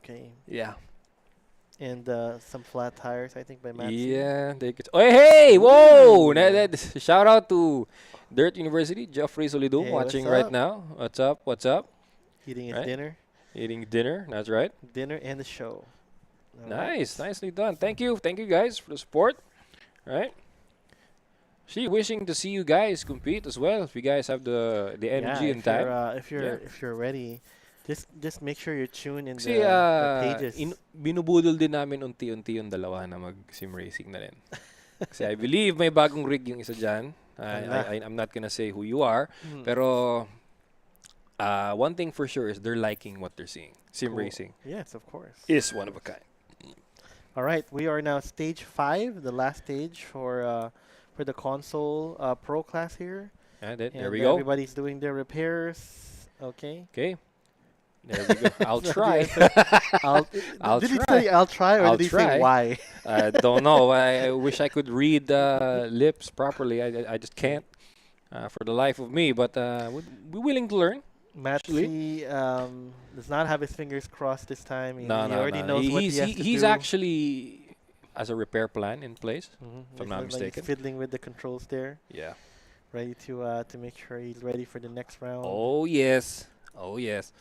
Okay. Yeah. And some flat tires, I think, by Matsy. Yeah, they could. Oh, hey, whoa! Shout out to Dirt University, Geoffrey Solidum, Hey, watching what's right up? now. What's up? Eating his Right. dinner. Eating dinner, that's right. Dinner and the show. All right. Nice, nicely done. Thank you guys for the support. Right. See, wishing to see you guys compete as well. If you guys have the energy and time. If you're ready, just make sure you're tuned in Kasi the pages. binubudol din namin unti-unti yung dalawa na mag-sim racing na rin. Kasi I believe may bagong rig yung isa dyan. I'm not gonna say who you are. Mhm. Pero one thing for sure is they're liking what they're seeing. Sim Cool. racing Yes, of course. is one of a kind. All right, we are now stage 5, the last stage for the console pro class here. And then, there And we go. Everybody's doing their repairs. Okay. Okay. There we go. I'll try. I'll did he try. say I'll try, or I'll did he try. say why? I don't know. I wish I could read lips properly. I just can't for the life of me. But we're willing to learn. Matsy does not have his fingers crossed this time. He already No. knows what he has to He's do. actually has a repair plan in place. Mhm. if I'm He's not like he's mistaken. fiddling with the controls there, Yeah. ready to make sure he's ready for the next round. Oh yes. Oh yes.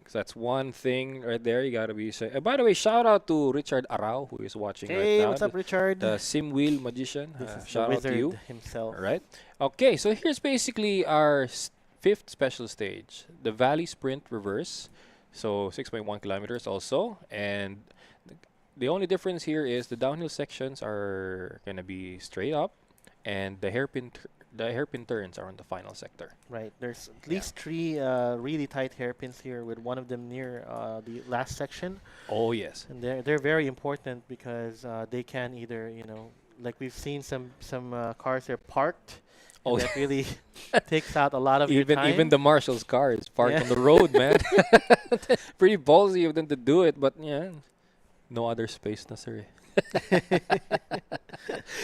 'Cause that's one thing right there. You gotta be. By the way, shout out to Richard Arau who is watching Hey, right now. what's up, Richard? The Sim Wheel magician. This is the Shout out wizard to you. himself. All right. Okay, so here's basically our fifth special stage, the Valley Sprint Reverse. So 6.1 kilometers also, and the only difference here is the downhill sections are gonna be straight up, and the hairpin turns are on the final sector. Right. There's at Yeah. least 3 really tight hairpins here, with one of them near the last section, Oh yes. and they're very important because they can either, like we've seen some cars are parked. Oh, And that really takes out a lot of your time. even the marshal's car is parked Yeah. on the road, man. Pretty ballsy of them to do it, but yeah, no other space necessary.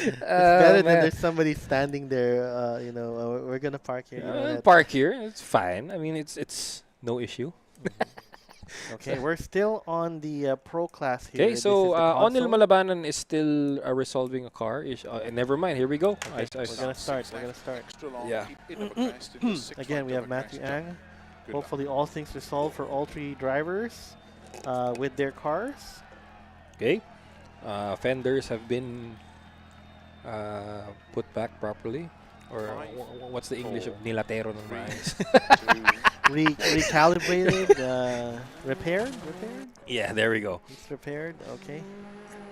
It's better than there's somebody standing there. We're gonna park here. Park here, it's fine. I mean, it's no issue. Okay, we're still on the pro class here. Okay, This so is the Onil console. Malabanan is still resolving a car. Never mind, here we go. Okay, we're gonna start. We're gonna start. Extra long. Yeah. Keep in the crest into six Again, we left have of a Matthew crest. Ang. Good luck. Hopefully, all things resolved for all three drivers with their cars. Okay. Fenders have been put back properly. Or what's the English of nilatero ng maayos? Recalibrated, repaired. Yeah, there we go. It's repaired. Okay.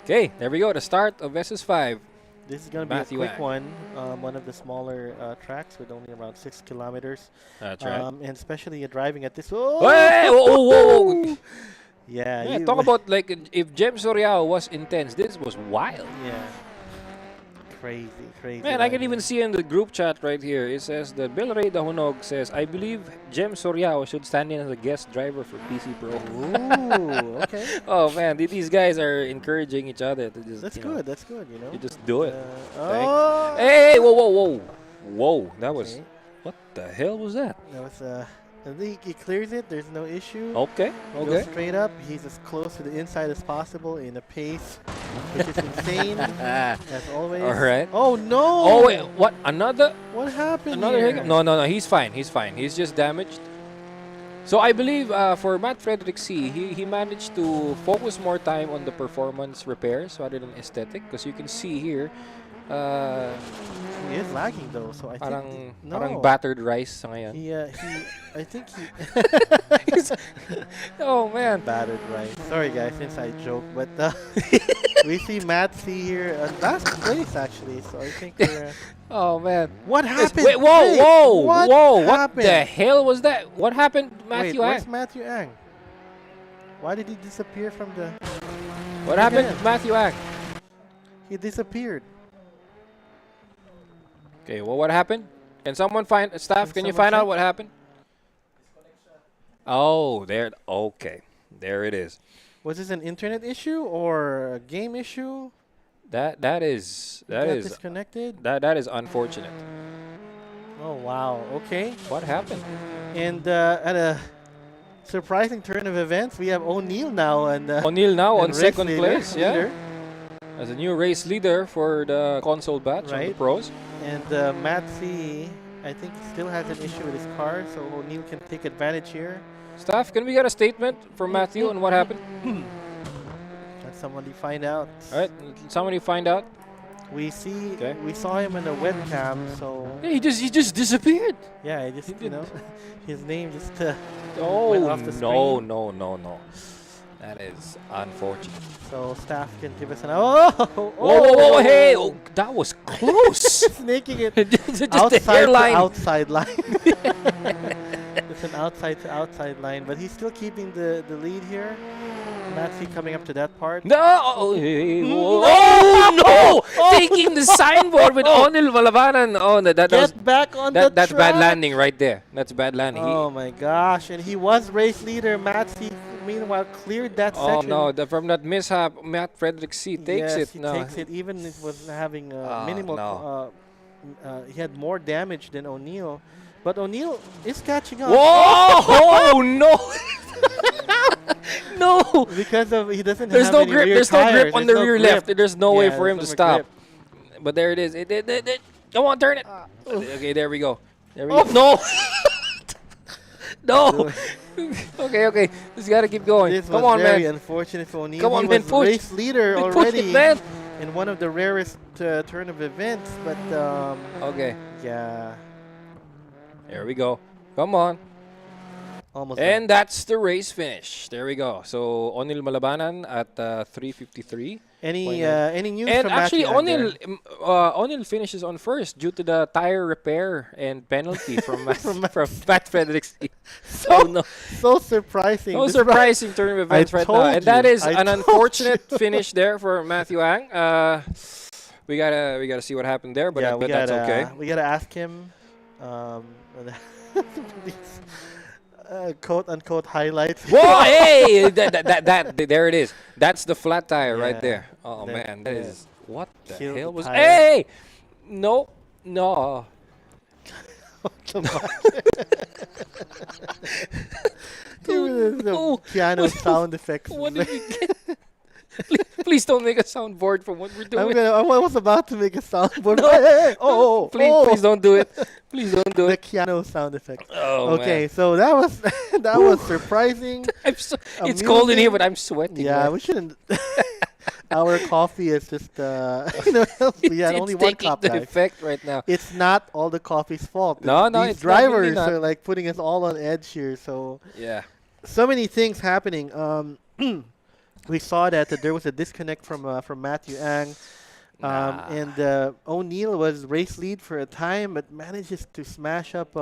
Okay, there we go. The start of SS5. This is gonna Matthew be a quick Ang. one of the smaller tracks with only around 6 kilometers. That's right. And especially driving at this. Oh! Hey, whoa. Yeah. Yeah, talk about like if Jem Soriao was intense, this was wild. Yeah. Crazy. Man, I can even see in the group chat right here. It says that Bill Ray Dahunog says, I believe Jem Soriao should stand in as a guest driver for PC Pro. Ooh, okay. Oh man, these guys are encouraging each other to just. That's you good. know, That's good. You know. you just do it. Oh. Hey, whoa! That was Okay. what the hell was that? That was I think he clears it. There's no issue. Okay. Goes straight up. He's as close to the inside as possible in a pace, which is insane as always. All right. Oh no! Oh wait, what? Another What happened? Another here? hiccup? No. He's fine. He's just damaged. So I believe for Matt Frederick C, he managed to focus more time on the performance repairs rather than aesthetic. Because you can see here, He is lagging though, so I parang, think no. parang battered rice sa ngayon. I think he Oh man. battered right. Sorry guys, inside joke, but we see Matt C here last place actually, so I think we're. Oh man. What happened? Wait, whoa! What What happened? the hell was that? What happened, Matthew Wait, where's Ang? Matthew Ang? Why did he disappear from the? What happened, Matthew Ang? He disappeared. Okay, well, what happened? Can someone find staff? Can you someone find out check? what happened? Oh, there. Okay, there it is. Was this an internet issue or a game issue? That is Got disconnected. that is unfortunate. Oh wow. Okay. What happened? And at a surprising turn of events, we have O'Neill now and O'Neill now on and race second leader- place, yeah, leader. as a new race leader for the console batch on the Right. pros. And Matt C, I think still has an issue with his car, so O'Neill can take advantage here. Staff, can we get a statement from Matthew on what happened? Let somebody find out. All right, somebody find out. We see. Okay. We saw him on the webcam, so Yeah, he just disappeared. yeah, I just He did. his name just Oh Went off the no, screen. no. That is unfortunate. so staff can give us an Whoa, hey, oh, that was close. Snaking it just the outside to hairline. outside line. It's an outside to outside line, but he's still keeping the lead here. Matthew coming up to that part. No! Oh no! Taking the signboard with Onil Valabanan. Oh, that was Get back on the that's track. bad landing right there. That's bad landing. Oh my gosh! And he was race leader. Matthew, meanwhile, cleared that Oh section. no! From that mishap, Matt Frederick C takes yes, it. he No. takes it. Even if it was having minimal. no. He had more damage than O'Neill, but O'Neill is catching up. Whoa! Oh no! No! Because of he doesn't There's have no any grip. rear There's no tires. grip on the There's no rear grip. left. There's no way Yeah, for him to there's no stop. grip. But there it is. Come on, turn it. Okay, there we go. There we go. No! No! Okay. Just gotta keep going. This Come was on, very man. unfortunate for O'Neill. Come on, he man, was push. race leader Push already it, man. in one of the rarest turn of events, but Okay, yeah, there we go. Come on. almost. And that's the race finish. There we go. So, Onil Malabanan at 3:53. any news And from actually, Matthew Ang there? Onil finishes on first due to the tire repair and penalty from Matt Frederick. So, no. so surprising. No This surprising turn of events I right now. told And that you. is I an told unfortunate finish there for Matthew Ang. We gotta see what happened there, but yeah, that's okay. We gotta ask him. These, quote unquote highlights. Whoa! Hey, there it is. That's the flat tire right Yeah. there. Oh That- man, that yeah. is what the Killed hell the was? tire. Hey, no. Come on. The no. piano sound effects. What did we get? Please don't make a soundboard from what we're doing. I was about to make a soundboard. No. Hey, hey, oh, Please don't do it. Please don't do The it. piano sound effect. Oh, Okay, man. so that was that was surprising. It's cold in here, amusing. but I'm sweating. Yeah, man. we shouldn't. Our coffee is just we had It's only one taking cup, the guys. effect right now. It's not all the coffee's fault. No, no, These it's definitely drivers not. are like putting us all on edge here. So Yeah. many things happening. We saw that there was a disconnect from Matthew Ang. Nah. And O'Neill was race lead for a time, but manages to smash up,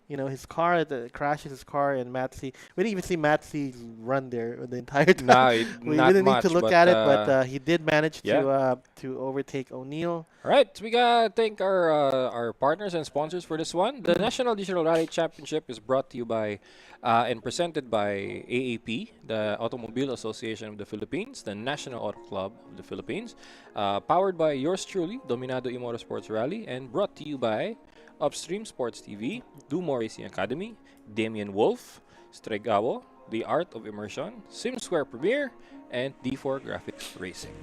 his car. Crashes his car, and Matsy. We didn't even see Matsy run there the entire time. No, We not didn't much, need to look but, at it, but he did manage yeah. to overtake O'Neill. All right, we gotta thank our partners and sponsors for this one. The National Digital Rally Championship is brought to you by and presented by AAP, the Automobile Association of the Philippines, the National Auto Club of the Philippines, powered by yours truly, Dominado E-Motorsports Rally, and brought to you by Upstream Sports TV, Do More Racing Academy, Damian Wolf, Stregawo, The Art of Immersion, SimSquare Premier, and D4 Graphics Racing.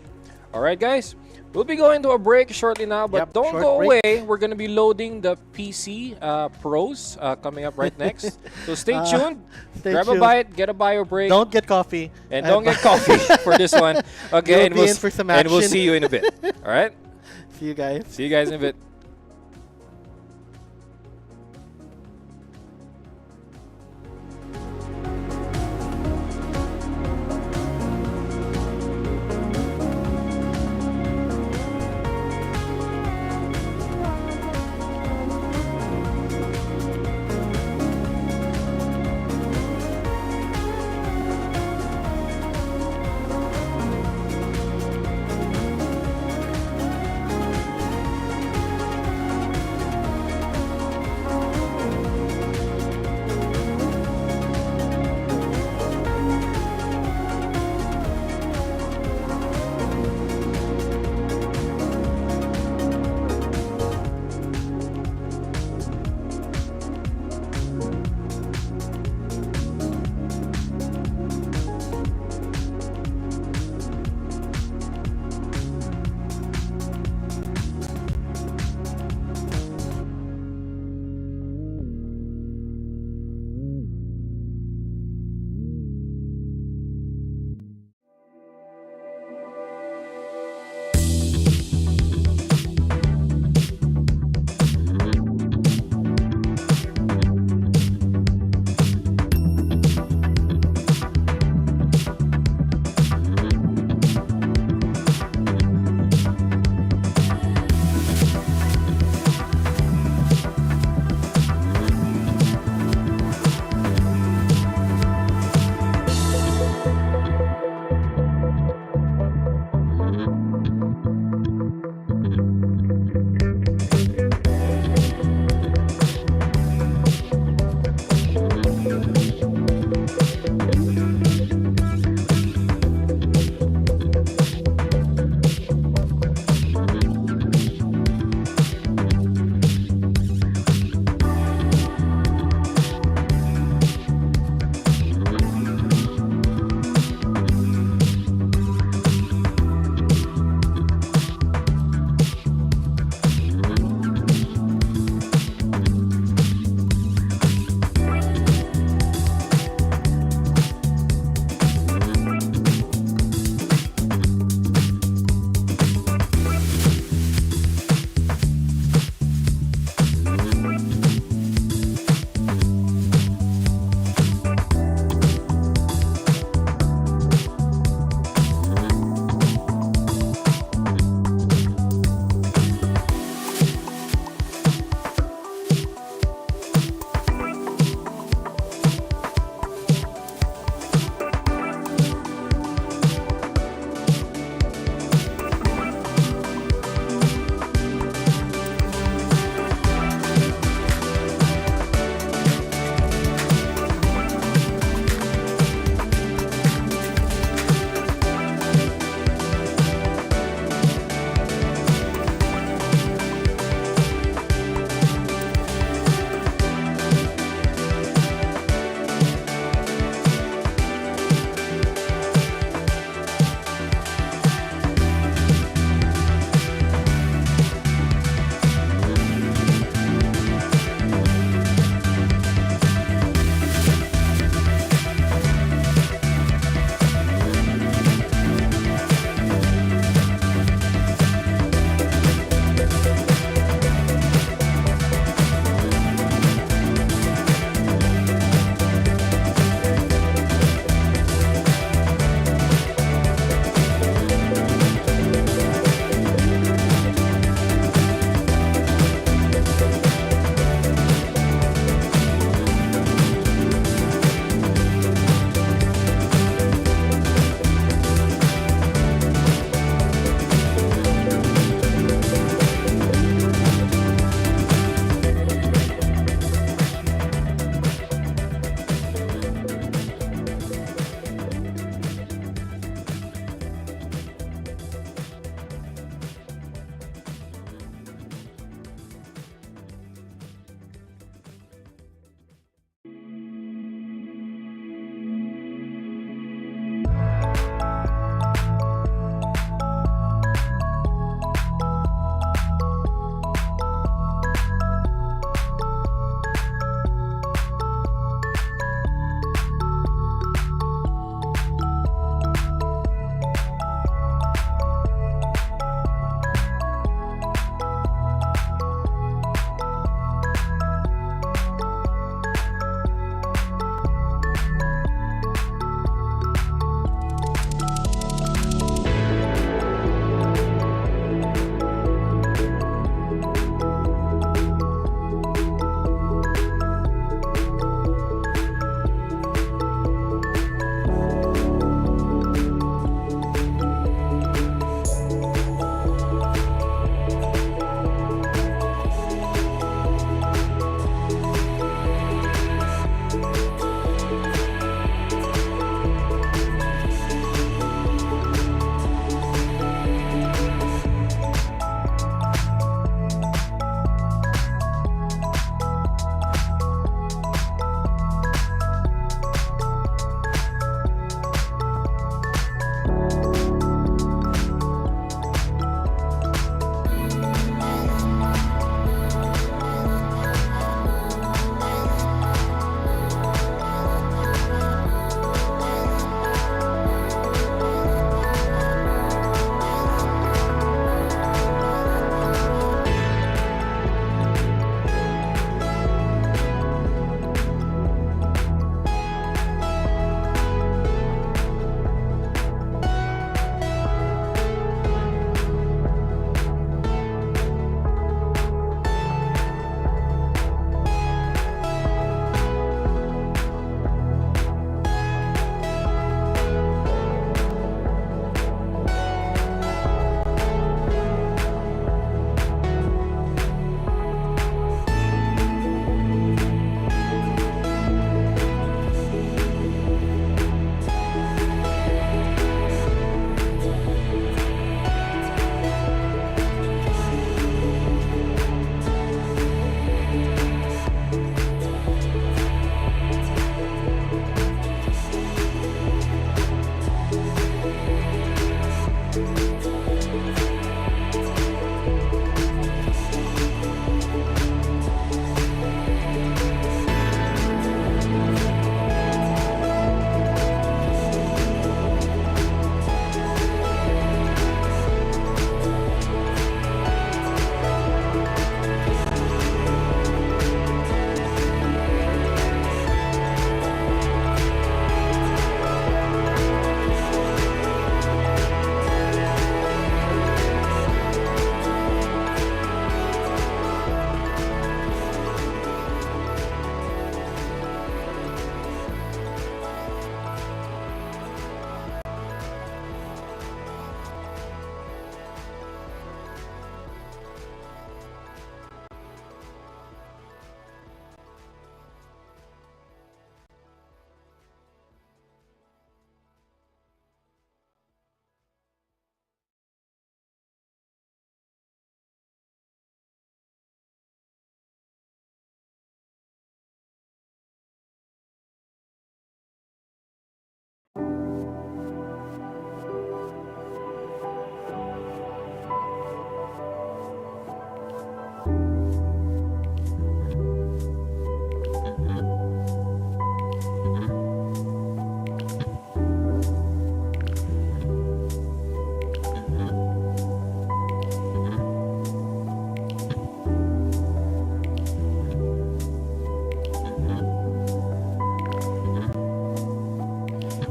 All right, guys, we'll be going to a break shortly now, but Yep, don't short go break. away. We're going to be loading the PC Pros coming up right next. So stay tuned. Stay Grab a tuned. bite, get a bio break, Don't get coffee. and don't get coffee for this one. Okay, You'll and be we'll, in for some and we'll action. see you in a bit. All right? See you guys. See you guys in a bit.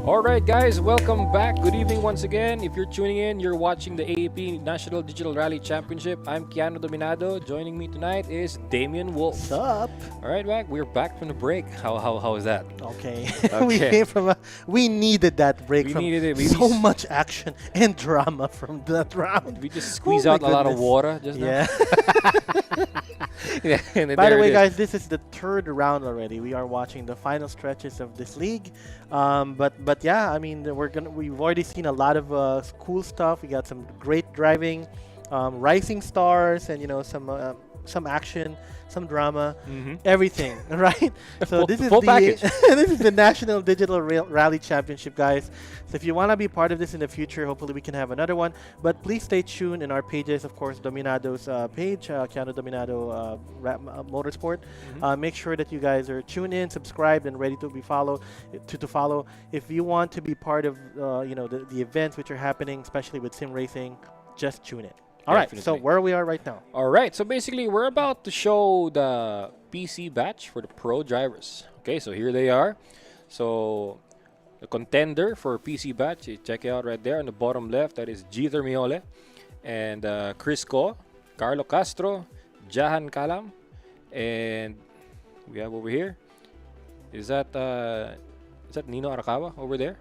All right, guys, welcome back. Good evening once again. If you're tuning in, you're watching the AAP National Digital Rally Championship. I'm Keanu Dominado. Joining me tonight is Damian Wolf. What's up? All right, Mac, we're back from the break. How is that? Okay. we Okay. came from we needed that break We from needed it. so much action and drama from that round. We just squeeze Oh my out a lot of goodness. water just now. Yeah. Yeah. And By the there way, it is. guys, this is the third round already. We are watching the final stretches of this league. But yeah, I mean, we've already seen a lot of cool stuff. We got some great driving, rising stars, and some action, some drama, everything, right? So this is Full the package. this is the National Digital Rally Championship, guys. So if you want to be part of this in the future, hopefully we can have another one. But please stay tuned in our pages, of course, Dominado's page, Keanu Dominado Motorsport. Make sure that you guys are tuned in, subscribed, and ready to be follow. If you want to be part of the events which are happening, especially with sim racing, just tune in. All right, so Definitely. where we are right now. All right, so basically we're about to show the PC batch for the pro drivers. Okay, so here they are. So the contender for PC batch, you check it out right there on the bottom left. That is Jeter Miole and Chris Ko, Carlo Castro, Jahan Kalam, and we have over here. Is that Nino Arakawa over there?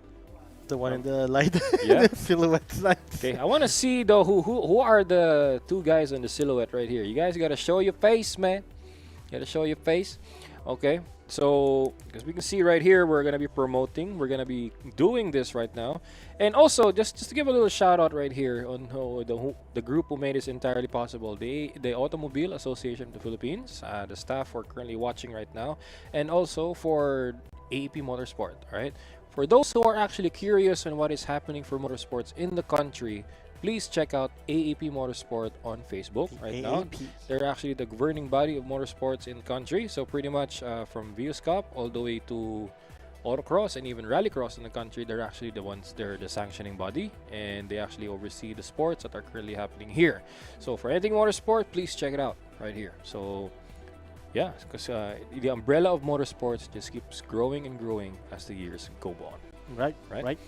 The one in the light, Yeah. the silhouette lights. Okay, I want to see though who are the two guys on the silhouette right here. You guys gotta show your face, man. You gotta show your face. Okay, so as we can see right here, we're gonna be promoting. We're gonna be doing this right now, and also just to give a little shout out right here on the group who made this entirely possible. The Automobile Association of the Philippines, the staff who are currently watching right now, and also for AAP Motorsport. All right. For those who are actually curious on what is happening for motorsports in the country, please check out AAP Motorsport on Facebook right now. AAP. They're actually the governing body of motorsports in the country. So pretty much from Vios Cup all the way to autocross and even rallycross in the country, they're actually they're the sanctioning body, and they actually oversee the sports that are currently happening here. So for anything motorsport, please check it out right here. So yeah, because the umbrella of motorsports just keeps growing and growing as the years go on. Right. Right.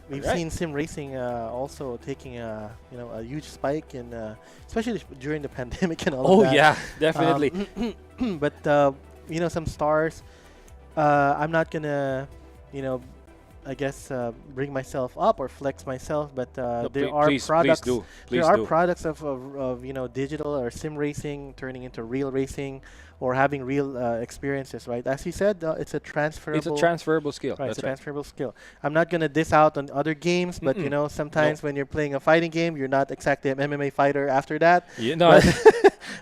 We've Right. seen sim racing also taking a huge spike in especially during the pandemic and all Oh of that. yeah, definitely. But some stars. I'm not gonna, I guess bring myself up or flex myself, but No, there are products. Please do. There are products of digital or sim racing turning into real racing or having real experiences, right? As you said, it's a transferable. It's a transferable skill. Right, That's it's a right. transferable skill. I'm not gonna diss out on other games, but sometimes when you're playing a fighting game, you're not exactly an MMA fighter after that. Yeah, no,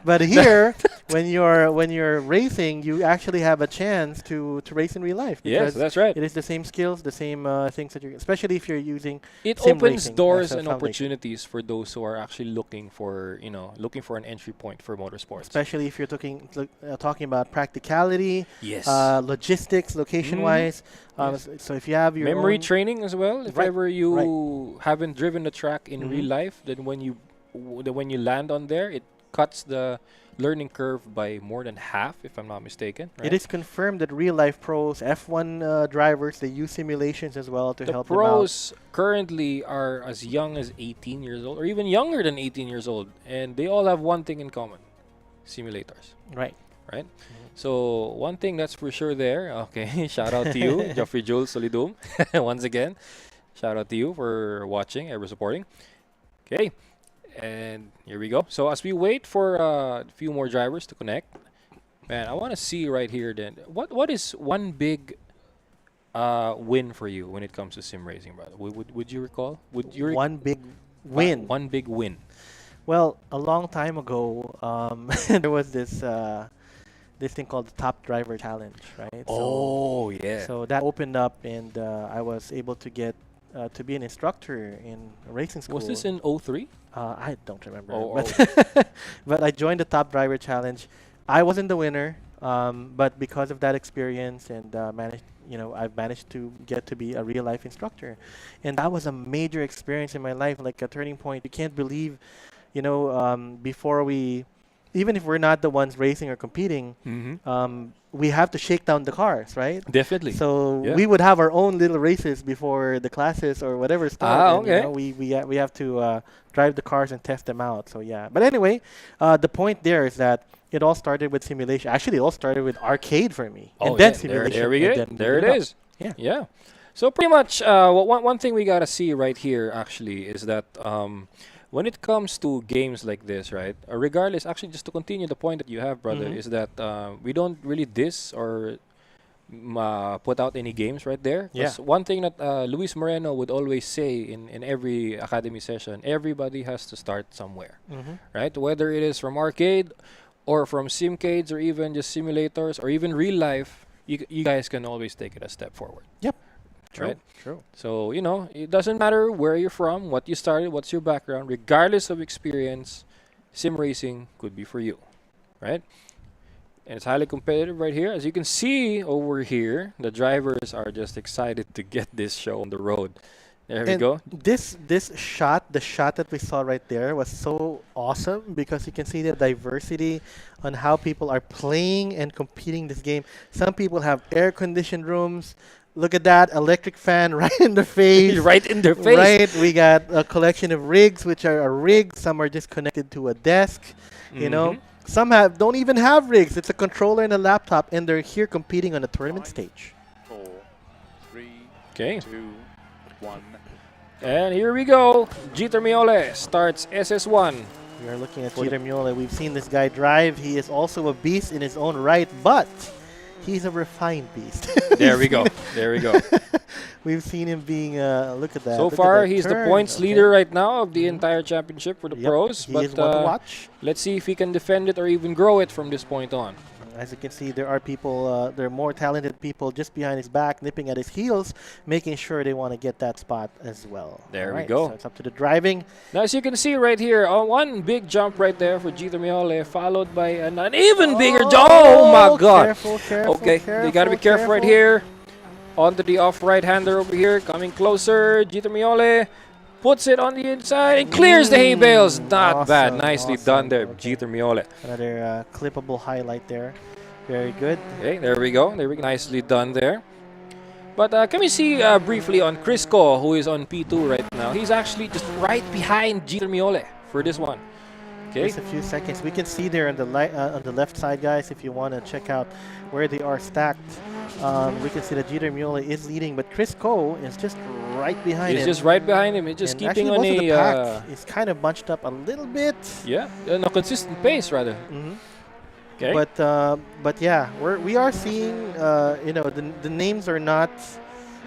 But here, when you're racing, you actually have a chance to race in real life. yes, Because that's right. it is the same skills, the same things that especially if you're using It sim opens racing doors as a and foundation. opportunities for those who are actually looking for an entry point for motorsports. Especially if you're talking about practicality, Yes. logistics, location-wise. Yes. So if you have your Memory own, training as well. If Right, ever you haven't driven the track in real Mhm. life, then when you land on there, it cuts the learning curve by more than half, if I'm not mistaken. Right? it is confirmed that real-life pros, F1 drivers, they use simulations as well to The help them out. pros currently are as young as 18 years old, or even younger than 18 years old, and they all have one thing in common: simulators. Right. Right? So one thing that's for sure there. Okay, shout out to you, Geoffrey Jules Solidum, once again. Shout out to you for watching, ever supporting. Okay, and here we go. So as we wait for a few more drivers to connect, man, I want to see right here. Then, what is one big win for you when it comes to sim racing, brother? Would you recall? Would you One big win. One big win. Well, a long time ago, there was this thing called the Top Driver Challenge, right? Oh yeah. So that opened up, and I was able to get to be an instructor in a racing school. Was this in 03? I don't remember, Oh, but but I joined the Top Driver Challenge. I wasn't the winner, but because of that experience and I've managed to get to be a real life instructor, and that was a major experience in my life, like a turning point. You can't believe, before we even if we're not the ones racing or competing, we have to shake down the cars, right? Definitely. So Yeah. we would have our own little races before the classes or whatever start. Ah, and, you okay. know, we have to drive the cars and test them out. So yeah. But anyway, the point there is that it all started with simulation. Actually, it all started with arcade for me, Oh, and then yeah. simulation. There we and go. then There moved it up. is. Yeah. Yeah. So pretty much, one thing we gotta see right here actually is that when it comes to games like this, right? Regardless, actually, just to continue the point that you have, brother, is that we don't really diss or put out any games right there. Yeah. 'Cause one thing that Luis Moreno would always say in every academy session, everybody has to start somewhere, right? Whether it is from arcade or from simcades or even just simulators or even real life, you guys can always take it a step forward. Yep. True. Right? True. So, you know, it doesn't matter where you're from, what you started, what's your background, regardless of experience, sim racing could be for you, right? And it's highly competitive right here. As you can see over here, the drivers are just excited to get this show on the road. There we And go. this shot, the shot that we saw right there was so awesome because you can see the diversity on how people are playing and competing this game. Some people have air-conditioned rooms. Look at that electric fan right in the face. Right in their face. Right, we got a collection of rigs, which are a rig. Some are just connected to a desk. You know, some don't even have rigs. It's a controller and a laptop, and they're here competing on a tournament stage. 4, 3, Okay. 2, 1. And here we go. Jeter Miole starts SS1. We are looking at For the- Jeter Mule. We've seen this guy drive. He is also a beast in his own right, but he's a refined beast. There we go. There we go. We've seen him being, look at that. So look at far, that he's the turn. points Okay. leader right now of the entire championship for the Yep, pros. He But is one to watch. let's see if he can defend it or even grow it from this point on. As you can see, there are people, there are more talented people just behind his back, nipping at his heels, making sure they want to get that spot as well. There we Alright, go. So it's up to the driving. Now, as you can see right here, one big jump right there for Jeter Miole, followed by an even bigger jump. Oh my God! Careful, careful, Okay, they gotta be careful right here. Onto the off right-hander over here, coming closer. Jeter Miole puts it on the inside and clears the hay bales. Not bad. Awesome, Nicely awesome. done there, Okay. Jeter Miole. Another clippable highlight there. Very good. Okay, there we go. There we go. Nicely done there. But can we see briefly on Crisco, who is on P2 right now? He's actually just right behind Jeter Miole for this one. Okay. Just a few seconds. We can see there on the left side, guys, if you want to check out where they are stacked. We can see that Jeter Mule is leading, but Chris Coe is just right behind He's him. just right behind him. He's just And keeping actually, on most of the a pack is kind of bunched up a little bit. yeah, on a consistent pace rather. Okay. But yeah, we are seeing you know, the names are not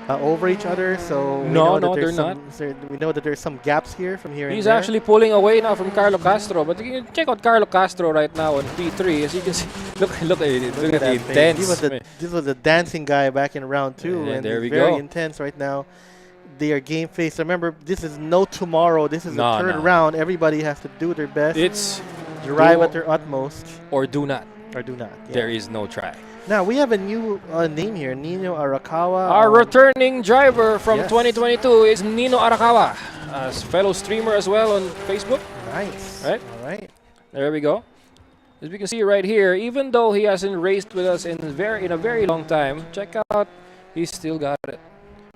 over each other, so we No, know that no, there's they're we know that there's some gaps here from here. He's and there. actually pulling away now from Carlo Castro, but you can check out Carlo Castro right now on P3. As you can see, look at Look the at that face. intense. This was the dancing guy back in round 2, Yeah, and there he's we very go. intense right now. They are game faced. Remember, this is no tomorrow. This is No, the third no. round. Everybody has to do their best, It's drive do at their utmost, or do not. or do not. Yeah. There is no try. Now we have a new name here, Nino Arakawa. Our returning driver from yes. 2022 is Nino Arakawa, a fellow streamer as well on Facebook. Nice. Right? All right. There we go. As we can see right here, even though he hasn't raced with us in a very long time, check out, he's still got it.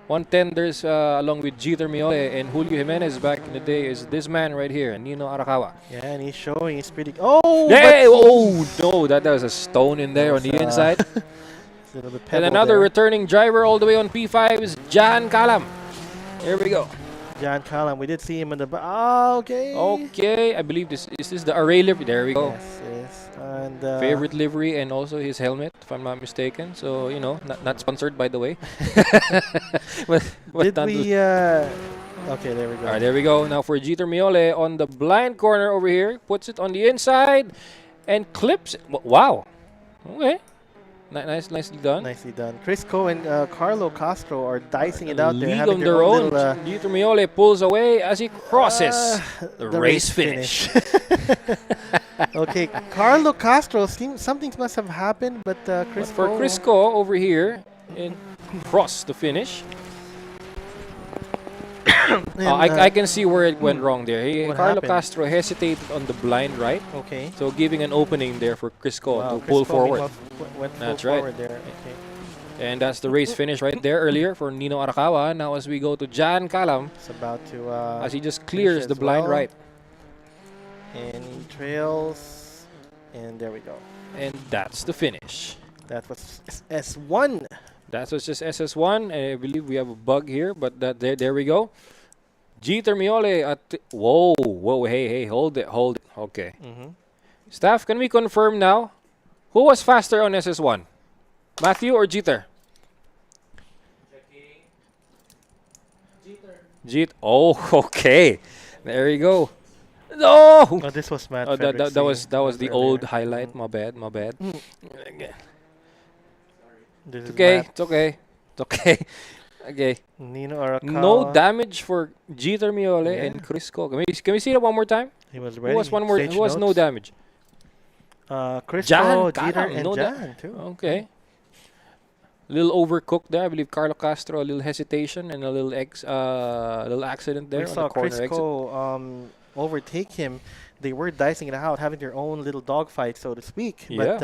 110ers along with Jeter Miole and Julio Jimenez back in the day is this man right here, Nino Arakawa. Yeah, and he's showing he's pretty. Oh. Hey, but oh no, that was a stone in there on the inside. it's a little bit And pebble another there. returning driver all the way on P5 is John Kalam. Here we go. John Collin. We did see him in the. Okay. Okay, I believe this is the array livery. There we go. Yes, it is. And Favorite livery and also his helmet, if I'm not mistaken. So you know, not sponsored by the way. but Did not- we? Okay, there we go. All right, there we go. Now for Jeter Miole on the blind corner over here, puts it on the inside and clips it. Wow. Okay. Nicely done. Nicely done. Chris Coe and Carlo Castro are dicing it out there, League having on their their own own. little, Jeter Miole pulls away as he crosses the race finish. Okay, Carlo Castro. Something must have happened, but Chris For Coe. Crisco over here and cross the finish. And, I can see where it went wrong there. what Carlo happened? Castro hesitated on the blind right, Okay. so giving an opening there for Crisco Wow, to Chris pull Cole forward. went full That's right. forward there. Okay. And that's the race finish right there earlier for Nino Arakawa. Now as we go to Jan Kalam, It's about to as he just clears as the blind well. right. and he trails, and there we go. And that's the finish. That was S1. That was just SS1. And I believe we have a bug here, but there we go. Jeter Miole at whoa, hey, hold it. Okay. Staff, can we confirm now? Who was faster on SS1? Matthew or Jeter? Jeter. Oh, okay. There you go. No. Oh, this was Matt. Oh, that was the old earlier. highlight. My bad. This is Okay, Matt. it's okay. It's okay. Okay. Nino Arakawa. No damage for Jeter Miole Yeah. and Crisco. Can we see that one more time? He was Who ready. was one more? Stage Who was no notes. damage? Chris Jan, Jeter, Kalam, and no Jan too. Okay. Little overcooked there. I believe Carlo Castro, a little hesitation and a little accident there We on saw the corner exit. Crisco overtake him. They were dicing it out, having their own little dogfight, so to speak. Yeah. But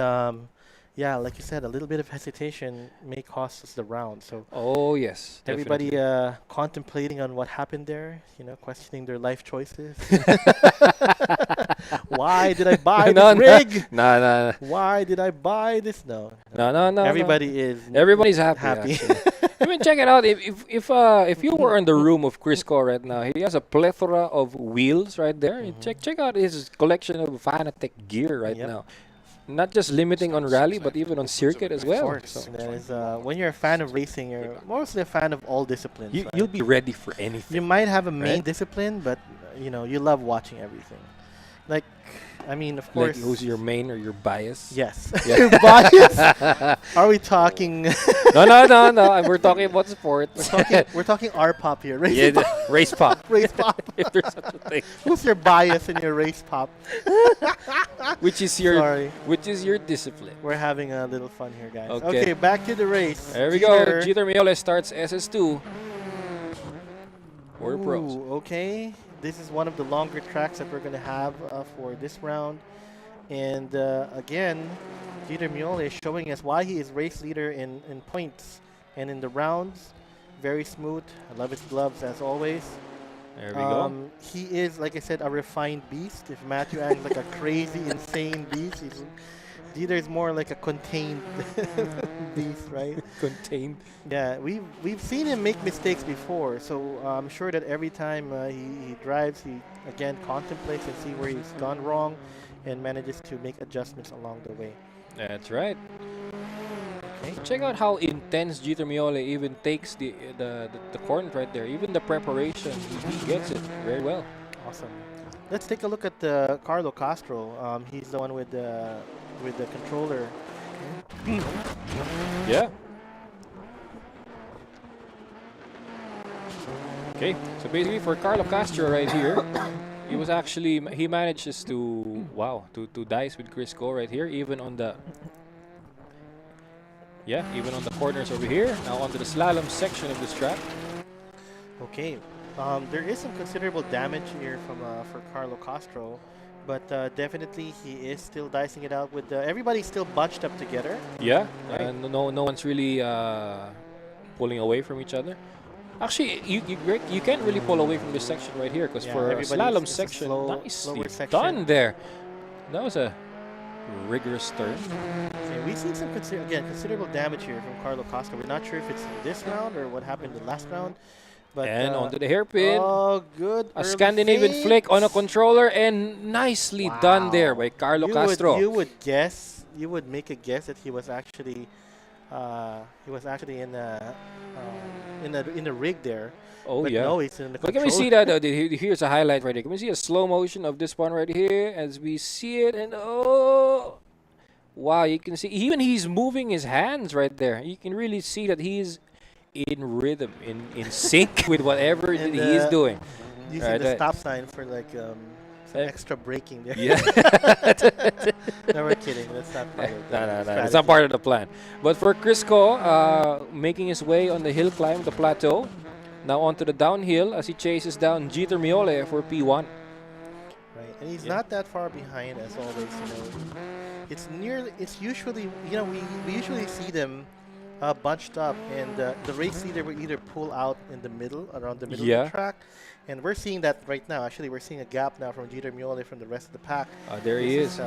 yeah, like you said, a little bit of hesitation may cost us the round. So Oh yes. everybody definitely. contemplating on what happened there, questioning their life choices. Why did I buy No, this rig? Nah. Why did I buy this? No. No. Everybody is Everybody's happy. happy. Actually. I mean, check it out. If you were in the room of Crisco right now, he has a plethora of wheels right there. Check out his collection of Fanatec gear right Yep. now. Not just limiting on rally, but even on circuit as Of well. course. So That is, when you're a fan of racing, you're mostly a fan of all disciplines. right? you'll be ready for anything. You might have a main right? discipline, but you love watching everything. Like, I mean, of Like course. who's your main or your bias? Yes. Yeah. Your bias? Are we talking? No. We're talking about sports. we're talking R-pop here. Race Yeah, pop. race pop. Race pop. If there's such a thing. Who's your bias in your race pop? Which is your Sorry. which is your discipline. We're having a little fun here, guys. Okay. Okay, back to the race. There we go. Jeter Miole starts SS2. We're pros. Ooh, okay. This is one of the longer tracks that we're going to have for this round. And again, Jeter Miole is showing us why he is race leader in points and in the rounds. Very smooth. I love his gloves as always. There we go. He is, like I said, a refined beast. If Matthew acts like a crazy, insane beast, Jeter is more like a contained beast, right? Contained. Yeah, we've seen him make mistakes before, so I'm sure that every time he drives, he again contemplates and see where he's gone wrong, and manages to make adjustments along the way. That's right. Okay. Check out how intense Jeter Miole even takes the corner right there. Even the preparation, he gets it very well. Awesome. Let's take a look at Carlo Castro. He's the one with the controller. Yeah. Okay, so basically for Carlo Castro right here, he manages to dice with Crisco right here, even on the corners over here. Now onto the slalom section of this track. Okay. There is some considerable damage here for Carlo Castro, but definitely he is still dicing it out with everybody's still bunched up together. Yeah, Right. and no one's really pulling away from each other. Actually, you can't really pull away from this section right here because Yeah, for a everybody's- slalom it's a section, slower nicely section. done there. That was a rigorous turn. Okay, we've seen some considerable damage here from Carlo Castro. We're not sure if it's in this round or what happened in the last round. But And onto the hairpin. Oh, good. A early Scandinavian feints. flick on a contrrer, and nicely done there by Carlo Castro. You would make a guess that he was actually in the rig there. Oh but yeah. no, he's in the But can we see that? Here's a highlight right here. Can we see a slow motion of this one right here as we see it? And oh, wow! You can see even he's moving his hands right there. You can really see that he's in rhythm, in sync with whatever And, he's doing. using Right, the right. stop sign for like some Eh. extra braking there. Yeah. No, we're kidding. That's not part of the No. It's strategy. not part of the plan. But for Crisco, making his way on the hill climb, the plateau, Now onto the downhill as he chases down Jeter Miole for P1. Right, and he's Yeah. not that far behind as always. It's nearly. It's usually. We usually see them bunched up, and the race leader will either pull out in the middle, around the middle of Yeah. the track, and we're seeing that right now. Actually, we're seeing a gap now from Jeter Miole from the rest of the pack. There he This is.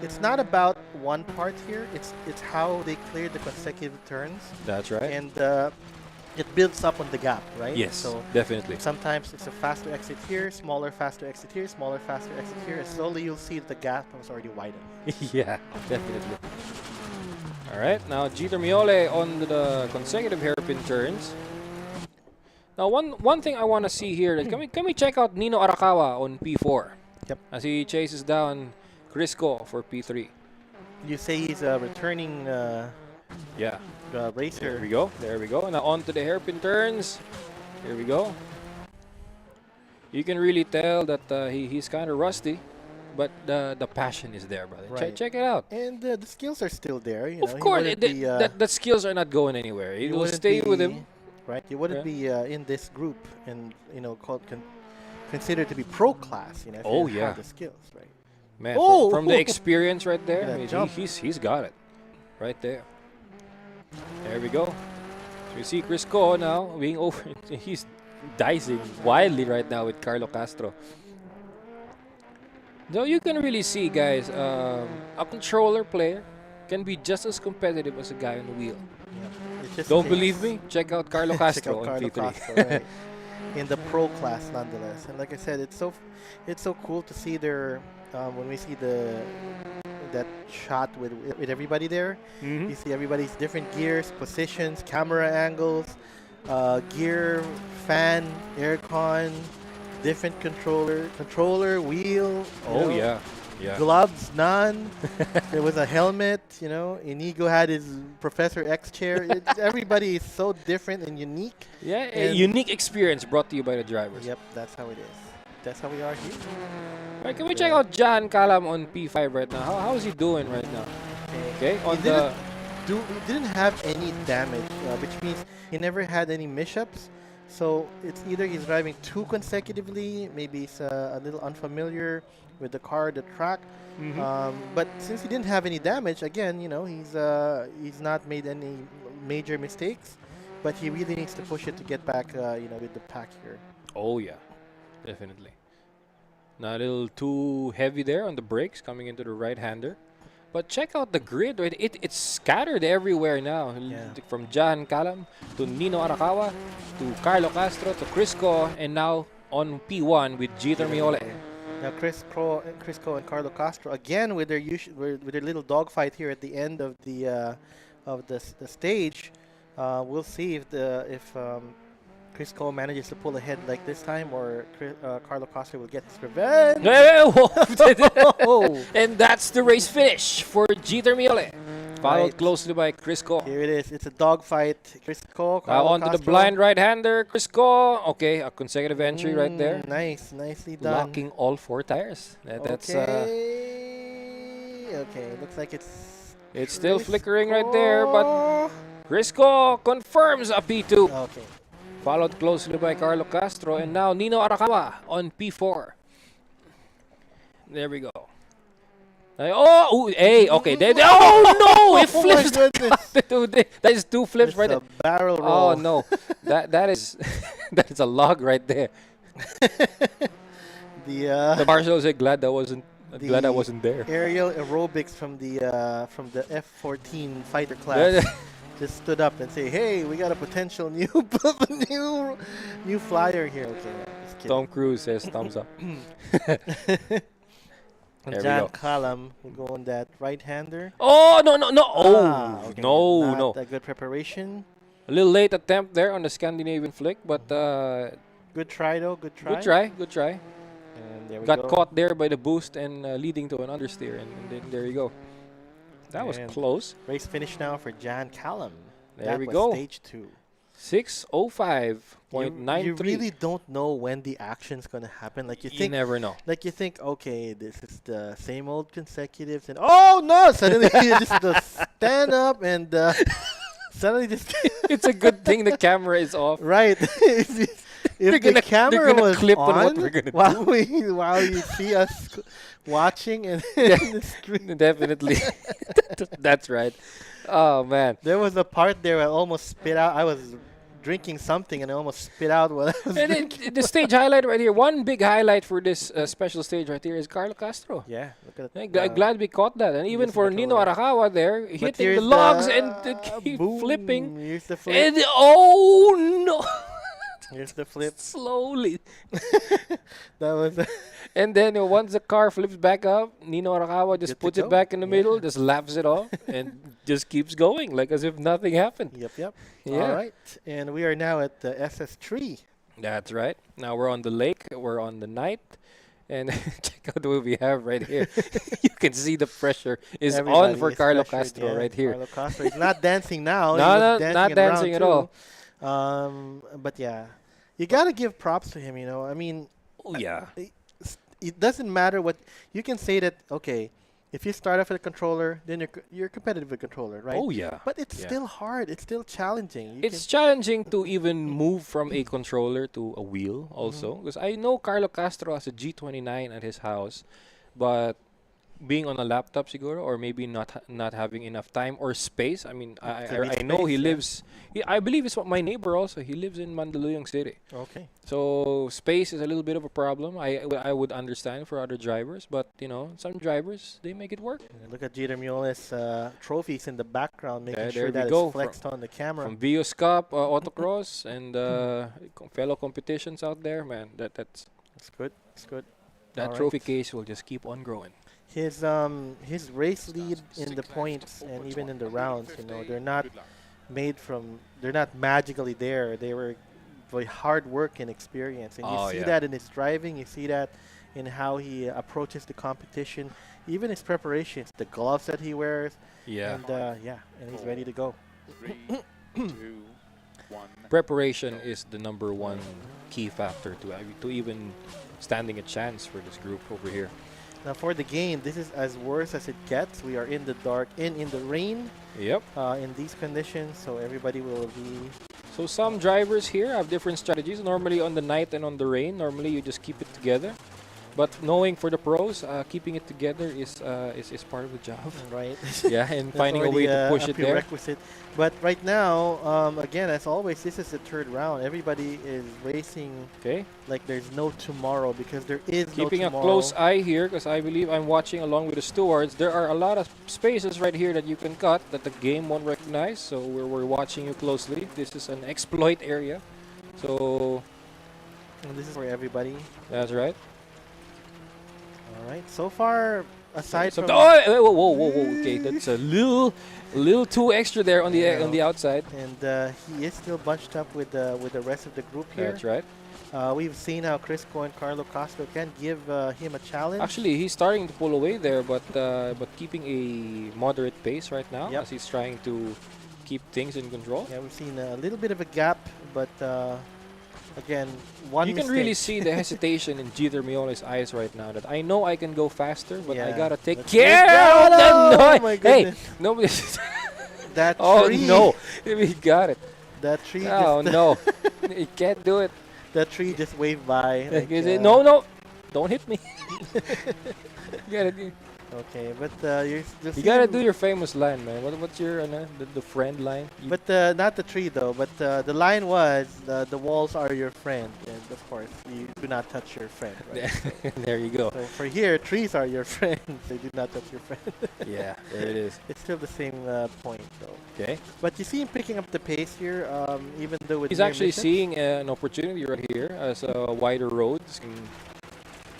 It's not about one part here. It's how they cleared the consecutive turns, That's right. and it builds up on the gap, right? Yes, So definitely. sometimes it's a faster exit here, smaller, faster exit here, smaller, faster exit here, and slowly you'll see that the gap was already widened. Yeah, definitely. All right, now Jeter Miole on the consecutive hairpin turns. Now, one thing I want to see here is can we check out Nino Arakawa on P4? Yep. As he chases down Crisco for P3. You say he's a returning Yeah. There racer. we go. There we go. Now on to the hairpin turns. Here we go. You can really tell that he's kind of rusty, but the passion is there, brother. Right. Check it out. And the skills are still there. Of course, the skills are not going anywhere. It will stay with him. Right, you wouldn't Yeah. be in this group and called considered to be pro class. If Oh, you yeah. have the skills, right? Man, Oh! from the experience right there, Look at I mean, that jump. he's got it. Right there. There we go. So we see Crisco now being over. He's dicing wildly right now with Carlo Castro. So you can really see, guys, a controller player can be just as competitive as a guy on the wheel. Yeah. It just Don't takes- believe me? Check out Carlo Check Castro out on Carlo P3. Castro, right. In the pro class, nonetheless. And like I said, it's so cool to see their when we see that shot with everybody there. Mhm. You see everybody's different gears, positions, camera angles, gear, fan, aircon, different controller, wheel. Oh, yeah. Yeah. Gloves, none. There was a helmet, Inigo had his Professor X chair. Everybody is so different and unique. Yeah, a And- unique experience brought to you by the drivers. Yep, that's how it is. That's how we are here. Right, can we check out John Calam on P5 right now? How is he doing right now? Okay, on He the didn't have any damage, which means he never had any mishaps. So it's either he's driving too consecutively, maybe he's a little unfamiliar with the car, the track. But since he didn't have any damage, again, he's not made any major mistakes. But he really needs to push it to get back, with the pack here. Oh yeah, definitely. Not a little too heavy there on the brakes coming into the right-hander. But check out the grid, right? It's scattered everywhere now. Yeah. From John Calam to Nino Arakawa to Carlo Castro to Crisco, and now on P1 with Jeter Miole. Now Crisco and Carlo Castro again with their with their little dogfight here at the end of the stage. We'll see if Crisco manages to pull ahead like this time, or Carlo Castro will get his revenge. Oh. And that's the race finish for Jeter Miole. Followed Right. closely by Crisco. Here it is. It's a dogfight. Crisco, Now Carlo on to the Castro. blind right-hander, Crisco. Okay, a consecutive entry right there. Nicely done. Locking all four tires. That's Okay. Looks like it's still flickering right there, but Crisco confirms a P2. Okay. Followed closely by Carlo Castro, and now Nino Arakawa on P4. There we go. Okay. Oh no! It Oh my flips. goodness. That is two flips It's right a there. barrel roll. Oh no, that is that is a log right there. The marshals are glad that wasn't glad I The wasn't there. aerial aerobics from the F-14 fighter class just stood up and say, "Hey, we got a potential new flyer here." Okay, just kidding. Tom Cruise says thumbs up. And There we John go. Callum will go on that right-hander. Oh no! Okay, No! not a good preparation. A little late attempt there on the Scandinavian flick, but Good try though. Good try. Good try. And there we Got go. caught there by the boost and leading to an understeer, and then there you go. That was And close. Race finish now for John Callum. There that we was go. Stage 2. 6:05.93. You really don't know when the action's gonna happen. Like you You think, never know. okay, this is the same old consecutives, and oh no, suddenly just the stand up and Suddenly, this It's a good thing the camera is off. right. If They're the gonna- camera they're gonna was clip on on what we're gonna while you see us watching and Yeah. the screen, Definitely. That's right. Oh man. there was a part there where I almost spit out. I was drinking something and I almost spit out what I was And drinking. the stage highlight right here. One big highlight for this special stage right here is Carlo Castro. Yeah, look at Hey, that. glad we caught that. And even yes, for but Nino all Arakawa there, hitting the here's logs and keep boom, flipping. Here's the flip. And oh no! Here's the flip. Slowly. That was And then once the car flips back up, Nino Arakawa just Good to puts it go. back in the middle, Yeah. just laughs it off, and just keeps going like as if nothing happened. yep. Yeah. All right, and we are now at the SS3. That's right. Now we're on the lake, we're on the night, and check out what we have right here. You can see the pressure is Everybody on for is Carlo pressured, Castro yeah. right here. Carlo Castro is not dancing now. No, he was no, dancing not in round dancing at two. all. But yeah, you gotta give props to him. I mean, Oh yeah. it doesn't matter what you can say that. Okay, if you start off with a controller, then you're competitive with controller, right? Oh yeah. But it's Yeah. still hard. It's still challenging. It's challenging to even move from a controller to a wheel also, because I know Carlo Castro has a G29 at his house, but being on a laptop siguro, or maybe not having enough time or space. I mean, Could be I know he space, yeah. lives. I believe it's my neighbor also. He lives in Mandaluyong City, okay. so space is a little bit of a problem. I would understand for other drivers, but some drivers they make it work. Look at Jeter Mioles' trophies in the background, making There sure we that go, it's flexed on the camera. From Vios Cup, autocross, and fellow competitions out there, man. That's It's good. It's good. that Alright. trophy case will just keep on growing. His race lead in the points and even in the rounds, they're not they're not magically there. They were by hard work and experience, and you Oh, see yeah. that in his driving. You see that in how he approaches the competition, even his preparations, the gloves that he wears, Yeah. and he's ready to go. 3, 2, 1. Preparation is the number one key factor to even standing a chance for this group over here. Now for the game, this is as worse as it gets. We are in the dark and in the rain Yep. in these conditions, so everybody will be So some drivers here have different strategies. Normally on the night and on the rain, normally you just keep it together. But knowing for the pros, keeping it together is part of the job. right. Yeah, and That's finding a way already to push a it there. prerequisite. But right now, again, as always, this is the third round. Everybody is racing Okay. like there's no tomorrow because there is Keeping no a tomorrow. close eye here, because I believe I'm watching along with the stewards. There are a lot of spaces right here that you can cut that the game won't recognize. So we're watching you closely. This is an exploit area. So And this is for everybody. that's right. All right. So far, aside So from whoa. Okay, that's a little too extra there on the Yeah. on the outside. and he is still bunched up with the rest of the group here. That's right. We've seen how Crisco and Carlo Castro can give him a challenge. Actually, he's starting to pull away there, but keeping a moderate pace right now Yep. as he's trying to keep things in control. Yeah, we've seen a little bit of a gap, but again, one You can mistake. really see the hesitation in Jeter Miole's eyes right now. That I know I can go faster, but I Yeah. gotta take Let's care get of the down. noise. Oh my Hey, goodness. nobody. That Oh tree. no, we got it. That tree. Oh just, no, you can't do it. that tree just waved by. like, No, don't hit me. you gotta do. Okay, but you're just. You gotta do your famous line, man. What's your the friend line? But not the tree though. But the line was the walls are your friend, and of course you do not touch your friend. Right? There you go. So for here, trees are your friend. They do not touch your friend. Yeah, there it is. It's still the same point though. Okay. But you see him picking up the pace here, even though with He's near actually misses. seeing an opportunity right here as wider roads can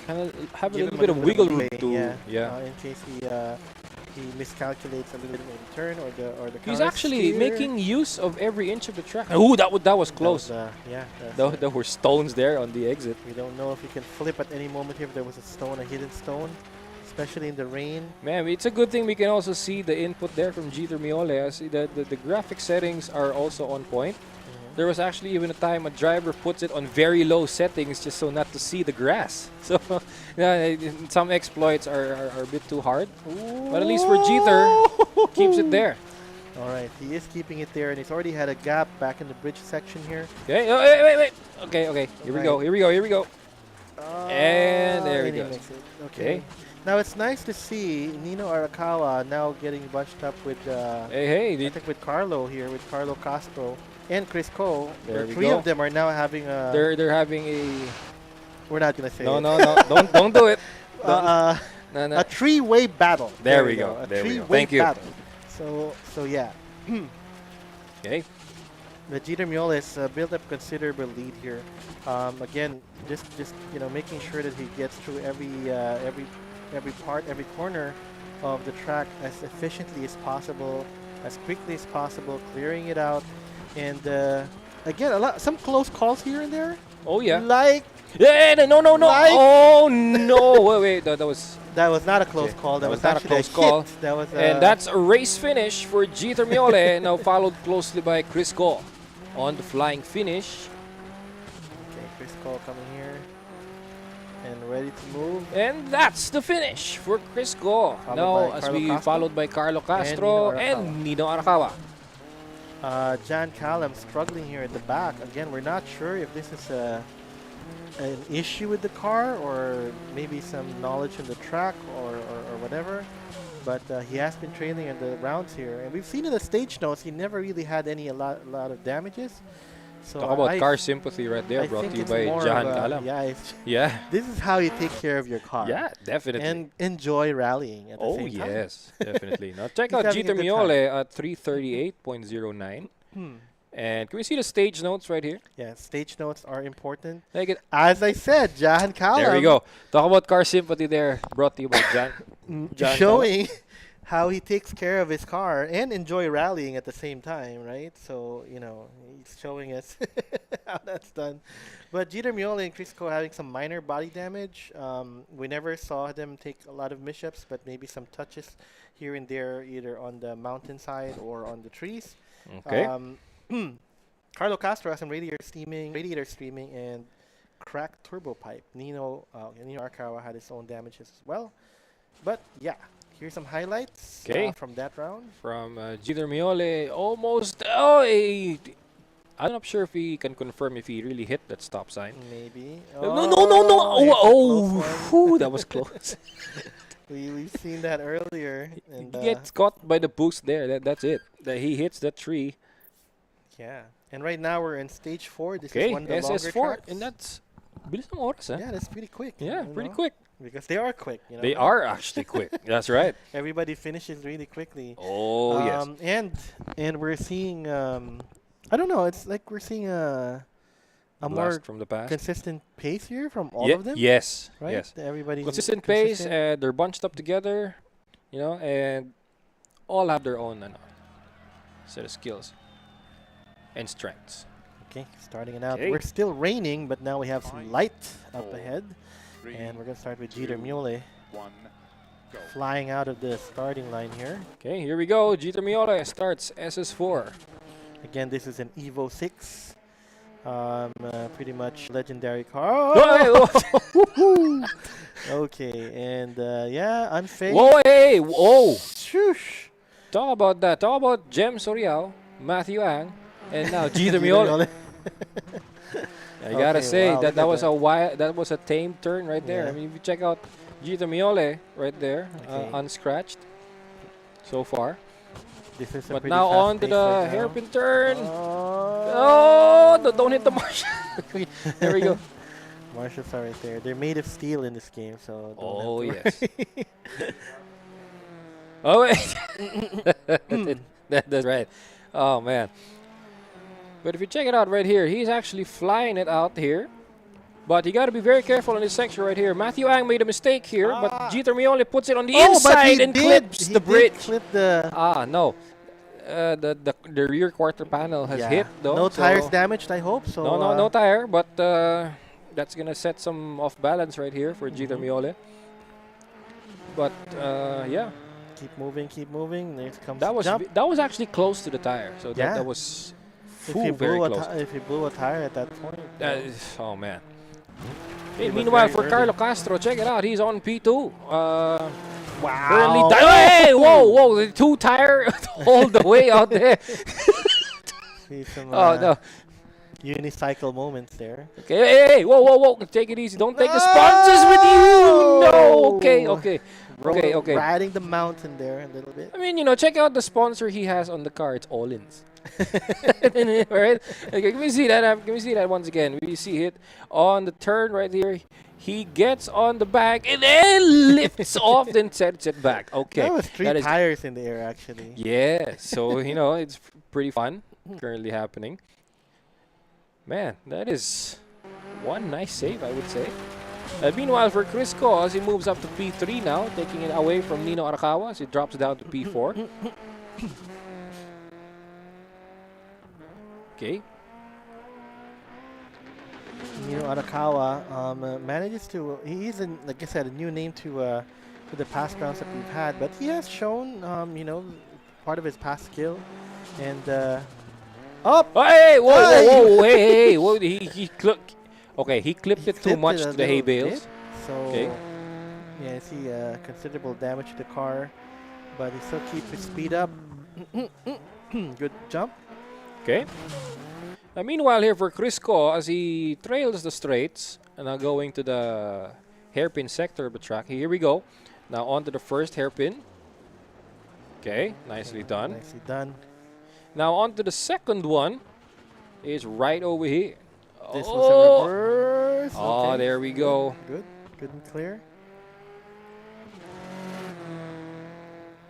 kind of have a Give little him bit of wiggle room leeway, to in case he miscalculates a little bit in the turn or the He's counter actually steer. making use of every inch of the track. Ooh, that was That close. was, yeah, There were stones there on the exit. we don't know if he can flip at any moment here if there was a stone, a hidden stone, especially in the rain. Man, it's a good thing we can also see the input there from Jeter Miole. I see that the graphic settings are also on point. There was actually even a time a driver puts it on very low settings just so not to see the grass. So yeah, some exploits are a bit too hard. But at least for Jeter, keeps it there. All right, he is keeping it there, and he's already had a gap back in the bridge section here. Okay, oh, wait. Okay. Here we go. Right. Here we go. And there we he go. makes it. Okay. Okay. Now it's nice to see Nino Arakawa now getting bunched up with Hey, I think with Carlo here, with Carlo Castro and Chris Cole. There The we three go. of them are now having a. they're having a We're not gonna say no, it. no. Don't do it. Uh, No. a three-way battle. There we go. A There we go. three-way Thank you. battle. So yeah. Okay. Vegeta Mioles built up considerable lead here. Again, just making sure that he gets through every part, every corner of the track as efficiently as possible, as quickly as possible, clearing it out. And again, some close calls here and there. Oh yeah. Like No. Like- Oh no. Wait. That was. that was not a close Okay, call. That was not a actually close call. hit. That was And that's a race finish for Jeter Miole, now followed closely by Chris Cole on the flying finish. okay. Chris Cole coming here and ready to move. And that's the finish for Chris Cole. Followed Now, by as Carlo we Castro followed by Carlo Castro and Nino Arakawa. John Callum struggling here at the back. Again, we're not sure if this is an issue with the car or maybe some knowledge in the track or whatever. But he has been trailing in the rounds here. And we've seen in the stage notes, he never really had a lot of damages. So Talk about car sympathy right there, I brought think to you it's by more Jahan of a- Kalam. Yeah, Yeah. this is how you take care of your car. Yeah, definitely. And enjoy rallying at the Oh, same time. yes, definitely. Now, check He's out having a Jeter good Miole at 338.09. Hmm. And can we see the stage notes right here? Yeah, stage notes are important. Like it. As I said, Jahan Kalam. There we go. Talk about car sympathy there, brought to you by John Showing how he takes care of his car and enjoy rallying at the same time, right? So, he's showing us how that's done. But Jeter Miole and Chris Cole having some minor body damage. We never saw them take a lot of mishaps, but maybe some touches here and there, either on the mountainside or on the trees. Okay. Carlo Castro has some radiator streaming, and cracked turbo pipe. Nino Arakawa had his own damages as well. But yeah, here's some highlights from that round. From Jeter Miole, almost. I'm not sure if he can confirm if he really hit that stop sign. Maybe. No. here's a Oh, close one. whew, that was close. We've seen that earlier. And, He gets caught by the boost there. That's it. That he hits that tree. yeah. And right now we're in stage 4. This Okay, is one of the longer SS4. tracks. And that's. Bilis ng oras, eh? Yeah, that's pretty quick. Yeah, you pretty know? quick. Because they are quick. They are actually quick. That's right. Everybody finishes really quickly. Oh, yes. And we're seeing I don't know, it's like we're seeing a more Blast from the past. consistent pace here from all of them. Yes. Right? Yes. Everybody's Consistent pace, consistent. and they're bunched up together, and all have their own set of skills and strengths. Okay, starting it out. Okay. We're still raining, but now we have some light up 4, ahead. 3, And we're going to start with Jeter 2, Miole 1, go. flying out of the starting line here. Okay, here we go. Jeter Miole starts SS4. Again, this is an Evo 6. Pretty much legendary car. Whoa, Okay, and yeah, unfazed. whoa, hey, whoa. Shoosh. Talk about that. Talk about Jem Sorial, Matthew Ang, and now Jeter Jeter Miole. I gotta Okay, say wow, that look at that was a tame turn right there. Yeah. I mean, if you check out Jeter Miole right there, Okay. unscratched so far. This is a But pretty now fast on to pace the right now. hairpin turn. Oh. Oh, don't hit the marshal. There we go. Marshals are right there. They're made of steel in this game, so. don't have Oh, to yes. worry. Oh, wait. That's right. Oh, man. But if you check it out right here, he's actually flying it out here. But you got to be very careful in this section right here. Matthew Ang made a mistake here, but Jeter Miole puts it on the Oh, but inside he and did- clips he the did bridge. Clip the. No. The rear quarter panel has Yeah. hit, though. No tires so damaged, I hope. So. no tire, but that's going to set some off balance right here for Jeter Miole. But, yeah. Keep moving. There comes That was jump. that was actually close to the tire, so Yeah. that was If he very blew close. if he blew a tire at that point. Oh man. It Hey, was meanwhile, very for early. Carlo Castro, check it out. He's on P2. Wow. Currently, hey, hey, whoa, the two tire all the way out there. See some Oh no. unicycle moments there. Okay, hey, whoa, take it easy. Don't take the sponsors with you. No. Okay. Riding the mountain there a little bit. I mean, check out the sponsor he has on the car. It's All-Ins. Alright? Okay, can we see that? Can we see that once again? We see it on the turn right here. He gets on the back and then lifts off, then sets it back. Okay. That was three that is- tires in the air, actually. Yeah, so, it's pretty fun currently happening. Man, that is one nice save, I would say. Meanwhile, for Chris Ko, as he moves up to P3 now, taking it away from Nino Arakawa as he drops down to P4. Okay. Nino Arakawa manages to. He's like I said, a new name to the past rounds that we've had, but he has shown part of his past skill, and Oh, hey, whoa, hey, whoa, he clipped it too much to the hay bales. So Okay. yeah, I see considerable damage to the car, but he still keeps his speed up. Good jump. Okay. Meanwhile, here for Chris Ko, as he trails the straights and now going to the hairpin sector of the track. Here we go. Now on to the first hairpin. Okay, nicely done. Nicely done. Now on to the second one. Is right over here. This was a reverse. Oh, Okay. there we go. Good and clear.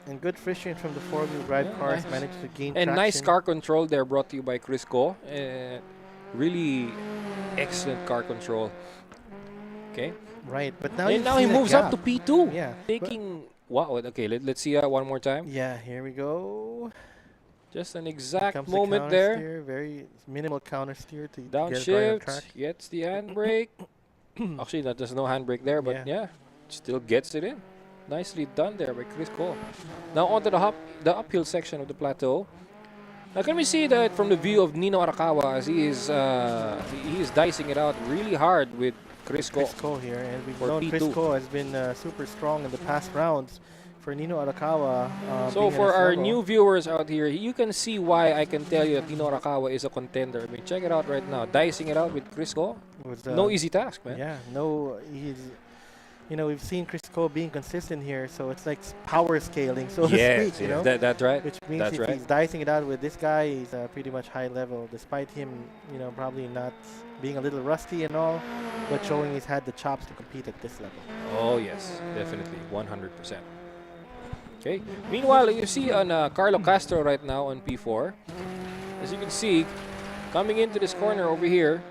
And good friction from the four-wheel drive Yeah, cars nice. managed to gain And nice traction. car control there, brought to you by Chris Ko. Really excellent car control. Okay. Right, but now And you now see he the moves up to gap. P2. Yeah. Taking... Wow, okay, let's see that one more time. Yeah, here we go. Just an Here exact comes the moment counter there. steer, very minimal counter steer to get it right on Downshift, track. gets the handbrake. Actually, there's no handbrake there, but yeah, still gets it in. Nicely done there by Chris Ko. Now onto the uphill section of the plateau. Now can we see that from the view of Nino Arakawa as he is dicing it out really hard with Chris Ko. Chris Ko here, and we've For known Chris P2. Ko has been super strong in the past rounds. For Nino Arakawa, So being at for his our level, new viewers out here, you can see why I can tell you that Nino Arakawa is a contender. I mean, check it out right now. Dicing it out with Chris Ko. was, No easy task, man. Yeah, no, he's. We've seen Chris Ko being consistent here, so it's like power scaling, so to speak. That's right. Which means That's if right. he's dicing it out with this guy, he's pretty much high level, despite him, probably not being a little rusty and all, but showing he's had the chops to compete at this level. Oh yes, definitely, 100%. Okay. Meanwhile, you see on Carlo Castro right now on P4. As you can see, coming into this corner over here,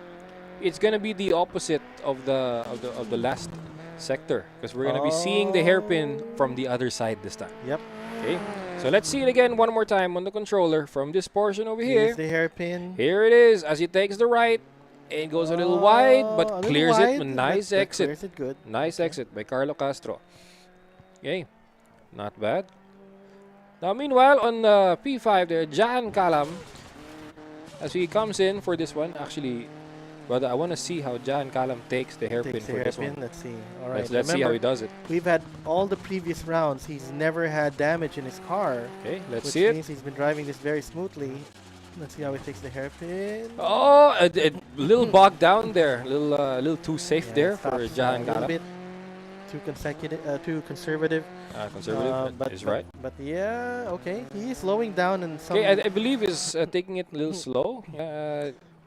it's gonna be the opposite of the last sector because we're gonna be seeing the hairpin from the other side this time. Yep. Okay. So let's see it again one more time on the controller from this portion over here. Here's the hairpin. Here it is as he takes the right. It goes a little wide, A but little clears wide, it. but Nice that exit. Clears it good. Nice exit by Carlo Castro. Okay, not bad. Now, meanwhile, on P5 there, Jan Kalam, as he comes in for this one, actually, brother, I want to see how Jan Kalam takes the hairpin Takes the for this hairpin. one. Let's see. All right. Let's see how he Remember, does it. we've had all the previous rounds. He's never had damage in his car. Okay, let's which see it. means he's been driving this very smoothly. Let's see how he takes the hairpin. Oh, a little bogged down there. Little too safe Yeah, there stops for a Jan little Kalam. bit too conservative. Conservative, but, is right. But yeah, okay. He is slowing down in some. Okay, I believe he's taking it a little slow.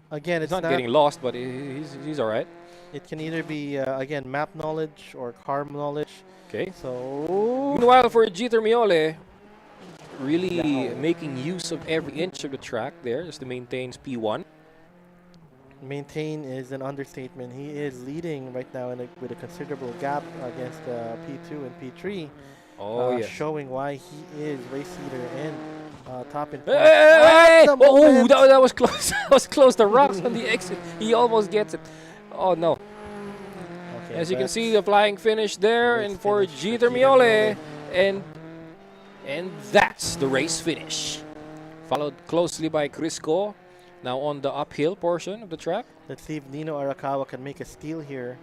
Again, He's it's not getting lost, but he's all right. It can either be again map knowledge or car knowledge. Okay. So Meanwhile, for Jeter Miole, really making use of every inch of the track there just to maintain P1. maintain is an understatement. He is leading right now with a considerable gap against P2 and P3. Oh, yes. Showing why he is race leader and top in Hey, points. hey, hey! At the Oh, moment. that was close. That was close. The rocks on the exit. He almost gets it. Oh, no. Okay, As you can that's see, the flying finish there, race and for finish for Jeter Jeter Miole. Miole. And that's the race finish. Followed closely by Chris Ko. Now on the uphill portion of the track. Let's see if Nino Arakawa can make a steal here.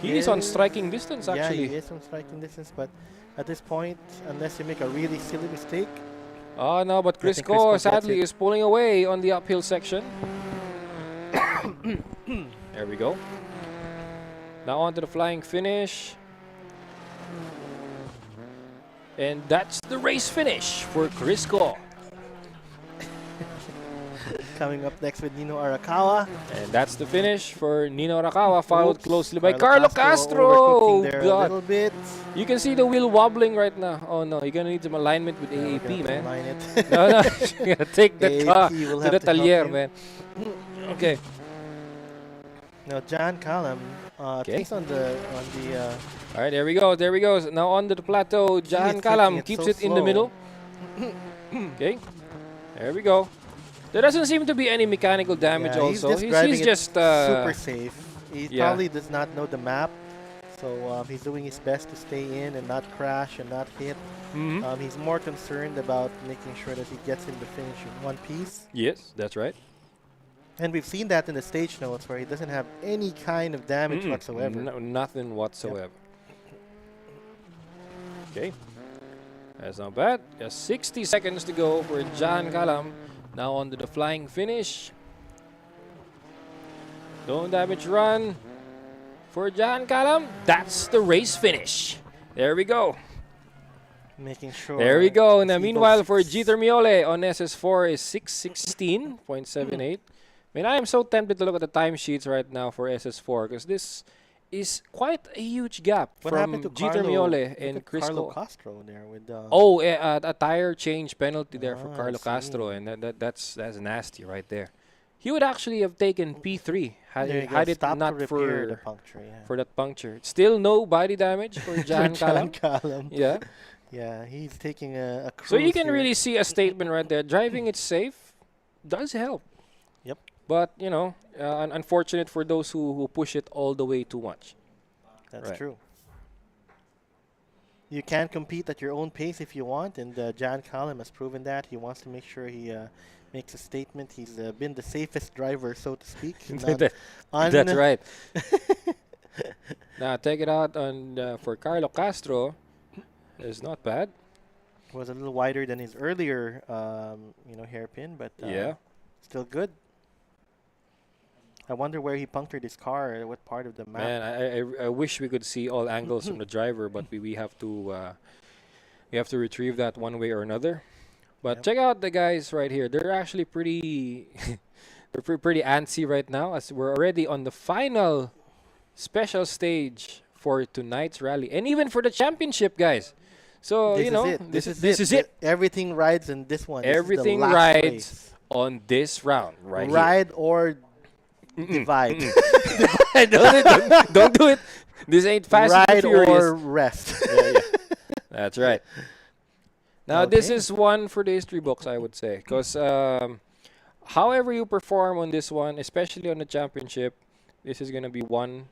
He is on striking distance, actually. Yeah, he is on striking distance, but at this point, unless you make a really silly mistake. Oh no, but I think Crisco Crisco gets sadly it. is pulling away on the uphill section. There we go. Now on to the flying finish. And that's the race finish for Crisco. Coming up next with Nino Arakawa. And that's the finish for Nino Arakawa, followed Oops, closely by Carlo Castro. overcooking there a God. little bit. You can see the wheel wobbling right now. Oh no, you're gonna need some alignment with We're AAP, gonna man. align it. No, no, you're gonna take that AAP car will to have the to help talier, him. man. Okay. Now John Callum Okay. takes on the All right, there we go. There we go. Now on to the plateau. John taking Callum it keeps so it in the slow. middle. Okay. There we go. There doesn't seem to be any mechanical damage yeah, also. He's just super super safe. He yeah. probably does not know the map, so he's doing his best to stay in and not crash and not hit. He's more concerned about making sure that he gets in the finish in one piece. Yes, that's right. And we've seen that in the stage notes where he doesn't have any kind of damage whatsoever. No, nothing whatsoever. Okay. That's not bad. Just 60 seconds to go for John Callum. Now on to the flying finish. No damage run for John Callum. That's the race finish. There we go. Making sure. There we go. Now, he meanwhile, goes for Jeter Miole on SS4 is 616.78. I mean, I am so tempted to look at the timesheets right now for SS4 because this is quite a huge gap What happened to from Jeter Carlo? Miole Look and at Carlo Crisco. Castro there with. Oh, a tire change penalty there for Ah, I Carlo Castro, see. and that's nasty right there. He would actually have taken P3 had, There you go, had it stop to not repair the for puncture. Yeah. for that puncture. Still no body damage for John Callum. Callum. Yeah. Yeah, he's taking a cruise So you can here. really see a statement right there. Driving it safe does help. Yep. But, you know, unfortunate for those who push it all the way too much. That's Right. true. You can compete at your own pace if you want, and John Callum has proven that. He wants to make sure he makes a statement. He's been the safest driver, so to speak. That's right. Now, take it out on for Carlo Castro. It's not bad. Was a little wider than his earlier, hairpin, but Yeah. still good. I wonder where he punctured his car, what part of the map. Man, I wish we could see all angles from the driver, but we have to retrieve that one way or another. But Yep. check out the guys right here. They're actually pretty pretty antsy right now as we're already on the final special stage for tonight's rally and even for the championship, guys. So, This you know, is it. this is it. Everything rides in this one. This is the Everything last rides race. on this round right here. Ride or divide. don't do it. This ain't Fast and Ride Furious. or rest. Yeah. That's right. Now, this Okay. is one for the history books, I would say. Because however you perform on this one, especially on the championship, this is going to be one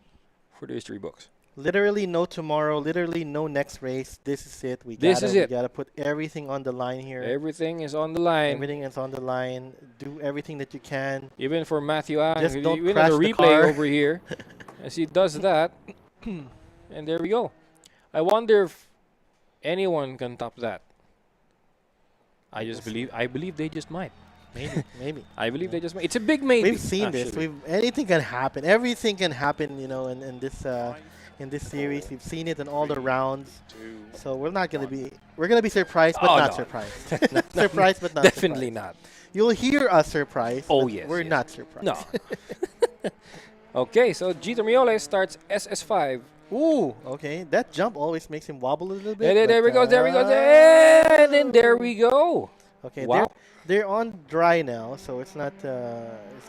for the history books. Literally no tomorrow. Literally no next race. This is it. We This is it. gotta put everything on the line here. Everything is on the line. Everything is on the line. Do everything that you can. Even for Matthew Ang, Just don't even on crash the the replay car. over here, as he does that. And there we go. I wonder if anyone can top that. I believe they just might. Maybe. I believe they just might. It's a big maybe. We've seen this. actually. Anything can happen. Everything can happen. In this series, we've seen it in all the rounds. So we're gonna be surprised, but Oh, not no. surprised. Surprised, but not Definitely surprised. not. You'll hear us surprised. Oh, but yes, we're yes. not surprised. No. Okay, so Jeter Miole starts SS5. Ooh, okay. That jump always makes him wobble a little bit. And then there we but, go, there we go, and then there we go. Okay, Wow. they're on dry now, so it's not in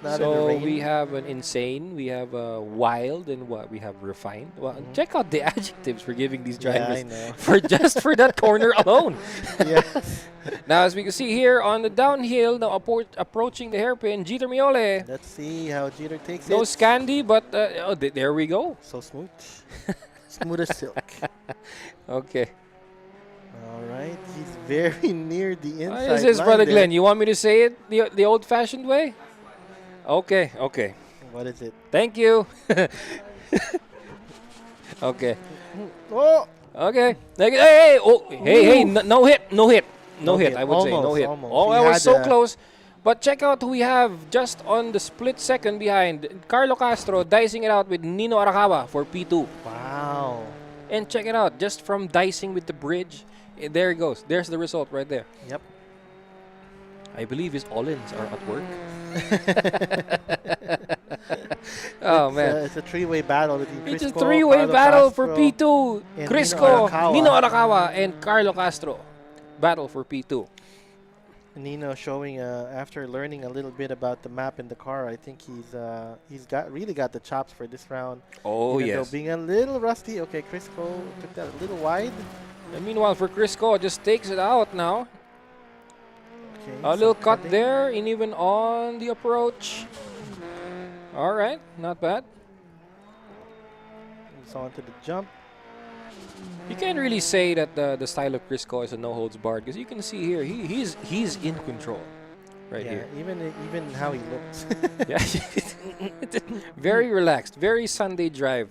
the So rain. we have an insane, we have a wild, and what we have refined. Well, check out the adjectives we're giving these Yeah, drivers I know. for that corner alone. Yes. Now, as we can see here on the downhill, now approaching the hairpin, Jeter Miole. Let's see how Jeter takes No it. Scandi, but there we go. So smooth. Smooth as silk. Okay. All right. He's very near the inside This is line Brother there. Glenn. You want me to say it the old-fashioned way? Okay. What is it? Thank you. Okay. Oh! Okay. Hey, oh, hey, no hit, no hit, no hit. I would say no Almost, hit. almost. Oh, He I was had so a- close. But check out who we have just on the split second behind. Carlo Castro dicing it out with Nino Arakawa for P2. Wow. And check it out, just from dicing with the bridge, there it goes. There's the result right there. Yep. I believe his all-ins are at work. Oh, man. It's a three-way battle between It's a Crisco, three-way Carlo battle for Castro, P2. and Crisco, Nino Arakawa, and Carlo Castro. Battle for P2. Nino showing after learning a little bit about the map in the car, I think he's really got the chops for this round. Oh, Even yes. though being a little rusty. Okay, Crisco took that a little wide. And meanwhile, for Crisco, just takes it out now. Okay, A little some cut cutting. there, and even on the approach. All right, not bad. Moves on to the jump. You can't really say that the style of Crisco is a no holds barred because you can see here he's in control right Yeah, here. even how he looks. Yeah, very relaxed, very Sunday drive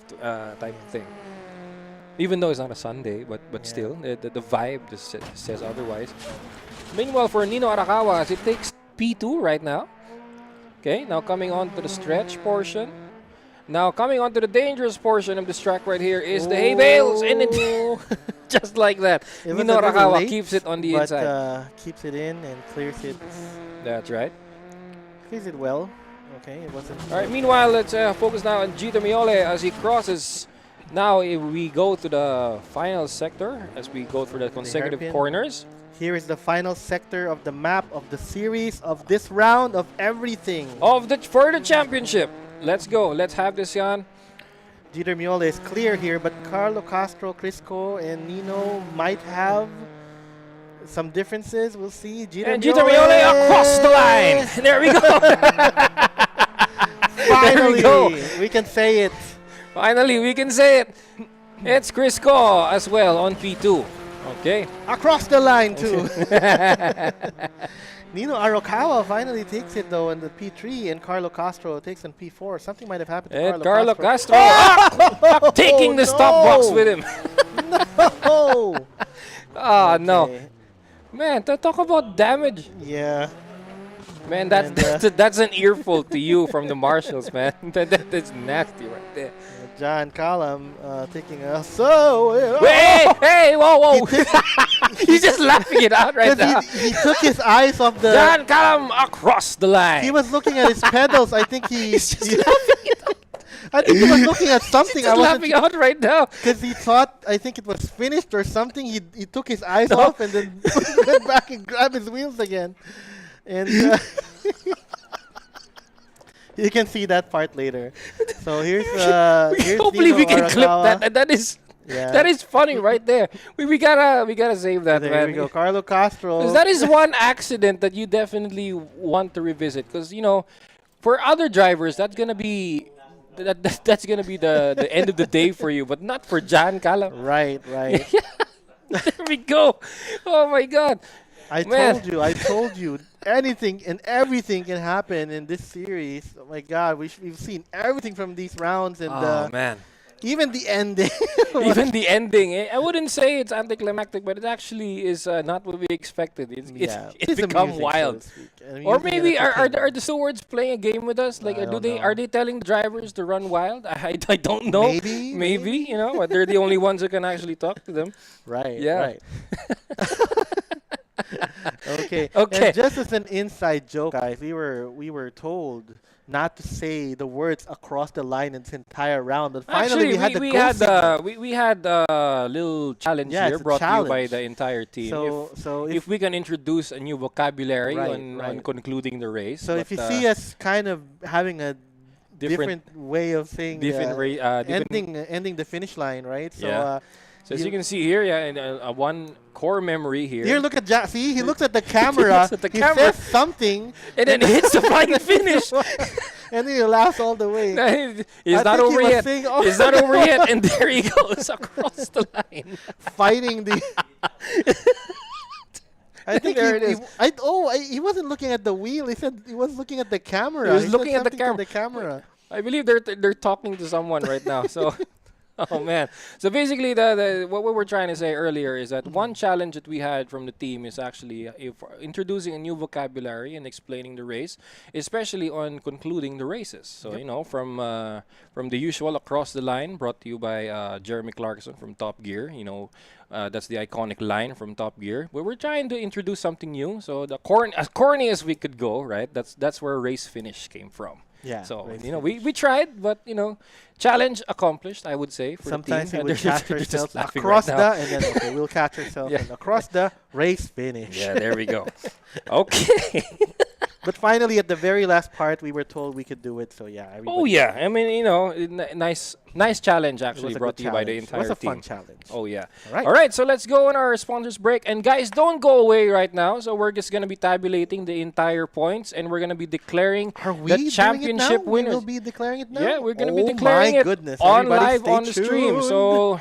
type of thing. Even though it's not a Sunday, but Yeah. still the vibe just says otherwise. Meanwhile, for Nino Arakawa, as it takes P2 right now. Okay, now coming on to the stretch portion. Now coming on to the dangerous portion of this track right here is the hay bales, and it just like that, It was Nino a little Arakawa late, keeps it on the but inside. keeps it in and clears it That's right. well. Okay, it wasn't. All right. Meanwhile, let's focus now on Gito Miole as he crosses. Now, if we go to the final sector as we go through the consecutive hairpin. corners. Here is the final sector of the map of the series of this round of everything. For the championship. Let's go. Let's have this on. Jeter Miola is clear here, but Carlo Castro, Crisco, and Nino might have some differences. We'll see. And Gito Miole across the line. There we go. Finally, go. we can say it. Finally, we can say it. It's Crisco as well on P2. Okay. Across the line, too. Nino Arakawa finally takes it, though, in the P3, and Carlo Castro takes in P4. Something might have happened to And Carlo Carlo Castro. Castro taking the stop box with him. Oh! Ah, no. Okay. Man, talk about damage. Yeah. Man, And, that's an earful to you from the marshals, man. That's nasty right there. John Callum taking a so. Hey, whoa. He's just laughing it out right now. He took his eyes off the. John Callum across the line. He was looking at his pedals. I think He's just laughing it out. I think he was looking at something. He's just laughing out right now. Because he thought, I think it was finished or something. He took his eyes off and then went back and grabbed his wheels again. And you can see that part later. So here's Hopefully Nino we can clip Arakawa. that. That is Yeah. that is funny right there. We gotta save that, There man. we go. Carlo Castro. 'Cause that is one accident that you definitely want to revisit. Because for other drivers, that's gonna be that's gonna be the end of the day for you, but not for John Callum. Right. There we go. Oh my God. I Man. told you, anything and everything can happen in this series. Oh my God, we've seen everything from these rounds, and Oh man. even the ending. Even the ending, I wouldn't say it's anticlimactic, but it actually is not what we expected. It's it's become amusing, wild. so to speak. Or Amusing and maybe are entertaining. the stewards playing a game with us? Like, I do don't they know. are they telling drivers to run wild? I don't know. Maybe. But they're the only ones who can actually talk to them. Right. Yeah. Right. Okay. Okay. And just as an inside joke, guys, we were told not to say the words across the line in this entire round, but finally Actually, we had the go signal. we had a little challenge Yeah, here it's a brought to you by challenge. the entire team. So if we can introduce a new vocabulary Right, on right. concluding the race. So but, if you see us kind of having a different different way of saying different ending the finish line, right? So Yeah. So as you can see here, and one core memory here. here, look at see, he looks at the camera. looks at the he camera. says something, and then it hits the flying finish. and then he laughs all the way. It's I not think he over was yet. saying, "Oh." It's not over yet, and there he goes across the line. Fighting the. I think There it is. he wasn't looking at the wheel. He said he was looking at the camera. He was said looking at the something to the camera. I believe they're talking to someone right now. So, Oh man. So basically the what we were trying to say earlier is that one challenge that we had from the team is actually if introducing a new vocabulary and explaining the race, especially on concluding the races. So Yep. from the usual across the line brought to you by Jeremy Clarkson from Top Gear, that's the iconic line from Top Gear. But we're trying to introduce something new. So the as corny as we could go, right? That's where race finish came from. Yeah. So, race we finish. tried, but, challenge accomplished, I would say, for Sometimes the we team. would catch They're just ourselves laughing across right the, now. and then okay, we'll catch ourselves Yeah. and across the race finish. Yeah, there we go. Okay. But finally, at the very last part, we were told we could do it. So yeah, Oh, everybody. yeah. I mean, nice challenge, It actually, was a brought good to you by the challenge. It entire was a team. fun challenge. Oh, yeah. All right. All right, so let's go on our sponsors break. And guys, don't go away right now. So we're just going to be tabulating the entire points, and we're going to be declaring Are we the doing championship it now? winners. We will be declaring it now. Yeah, we're going to Oh be declaring my it goodness. on Everybody live stay on the stream. tuned. So,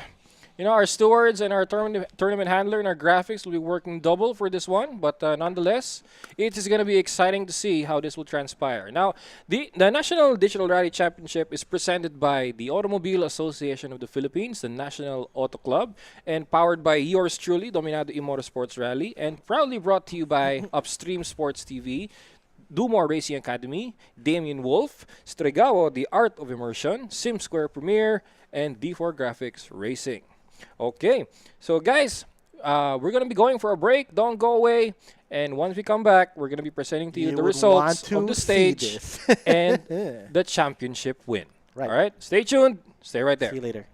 our stewards and our tournament handler and our graphics will be working double for this one. But nonetheless, it is going to be exciting to see how this will transpire. Now, the National Digital Rally Championship is presented by the Automobile Association of the Philippines, the National Auto Club, and powered by yours truly, Dominado E-Motorsports Rally, and proudly brought to you by Upstream Sports TV, Do More Racing Academy, Damien Wolf, Stregawo, The Art of Immersion, SimSquare Premier, and D4 Graphics Racing. Okay, so guys, we're going to be going for a break. Don't go away. And once we come back, we're going to be presenting to you the would results want of the to see stage this. and the championship win. Right. All right, stay tuned. Stay right there. See you later.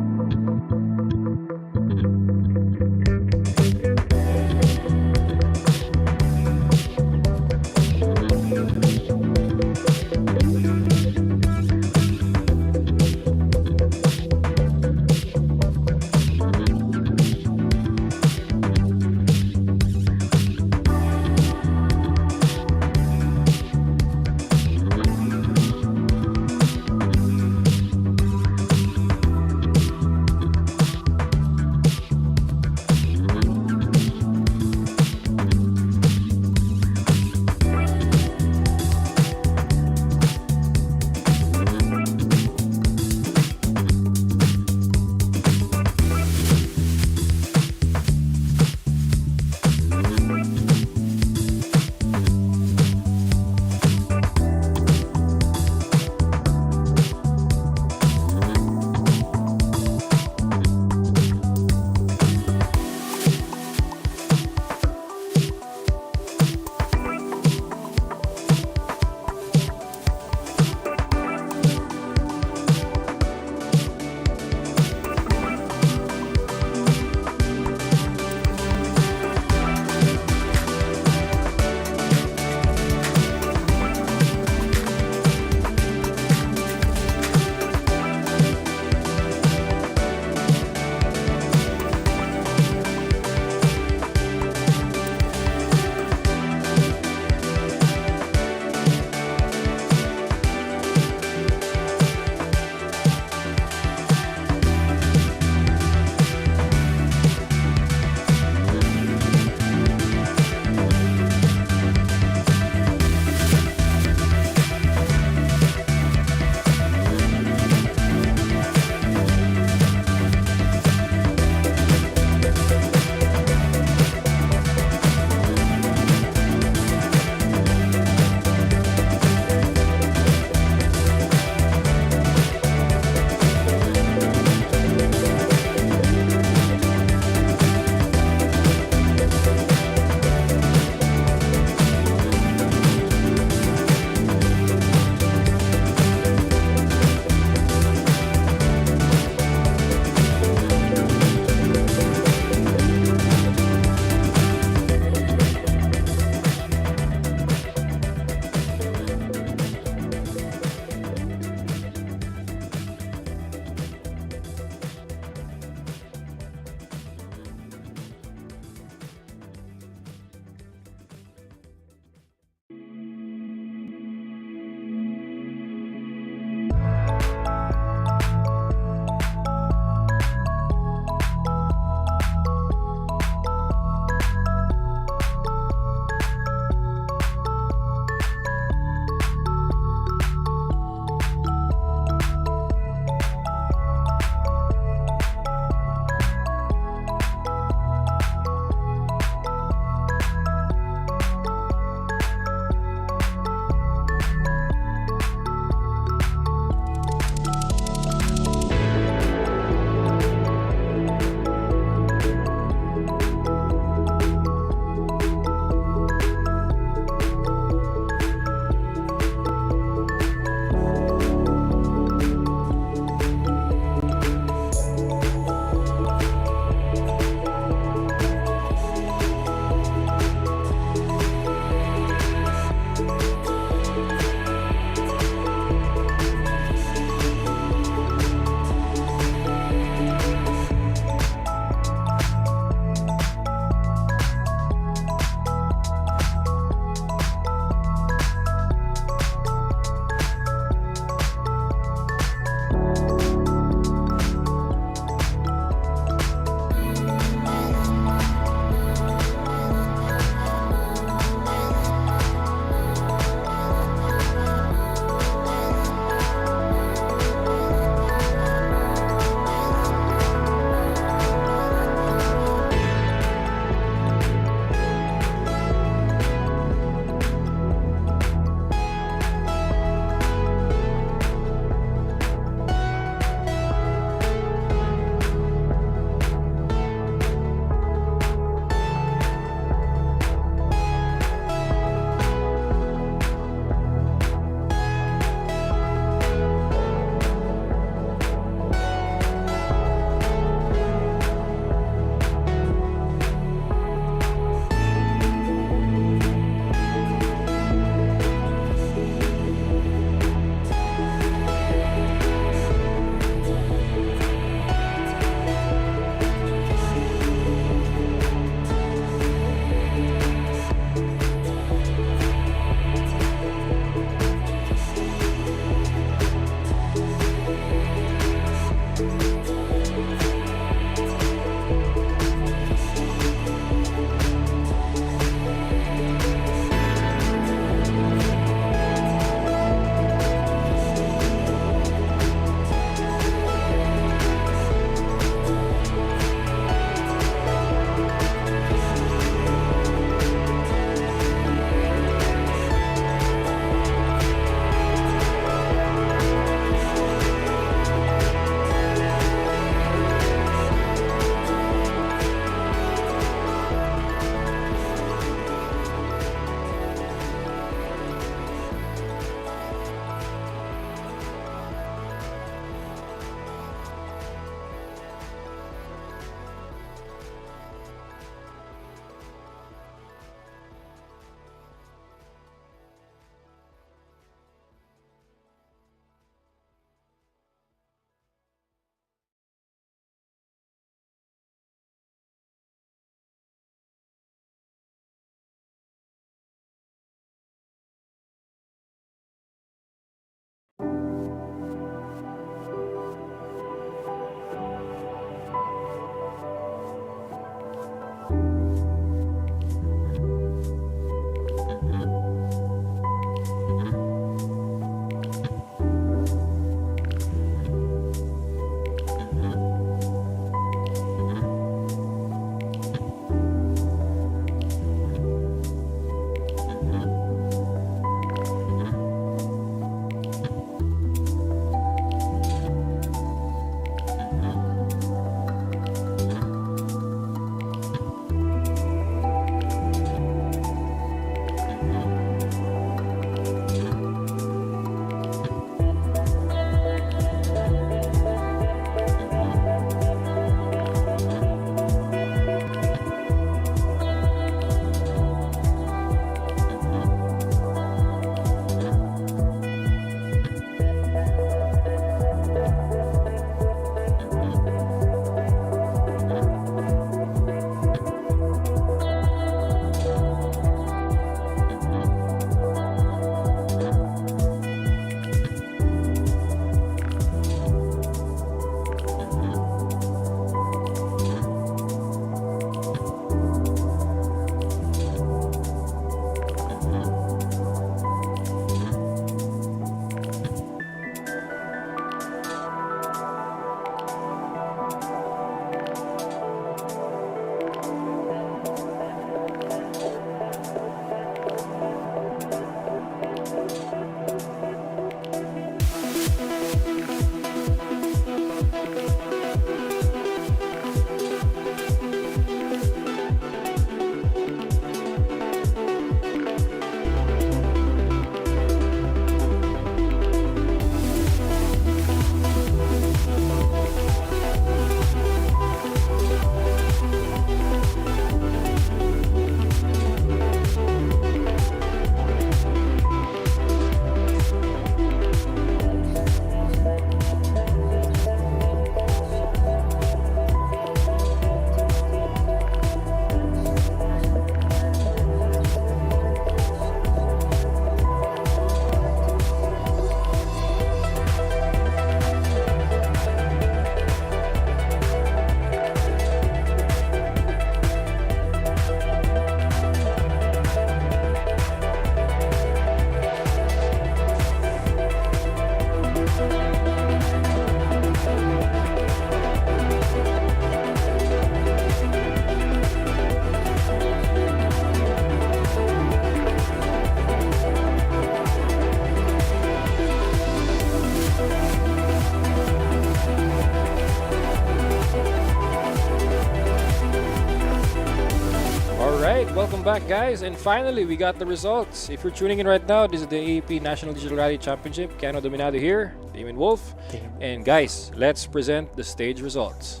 back, guys, and finally we got the results. If you're tuning in right now, this is the AAP National Digital Rally Championship. Cano Dominado here, Damon Wolf, and guys, let's present the stage results.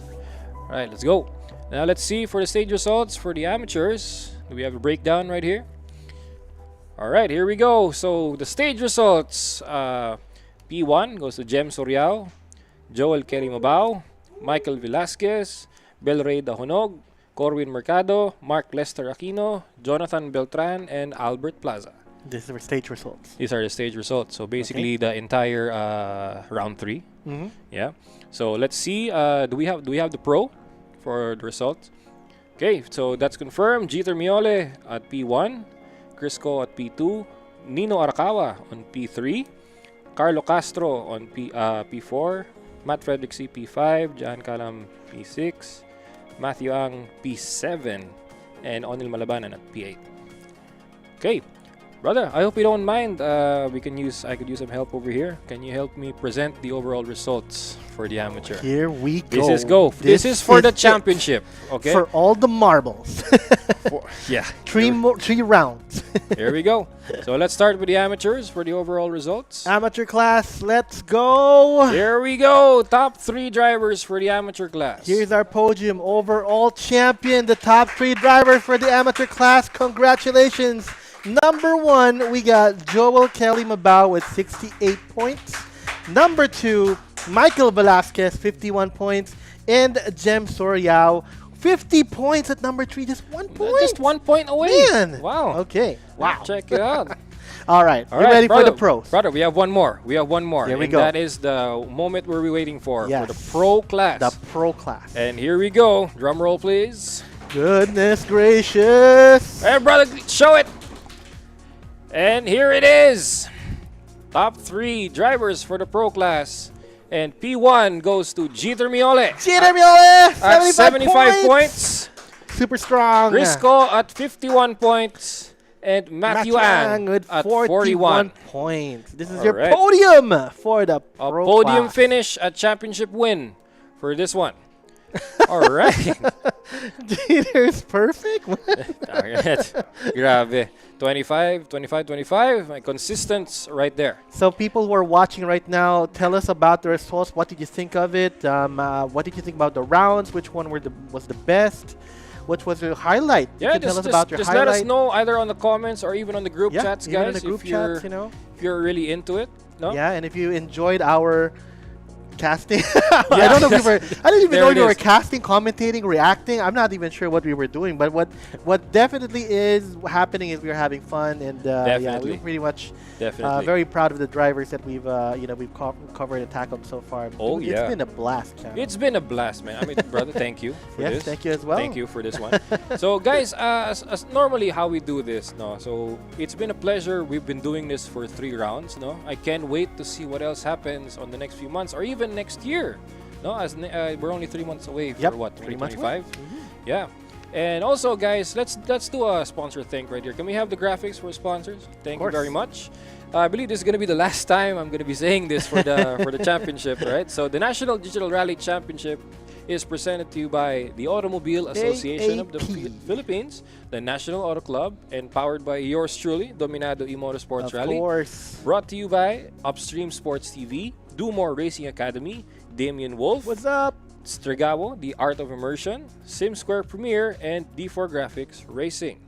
All right, let's go. Now let's see for the stage results for the amateurs. We have a breakdown right here. All right, here we go. So the stage results: P1 goes to Jem Soriao, Joel Kerry Mabao, Michael Velasquez, Belray Dahonog, Corwin Mercado, Mark Lester Aquino, Jonathan Beltran, and Albert Plaza. These are stage results. These are the stage results. So basically, the entire round 3. Yeah. So let's see. Do we have the pro for the results? Okay. So that's confirmed. Jeter Miole at P1, Crisco at P2, Nino Arakawa on P3, Carlo Castro on P4, Matt Frederick C P5, Jan Kalam P6. Matthew Ang P7 and Onil Malabanan at P8. Okay, brother, I hope you don't mind. I could use some help over here. Can you help me present the overall results for the amateur? Here we go. This is for the championship. Okay. For all the marbles. Yeah. Three rounds. Here we go. So let's start with the amateurs for the overall results. Amateur class, let's go. Here we go. Top 3 drivers for the amateur class. Here's our podium. Overall champion, the top 3 drivers for the amateur class. Congratulations. Number 1, we got Joel Kelly Mabao with 68 points. Number 2, Michael Velasquez, 51 points. And Jem Soriao, 50 points at number 3. Just 1 point. Just 1 point away. Man. Wow. Okay. Wow. Check it out. All right. All We're right, ready brother, for the pros. Brother, we have one more. Here we and go. That is the moment we're waiting for Yes. the pro class. The pro class. And here we go. Drum roll, please. Goodness gracious. Hey, brother, show it. And here it is. Top 3 drivers for the pro class. And P1 goes to Jeter Miole Jeter Miole, at 75 points. Super strong. Risco at 51 points. And Matthew Ang with at 41 41 points. This is All your right. podium for the A pro podium class. finish at championship win for this one. All right. Jeter's perfect. Grabe. 25, 25, 25. My consistence right there. So people who are watching right now, tell us about the results. What did you think of it? What did you think about the rounds? Which one was the best? Which was your highlight? Yeah, you can tell us about your just highlight. let us know either on the comments or even on the group chats, even guys. in the group if you're, chats, you know. if you're really into it. No? Yeah, and if you enjoyed our casting, I don't know if we were. I didn't even There know it we were is. casting, commentating, reacting. I'm not even sure what we were doing, but what definitely is happening is we are having fun, and yeah, Definitely. we're pretty much Definitely. very proud of the drivers that we've we've covered and tackled so far. Oh, It's yeah. been a blast, Cam. It's been a blast, man. I mean, brother, thank you for Yes, this. thank you as well. Thank you for this one. So, guys, as normally how we do this, no. So it's been a pleasure. We've been doing this for 3 rounds, no. I can't wait to see what else happens on the next few months or even next year, no. As we're only 3 months away for Yep, what, pretty much 2025? Yeah. And also, guys, let's do a sponsor thank right here. Can we have the graphics for sponsors? Thank you very much. I believe this is going to be the last time I'm going to be saying this for the for the championship, right? So the National Digital Rally Championship is presented to you by the Automobile Association of the AAP. Philippines, the National Auto Club, and powered by yours truly, Dominado E-Motorsports Of Rally. course. Brought to you by Upstream Sports TV, Do More Racing Academy, Damien Wolf, What's up? Strigao, The Art of Immersion, SimSquare Premier, and D4 Graphics Racing.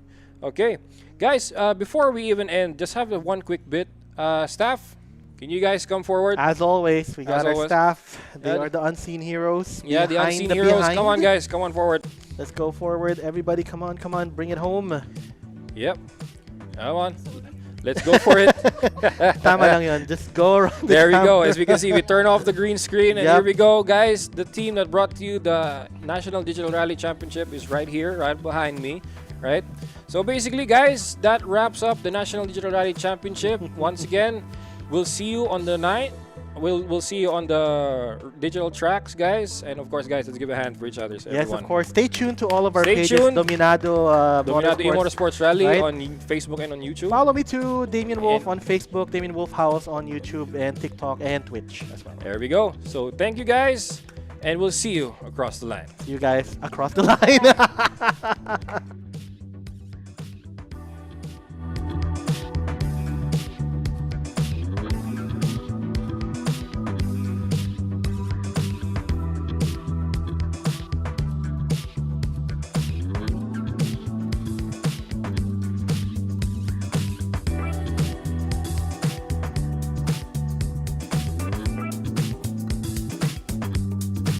Okay, guys, before we even end, just have one quick bit. Staff, can you guys come forward? As always, we got As our always. staff. They Yeah. are the unseen heroes. Yeah, the behind unseen the heroes. behind. Come on, guys. Come on forward. Let's go forward. Everybody, come on, bring it home. Yep. Come on. Let's go for it. Tama lang yun. Just go around the There we go. camera. As we can see, we turn off the green screen, and Yep. here we go, guys. The team that brought to you the National Digital Rally Championship is right here, right behind me, right? So basically, guys, that wraps up the National Digital Rally Championship. Once again, we'll see you on the night. We'll see you on the digital tracks, guys. And of course, guys, let's give a hand for each other. So Yes, everyone. of course. Stay tuned to all of our Stay pages. tuned. Dominado, Dominado E-Motorsports Rally right? on Facebook and on YouTube. Follow me too, Damien Wolf And- on Facebook, Damien Wolf House on YouTube and TikTok and Twitch as well. There we go. So thank you, guys, and we'll see you across the line. See you guys across the line.